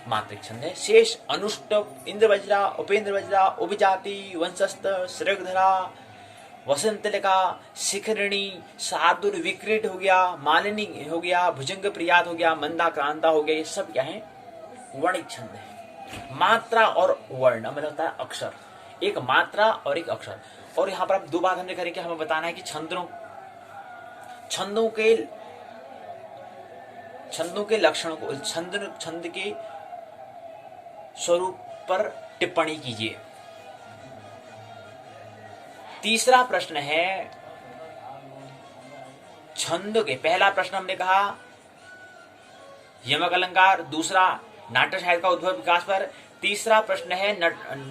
मात्रिक छंद है। शेष अनुष्टुप, इंद्रवज्रा, उपेंद्र वज्रा, उभिजाति, वंशस्थ, श्रेगधरा, वसंतलिका, शिखरिणी, शार्दुल, विक्रीट हो गया, मालिनी हो गया, भुजंग प्रियात हो गया, मंदाक्रांता हो गया, ये सब क्या है, वर्णिक छंद है। मात्रा और वर्ण मतलब होता है अक्षर, एक मात्रा और एक अक्षर। और यहाँ पर अब दो बात हमने करें कि हमें बताना है कि छंदों के लक्षण को, छंद के स्वरूप पर टिप्पणी कीजिए। तीसरा प्रश्न है छंद के, पहला प्रश्न हमने कहा यमक अलंकार, दूसरा नाट्य साहित्य का उद्भव विकास पर, तीसरा प्रश्न है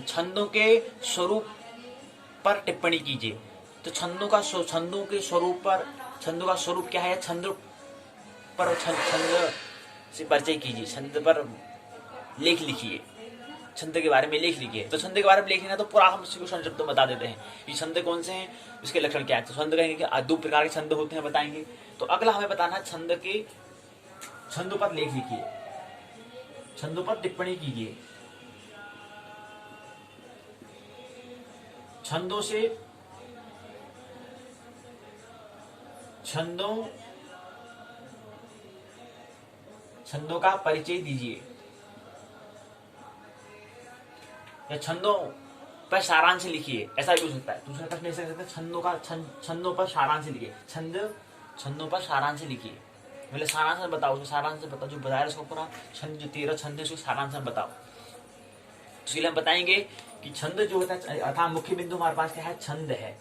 छंदों के स्वरूप पर टिप्पणी कीजिए। तो छंदों के स्वरूप पर, छंदों का स्वरूप क्या है, छंद पर छंद से परिचय कीजिए, छंद पर लेख लिखिए, छंद के बारे में लेख लिखिए। तो छंद के बारे में लेख लिखना तो पूरा हम उसको संक्षिप्त में बता देते हैं कि छंद कौन से हैं, उसके लक्षण क्या है। तो छंद कहेंगे कि दो प्रकार के छंद होते हैं, बताएंगे। तो अगला हमें बताना है छंदों पर लेख लिखिए, छंदों पर टिप्पणी कीजिए। छंदों का परिचय दीजिए, या छंदों पर सारांश लिखिए, ऐसा भी हो सकता है। दूसरा प्रश्न ऐसा सकता है छंदों पर सारांश लिखिए, छंदों पर सारांश लिखिए, मतलब सारांश बताओ, जो बताया उसको पूरा छंद, जो 13 छंद है उसको सारांश बताओ। इसलिए हम बताएंगे कि छंद जो होता है, अर्थात मुख्य बिंदु हमारे पास क्या है, छंद है।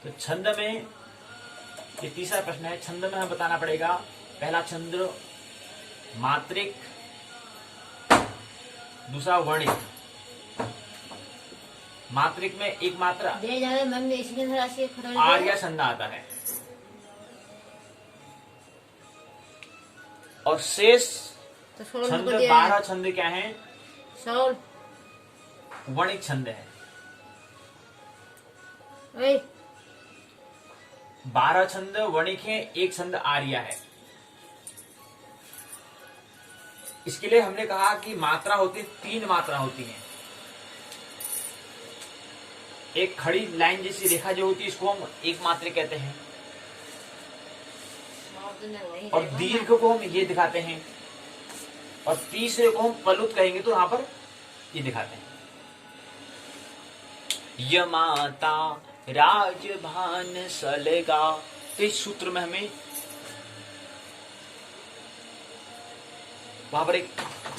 तो छंद में ये तीसरा प्रश्न है, छंद में हमें बताना पड़ेगा पहला छंद मात्रिक, दूसरा वर्णिक। मात्रिक में एक मात्रा आर्या छंद आता है, और शेष छंद 12 छंद क्या है, वर्णिक छंद है। 12 छंद वर्णिक है, एक छंद आर्या है। इसके लिए हमने कहा कि मात्रा होती, 3 मात्रा होती है। एक खड़ी लाइन जैसी रेखा जो होती है इसको हम एक मात्रिक कहते हैं, और दीर्घ को हम ये दिखाते हैं, और तीसरे को हम पलुत कहेंगे तो यहां पर ये दिखाते हैं। यमाता राजभान सलगा, तो इस सूत्र में हमें वहां पर एक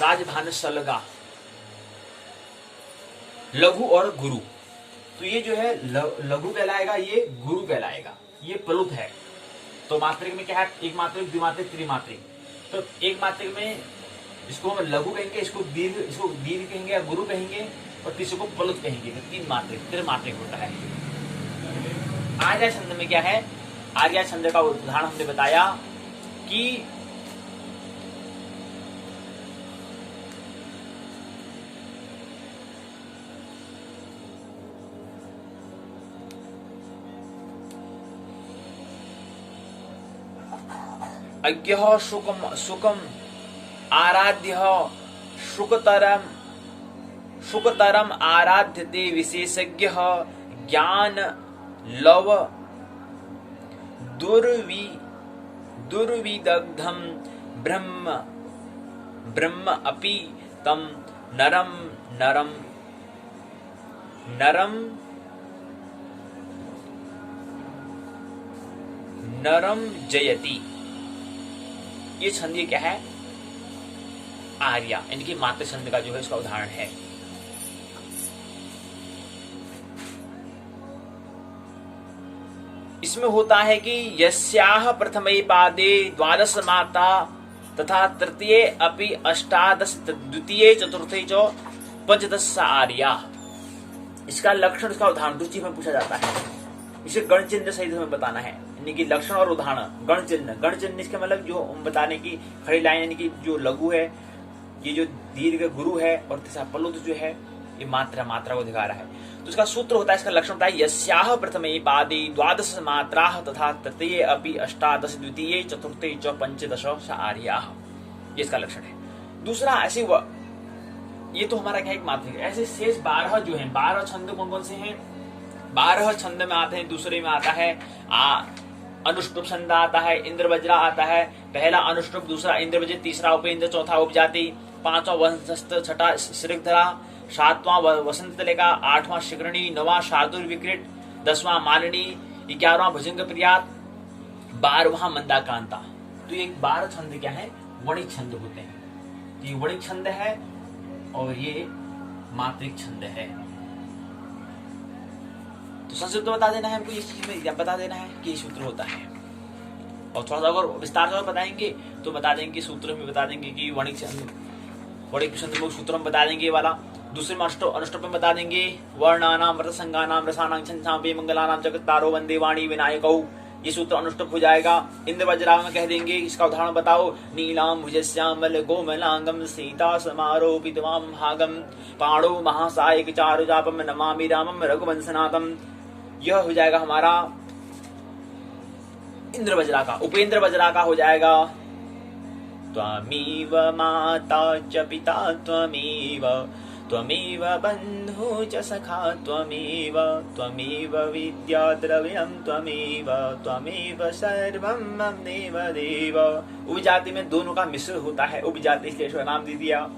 राजभान सलगा, लघु और गुरु, तो ये जो है लघु कहलाएगा, ये गुरु कहलाएगा, ये प्लुत है। तो मात्रिक में क्या है, एक मात्रिक, द्विमात्रिक, त्रिमात्रिक। तो एक मात्रिक में इसको हम लघु कहेंगे, इसको दीर्घ कहेंगे या गुरु कहेंगे, और तीसरे को प्लुत कहेंगे। तो 3 मात्रिक, त्रिमात्रिक होता है। आर्या छंद में क्या है, आर्या छंद का उदाहरण हमने बताया कि अज्ञः शुकम आराध्यः शुकतरम आराध्यते विशेषज्ञः ज्ञान लव दुर्विदग्धम ब्रह्म अपि तम नरम जयति। ये छंद क्या है, आर्या, इनकी मात्र छंद का जो है इसका उदाहरण है। इसमें होता है कि यस्याह प्रथमे पादे 12 मात्रा तथा तृतीये अपि 18, द्वितीये चतुर्थे च 15 आर्या। इसका लक्षण, इसका उदाहरण रुचि में पूछा जाता है। इसे गणचिन्ह सहित हमें बताना है। यानी कि लक्षण और उदाहरण। गण चिन्ह, गण चिन्ह इसका मतलब जो बताने की खड़ी लाइन, यानी कि जो लघु है, ये जो दीर्घ गुरु है, और तीसरा प्लुत जो है ये मात्रा को दिखा रहा है। तो इसका सूत्र होता है, इसका लक्षण होता है यस्याह प्रथमे पादे द्वादश मात्राः तथा तृतीये अपि अष्टादश द्वितीये चतुर्थे च पंचदश आर्याः, ये इसका लक्षण है। दूसरा ऐसे ये तो हमारा क्या एक मात्रिक, ऐसे शेष 12 जो है, 12 छंद कौन कौन से हैं? 12 छंद में आते हैं। दूसरे में आता है अनुष्टुप छंद आता है, इंद्र वज्रा आता है। पहला अनुष्टुप, दूसरा इंद्र वज्र, तीसरा उपेंद्र, चौथा उपजाति, पांचवा वंशस्थ, छठा श्रीधरा, सातवां वसंत लेखा, आठवां शिखरणी, नौवां शार्दुल विकृत, 10वां मालिनी, 11वां भुजंग प्रियात, 12वां मंदाकांता। तो ये 12 छंद क्या है? वणिक छंद होते हैं। ये वणिक छंद है और ये मात्रिक छंद है। तो संस्कृत में बता देना है हमको, इस चीज में बता देना है कि सूत्र होता है। और थोड़ा सा अगर विस्तार से बताएंगे तो बता देंगे, सूत्र में बता देंगे कि वणिक छंद में सूत्र में बता देंगे वाला। दूसरे में अनुष्टुप में बता देंगे वर्णानाम व्रत संज्ञानाम रसानाम छंसाम मंगलानाम जगत्तारो वंदे वाणी विनायकौ, ये सूत्र अनुष्टुप हो जाएगा। इंद्र वज्रा में कह देंगे, इसका उदाहरण बताओ, नीलाम भुजश्यामल कोमलांगम सीता समारोपितवाम भागम पाणो महासायक चारुजापम नमामि रामम रघुवंशनाथम, यह हो जाएगा हमारा इंद्र वज्रा का। उपेंद्र वज्रा का हो जाएगा त्वमेव माता च पिता त्वमेव, त्वमेव बन्धु च सखा त्वमेव, त्वमेव विद्या द्रव्यं त्वमेव, त्वमेव सर्वं मम देव देव। उपजाति में दोनों का मिश्र होता है, उपजाति इसलिए इसका नाम दे दिया।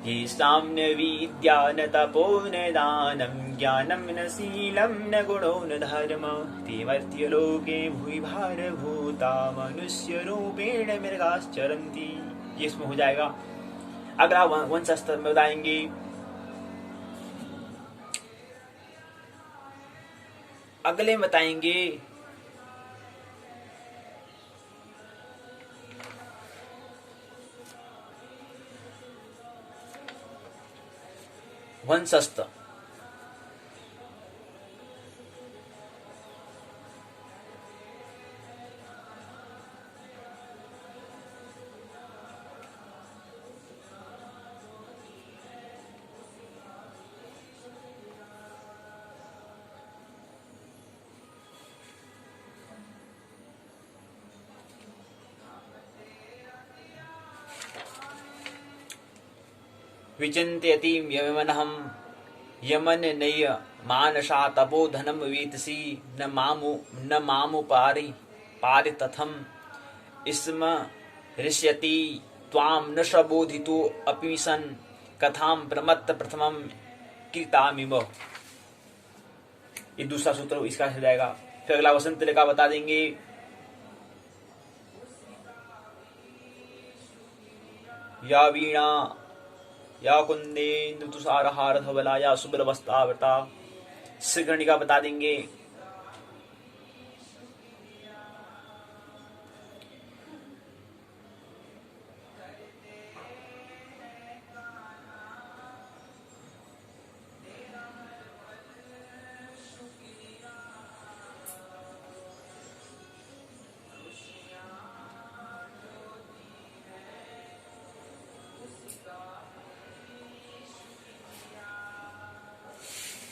ये साम्य विद्या न तपो न दानम ज्ञानम न शीलम न गुणो न धर्म, ते मर्त्यलोके भुवि भारभूता मनुष्य रूपेण मृगाश्चरन्ति, ये इसमें हो जाएगा। अगला वंशस्थ में बताएंगे, अगले बताएंगे वंशस्थ। विचिन्त्यति यमनहं यमन नय मानसा तपो धनम वीतसी न मामु पारि तथम स्म ऋष्यति त्वाम न शबोधितो अपि सन कथाम प्रमत्त प्रथमम कीर्तामिव, ये दूसरा सूत्र इसका हो जाएगा। फिर अगला वसंत लेखा बता देंगे, या वीणा या कुंदेन्दु तुषारहार धवला या शुभ्रवस्त्रावृता, श्रीगणिका बता देंगे।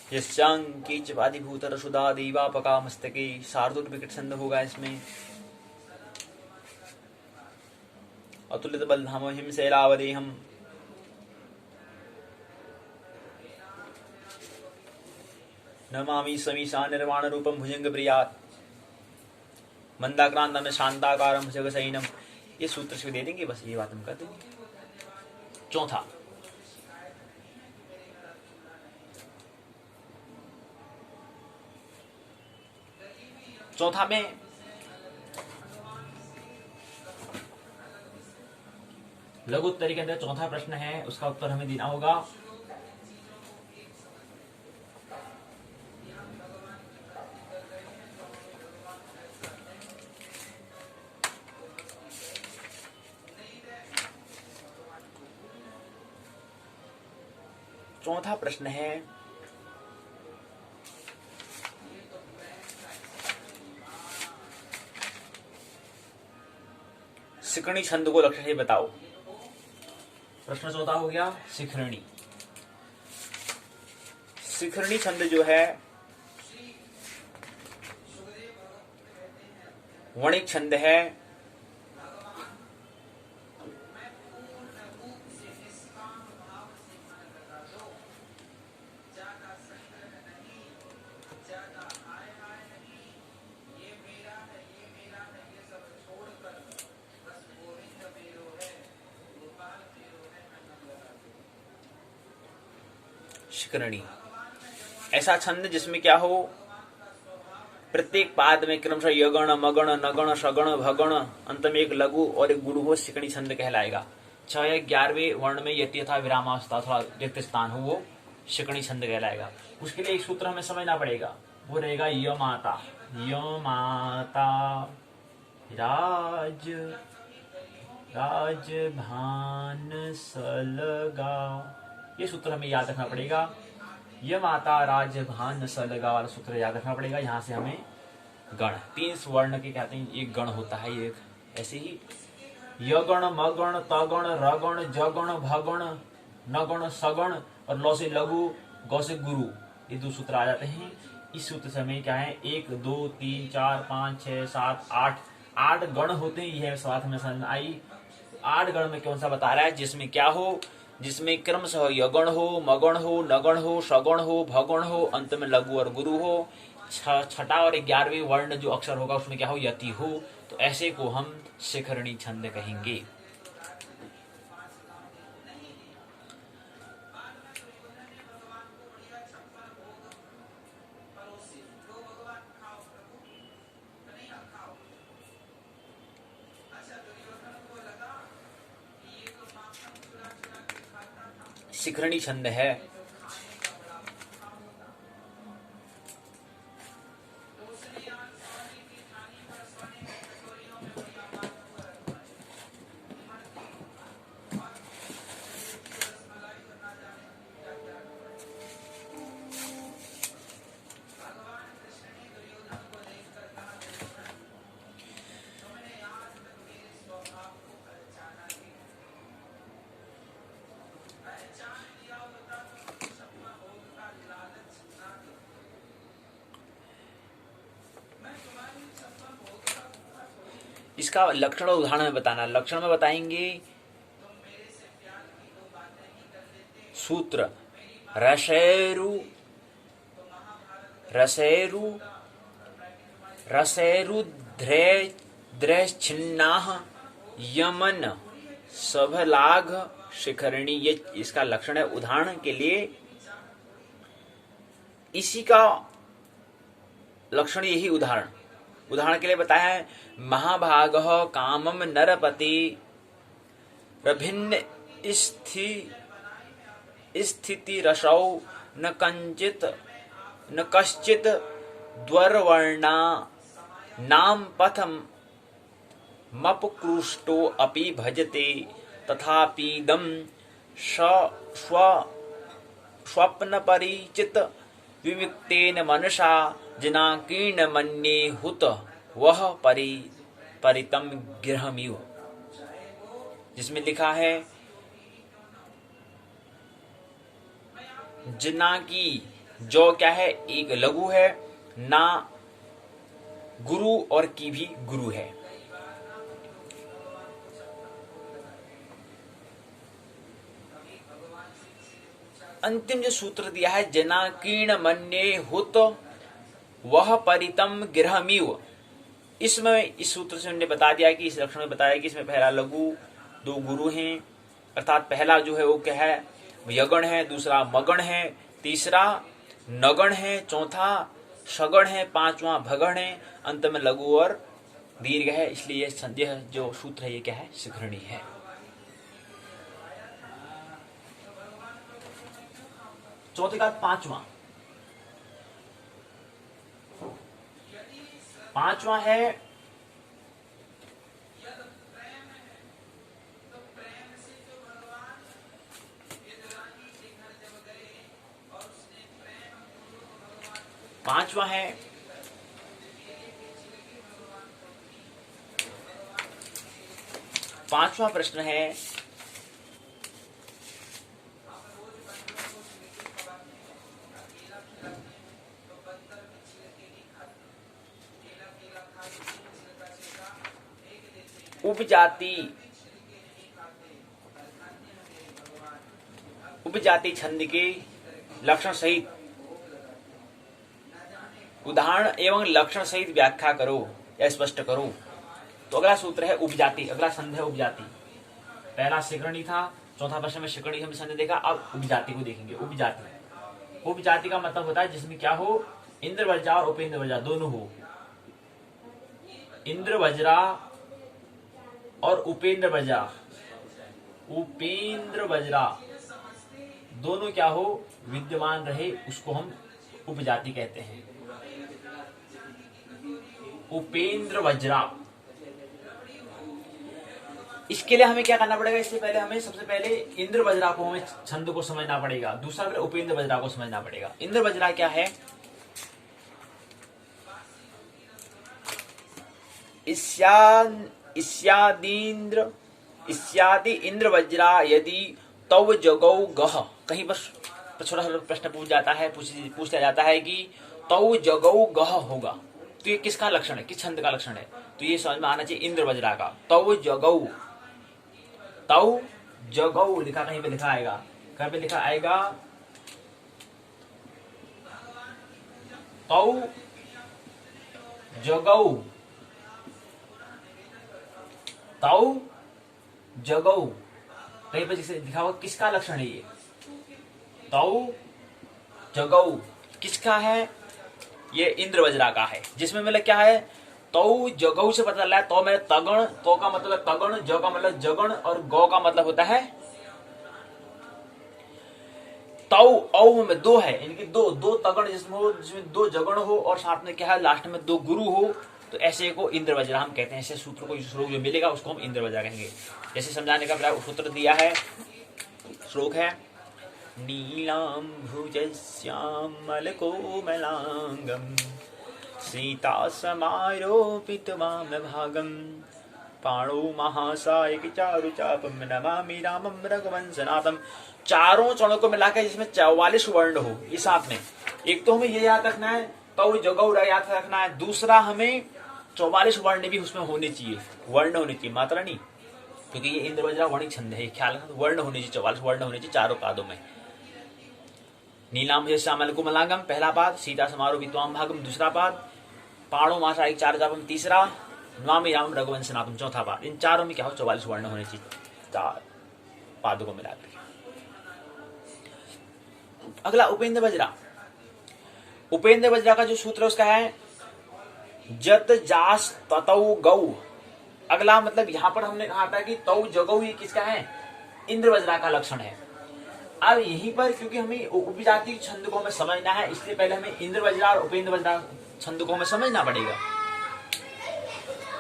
यश्चांकीच वादिभूतर सुधा देवापका मस्तके, शार्दुल विकट छंद होगा इसमें। अतुलित बलधाम हिम शैलावदेहम, नमामि समीशा निर्वाण रूपम भुजंग प्रियात, मंदाक्रांत में शांताकारम भुजगशयनम, ये सूत्र से दे देंगे, बस ये बात हम कर देंगे। चौथा में लघु उत्तरी के अंदर चौथा प्रश्न है, उसका उत्तर हमें देना होगा। चौथा प्रश्न है, शिखरणी छंद को लक्षण से बताओ। प्रश्न चौथा हो गया शिखरणी। शिखरणी छंद जो है वणिक छंद है। शिखरणी ऐसा छंद जिसमें क्या हो, प्रत्येक पाद में क्रमशः यगण मगण नगण सगण भगण अंत में एक लघु और एक गुरु हो, शिखरणी छंद कहलाएगा। 6 या 11वें वर्ण में यति तथा विरामावस्था थोड़ा रिक्त स्थान हो, वो शिखरणी छंद कहलाएगा। उसके लिए एक सूत्र हमें समझना पड़ेगा, वो रहेगा य माता। य माता राज राजभान सलगा, ये सूत्र हमें याद रखना पड़ेगा। य माता राजभान सलगा वाला सूत्र याद रखना पड़ेगा। यहाँ से हमें गण 3 वर्ण के कहते हैं, एक गण होता है, एक ऐसे ही यगण मगण तगण रगण जगण भगण नगण सगण और लौ से लघु गौ से गुरु, ये 2 सूत्र आ जाते हैं। इस सूत्र से हमें क्या है 1 2 3 4 5 6 7 8 गण होते हैं। यह बात हमें समझ आई। 8 गण में कौन सा बता रहा है, जिसमें क्या हो, जिसमें क्रमशः यगण हो मगण हो नगण हो सगुण हो भगुण हो, अंत में लघु और गुरु हो। 6ठा और 11वें वर्ण जो अक्षर होगा उसमें क्या हो, यति हो। तो ऐसे को हम शिखरणी छंद कहेंगे। शिखरणी छंद है। इसका लक्षण और उदाहरण में बताना। लक्षण में बताएंगे सूत्र रसेरु रसेरु रसेरु द्रैच्छिन्नाः यमन सभलाघ शिखरणी, ये इसका लक्षण है। उदाहरण के लिए इसी का लक्षण यही उदाहरण के लिए बताया है। महाभागः कामम नरपति प्रभिन्न स्थिति रसौ न कश्चित द्वर्वर्णा नाम पथम मपकृष्टो अपि भजते तथापीदं स्वप्न परिचित विविक्तेन मनसा जनाकीर्ण मन्ये हुत वह परितम गृहमिव, जिसमें लिखा है जना की जो क्या है एक लघु है, ना गुरु और की भी गुरु है। अंतिम जो सूत्र दिया है जनाकीर्ण मन्ये हुत वह परितम गृहमिव, इसमें इस सूत्र से उन्होंने बता दिया कि इस लक्षण में बताया कि इसमें पहला लघु 2 गुरु हैं, अर्थात पहला जो है वो क्या है यगण है, दूसरा मगण है, तीसरा नगण है, चौथा सगण है, 5वां भगण है, अंत में लघु और दीर्घ है। इसलिए यह जो सूत्र है ये क्या है शिखरणी है। चौथे का पांचवा है पांचवा प्रश्न है, उपजाति छंद के लक्षण सहित उदाहरण एवं लक्षण सहित व्याख्या करो या स्पष्ट करो। तो अगला सूत्र है उपजाति, अगला संध है उपजाति। पहला शिकरणी था, चौथा प्रश्न में शिकरणी हमने संध देखा, अब उपजाति को देखेंगे। उपजाति, उपजाति का मतलब होता है जिसमें क्या हो, इंद्र वज्रा और उपेंद्र वज्रा दोनों हो। इंद्र वज्रा और उपेंद्र वज्रा, उपेंद्र वज्रा दोनों क्या हो, विद्यमान रहे, उसको हम उपजाति कहते हैं। उपेंद्र वज्रा, इसके लिए हमें क्या करना पड़ेगा, इससे पहले हमें सबसे पहले इंद्र वज्रा को, हमें छंद को समझना पड़ेगा, दूसरा फिर उपेंद्र वज्रा को समझना पड़ेगा। इंद्र वज्रा क्या है, इस्यादि इंद्र वज्रा यदि तव जगौ गह, कहीं पर छोटा सा प्रश्न पूछ जाता है, पूछ लिया जाता है कि तव जगौ गह होगा, तो ये किसका लक्षण है, किस छंद का लक्षण है, तो ये समझ में आना चाहिए इंद्र वज्रा का। तव जगौ, तव जगौ लिखा, कहीं पे लिखा आएगा, कहीं पे लिखा आएगा तव जगौ, तव जगौ, कहीं पर जिसे लिखा हुआ किसका लक्षण है ये, तव जगौ किसका है, ये इंद्र वज्रा का है। जिसमें मतलब क्या है, तौ जगौ से पता चल रहा है, तो में तगण, तो का मतलब है तगण, ज का मतलब जगण और गौ का मतलब होता है तौ। औ में दो है, इनकी दो तगण जिसमें दो जगण हो और साथ में क्या है लास्ट में दो गुरु हो, तो ऐसे को इंद्र वज्रा हम कहते हैं। ऐसे सूत्र को श्लोक जो मिलेगा उसको हम इंद्र वज्रा कहेंगे। जैसे समझाने का प्रयास सूत्र दिया है, श्लोक है, नीलाम्भुजश्यामल कोमलांगम सीता समारोपित वाम भागम पाणो महासायक चारु चापम नमामि रामम रघुवंशनाथम। चारों चरणों को मिलाकर जिसमें 44 वर्ण हो, ये साथ में एक तो हमें ये याद रखना है, तो जगह याद रखना है, दूसरा हमें 44 वर्ण भी उसमें होने चाहिए, वर्ण होने चाहिए, मात्रा नहीं, क्योंकि ये इंद्र वज्रा वर्णिक छंद है, ख्याल वर्ण होने चाहिए, 44 वर्ण होने चाहिए चारों पादों में। नीलाम श्यामल कोमलांगम पहला पाद, सीता समारोह विद्वाम भागम दूसरा पाद, पाणो मासा एक चार जापम तीसरा, नमामि रामम रघुवंशनाथम चौथा पाद। इन चारों में क्या हो, 44 वर्ण होने चाहिए, चार पादों को मिलाकर। अगला उपेंद्र वज्रा, उपेंद्र वज्रा का जो सूत्र उसका है जत जास ततौ गौ। अगला मतलब यहां पर हमने कहा था कि तौ जगौ ये किसका है, इंद्र वज्रा का लक्षण है। अब यहीं पर क्योंकि हमें उपजाति छंद को हमें समझना है, इसलिए पहले हमें इंद्र वज्रा और उपेंद्र वज्रा छंद को हमें समझना पड़ेगा।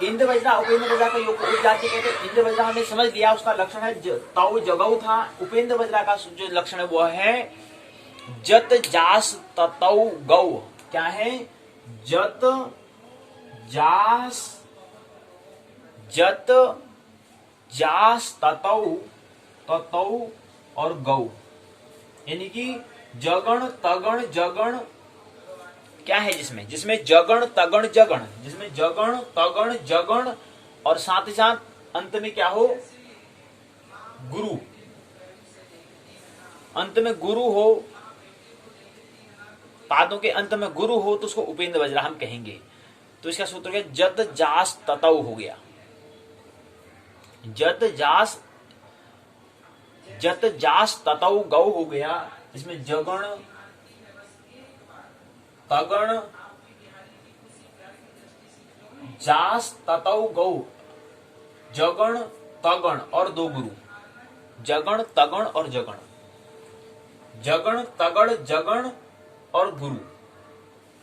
इंद्र वज्रा उपेंद्र वज्रा का योग उपजाति कहते हैं। इंद्र वज्रा हमने समझ लिया, उसका लक्षण है तौ जगौ था। उपेंद्र वज्रा का जो लक्षण है वो है जत जास ततौ गौ। क्या है, जत जास ततौ और गौ, यानी कि जगण तगण जगण क्या है, जिसमें जगण तगण जगण, जिसमें जगण तगण जगण और साथ ही साथ अंत में क्या हो, गुरु, अंत में गुरु हो, पादों के अंत में गुरु हो, तो उसको उपेंद्र वज्रा हम कहेंगे। तो इसका सूत्र क्या, जत जास ततौ हो गया, जत जास ततौ गौ हो गया, इसमें जगण तगण जास ततौ गौ, जगण तगण और दो गुरु, जगण तगण और जगण, जगण तगण जगण और गुरु,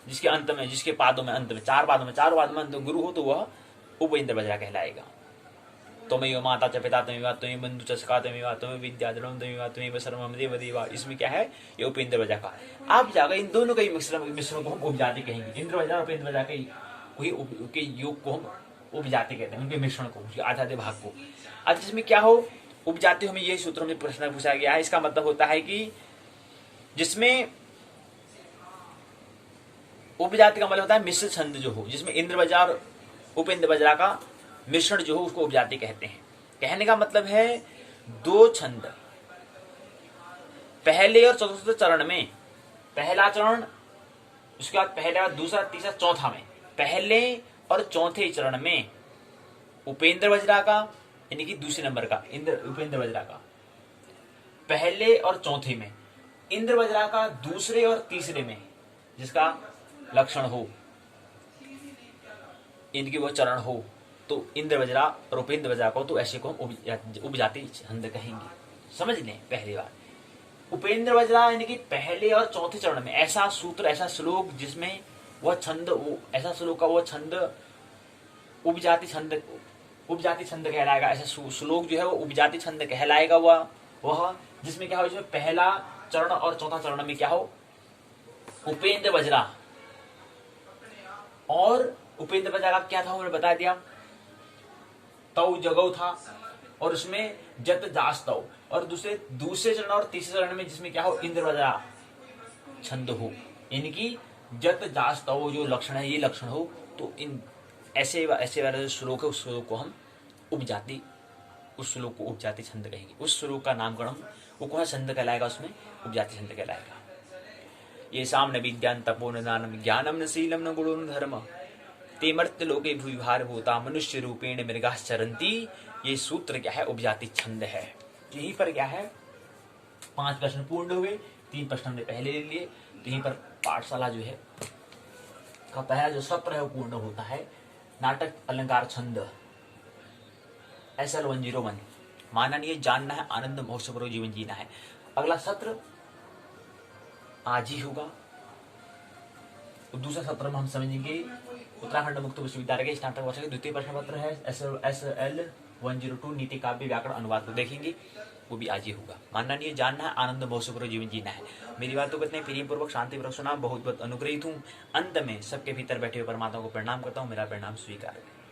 जिसके अंत में, जिसके पादों में अंत में, चार पादों में अंत गुरु हो, तो वह उपेंद्र वज्रा कहलाएगा। त्वमेव माता च पिता त्वमेव त्वमेव बंधु च सखा त्वमेव त्वमेव विद्या द्रविणं त्वमेव त्वमेव सर्वं देव देवा। इसमें क्या है, ये उपेंद्र वज्रा का। आप जाकर इन दोनों के मिश्रण को हम उपजाति कहेंगे। इंद्र वज्रा और उपेंद्र वज्रा के योग को हम उपजाति कहते हैं, उनके मिश्रण को, उसके आधे आधे भाग को। अब जिसमें क्या हो, उपजाति, हमें यही सूत्रों में प्रश्न पूछा गया है। इसका मतलब होता है कि जिसमें उपजाति का मतलब होता है मिश्र छंद जो हो, जिसमें इंद्र बज्रा और उपेंद्र बज्रा का मिश्रण जो हो, उसको उपजाति कहते हैं। कहने का मतलब है दो छंद पहले और चतुर्थ चरण में, पहला चरण, उसके बाद पहला, दूसरा, तीसरा, चौथा में, पहले और चौथे चरण में उपेंद्र बज्रा का, यानी कि दूसरे नंबर का उपेंद्र बज्रा का पहले और चौथे में, इंद्र बज्रा का दूसरे और तीसरे में, जिसका लक्षण हो, इनकी वो चरण हो, तो इंद्र बज्रा और उपेंद्र बज्रा को, तो ऐसे को उपजाति छंद कहेंगे। समझ लें पहली बार, उपेंद्र बज्रा यानी कि पहले और चौथे चरण में, ऐसा सूत्र, ऐसा श्लोक जिसमें वह छंद, ऐसा श्लोक का वो छंद उपजाति छंद कहलाएगा। ऐसा श्लोक जो है वो उपजाति छंद कहलाएगा। वह जिसमें क्या हो, जिसमें पहला चरण और चौथा चरण में क्या हो, उपेंद्र बज्रा, और उपेंद्र बज्रा का क्या था उन्होंने बता दिया, तव जगव था, और उसमें जत जास तव, और दूसरे चरण और तीसरे चरण में जिसमें क्या हो, इंद्र बज्रा छंद हो, इनकी जत जास तव जो लक्षण है, ये लक्षण हो, तो इन ऐसे वाले जो श्लोक है, उस श्लोक को हम उपजाति, उस श्लोक को उपजाति छंद कहेंगे। उस श्लोक का नामकरण वो कौन छंद कहलाएगा, उसमें उपजाति छंद कहलाएगा। ये सामने विद्यान तपो न दानम ज्ञानम न शीलम न गुणो न धर्म ते मर्त्य लोके भूविभार भूता मनुष्य रूपेण मृगाश्चरन्ति। ये सूत्र क्या है, उपजाति छंद है। यहीं पर क्या है, 5 प्रश्न पूर्ण हुए, 3 प्रश्न हमने पहले ले लिए। तो यहीं पर पाठशाला जो है का पहला जो सत्र है वो पूर्ण होता है। नाटक अलंकार छंद SL 101 मानना नहीं है, जानना है, आनंद महोत्सव जीवन जीना है। अगला सत्र आज ही होगा। दूसरा सत्र में हम समझेंगे उत्तराखंड मुक्त विश्वविद्यालय के स्नातक वर्ष के द्वितीय प्रश्न पत्र है SL 102 नीति काव्य व्याकरण अनुवाद को देखेंगे, वो भी आज ही होगा। मानना नहीं है, जानना है, आनंद महोत्सव जीवन जीना है। मेरी बातों को इतने प्रेम पूर्वक शांति पूर्वक सुना, बहुत बहुत अनुग्रहित हूँ। अंत में सबके भीतर बैठे हुए परमात्मा को प्रणाम करता हूँ, मेरा प्रणाम स्वीकार है।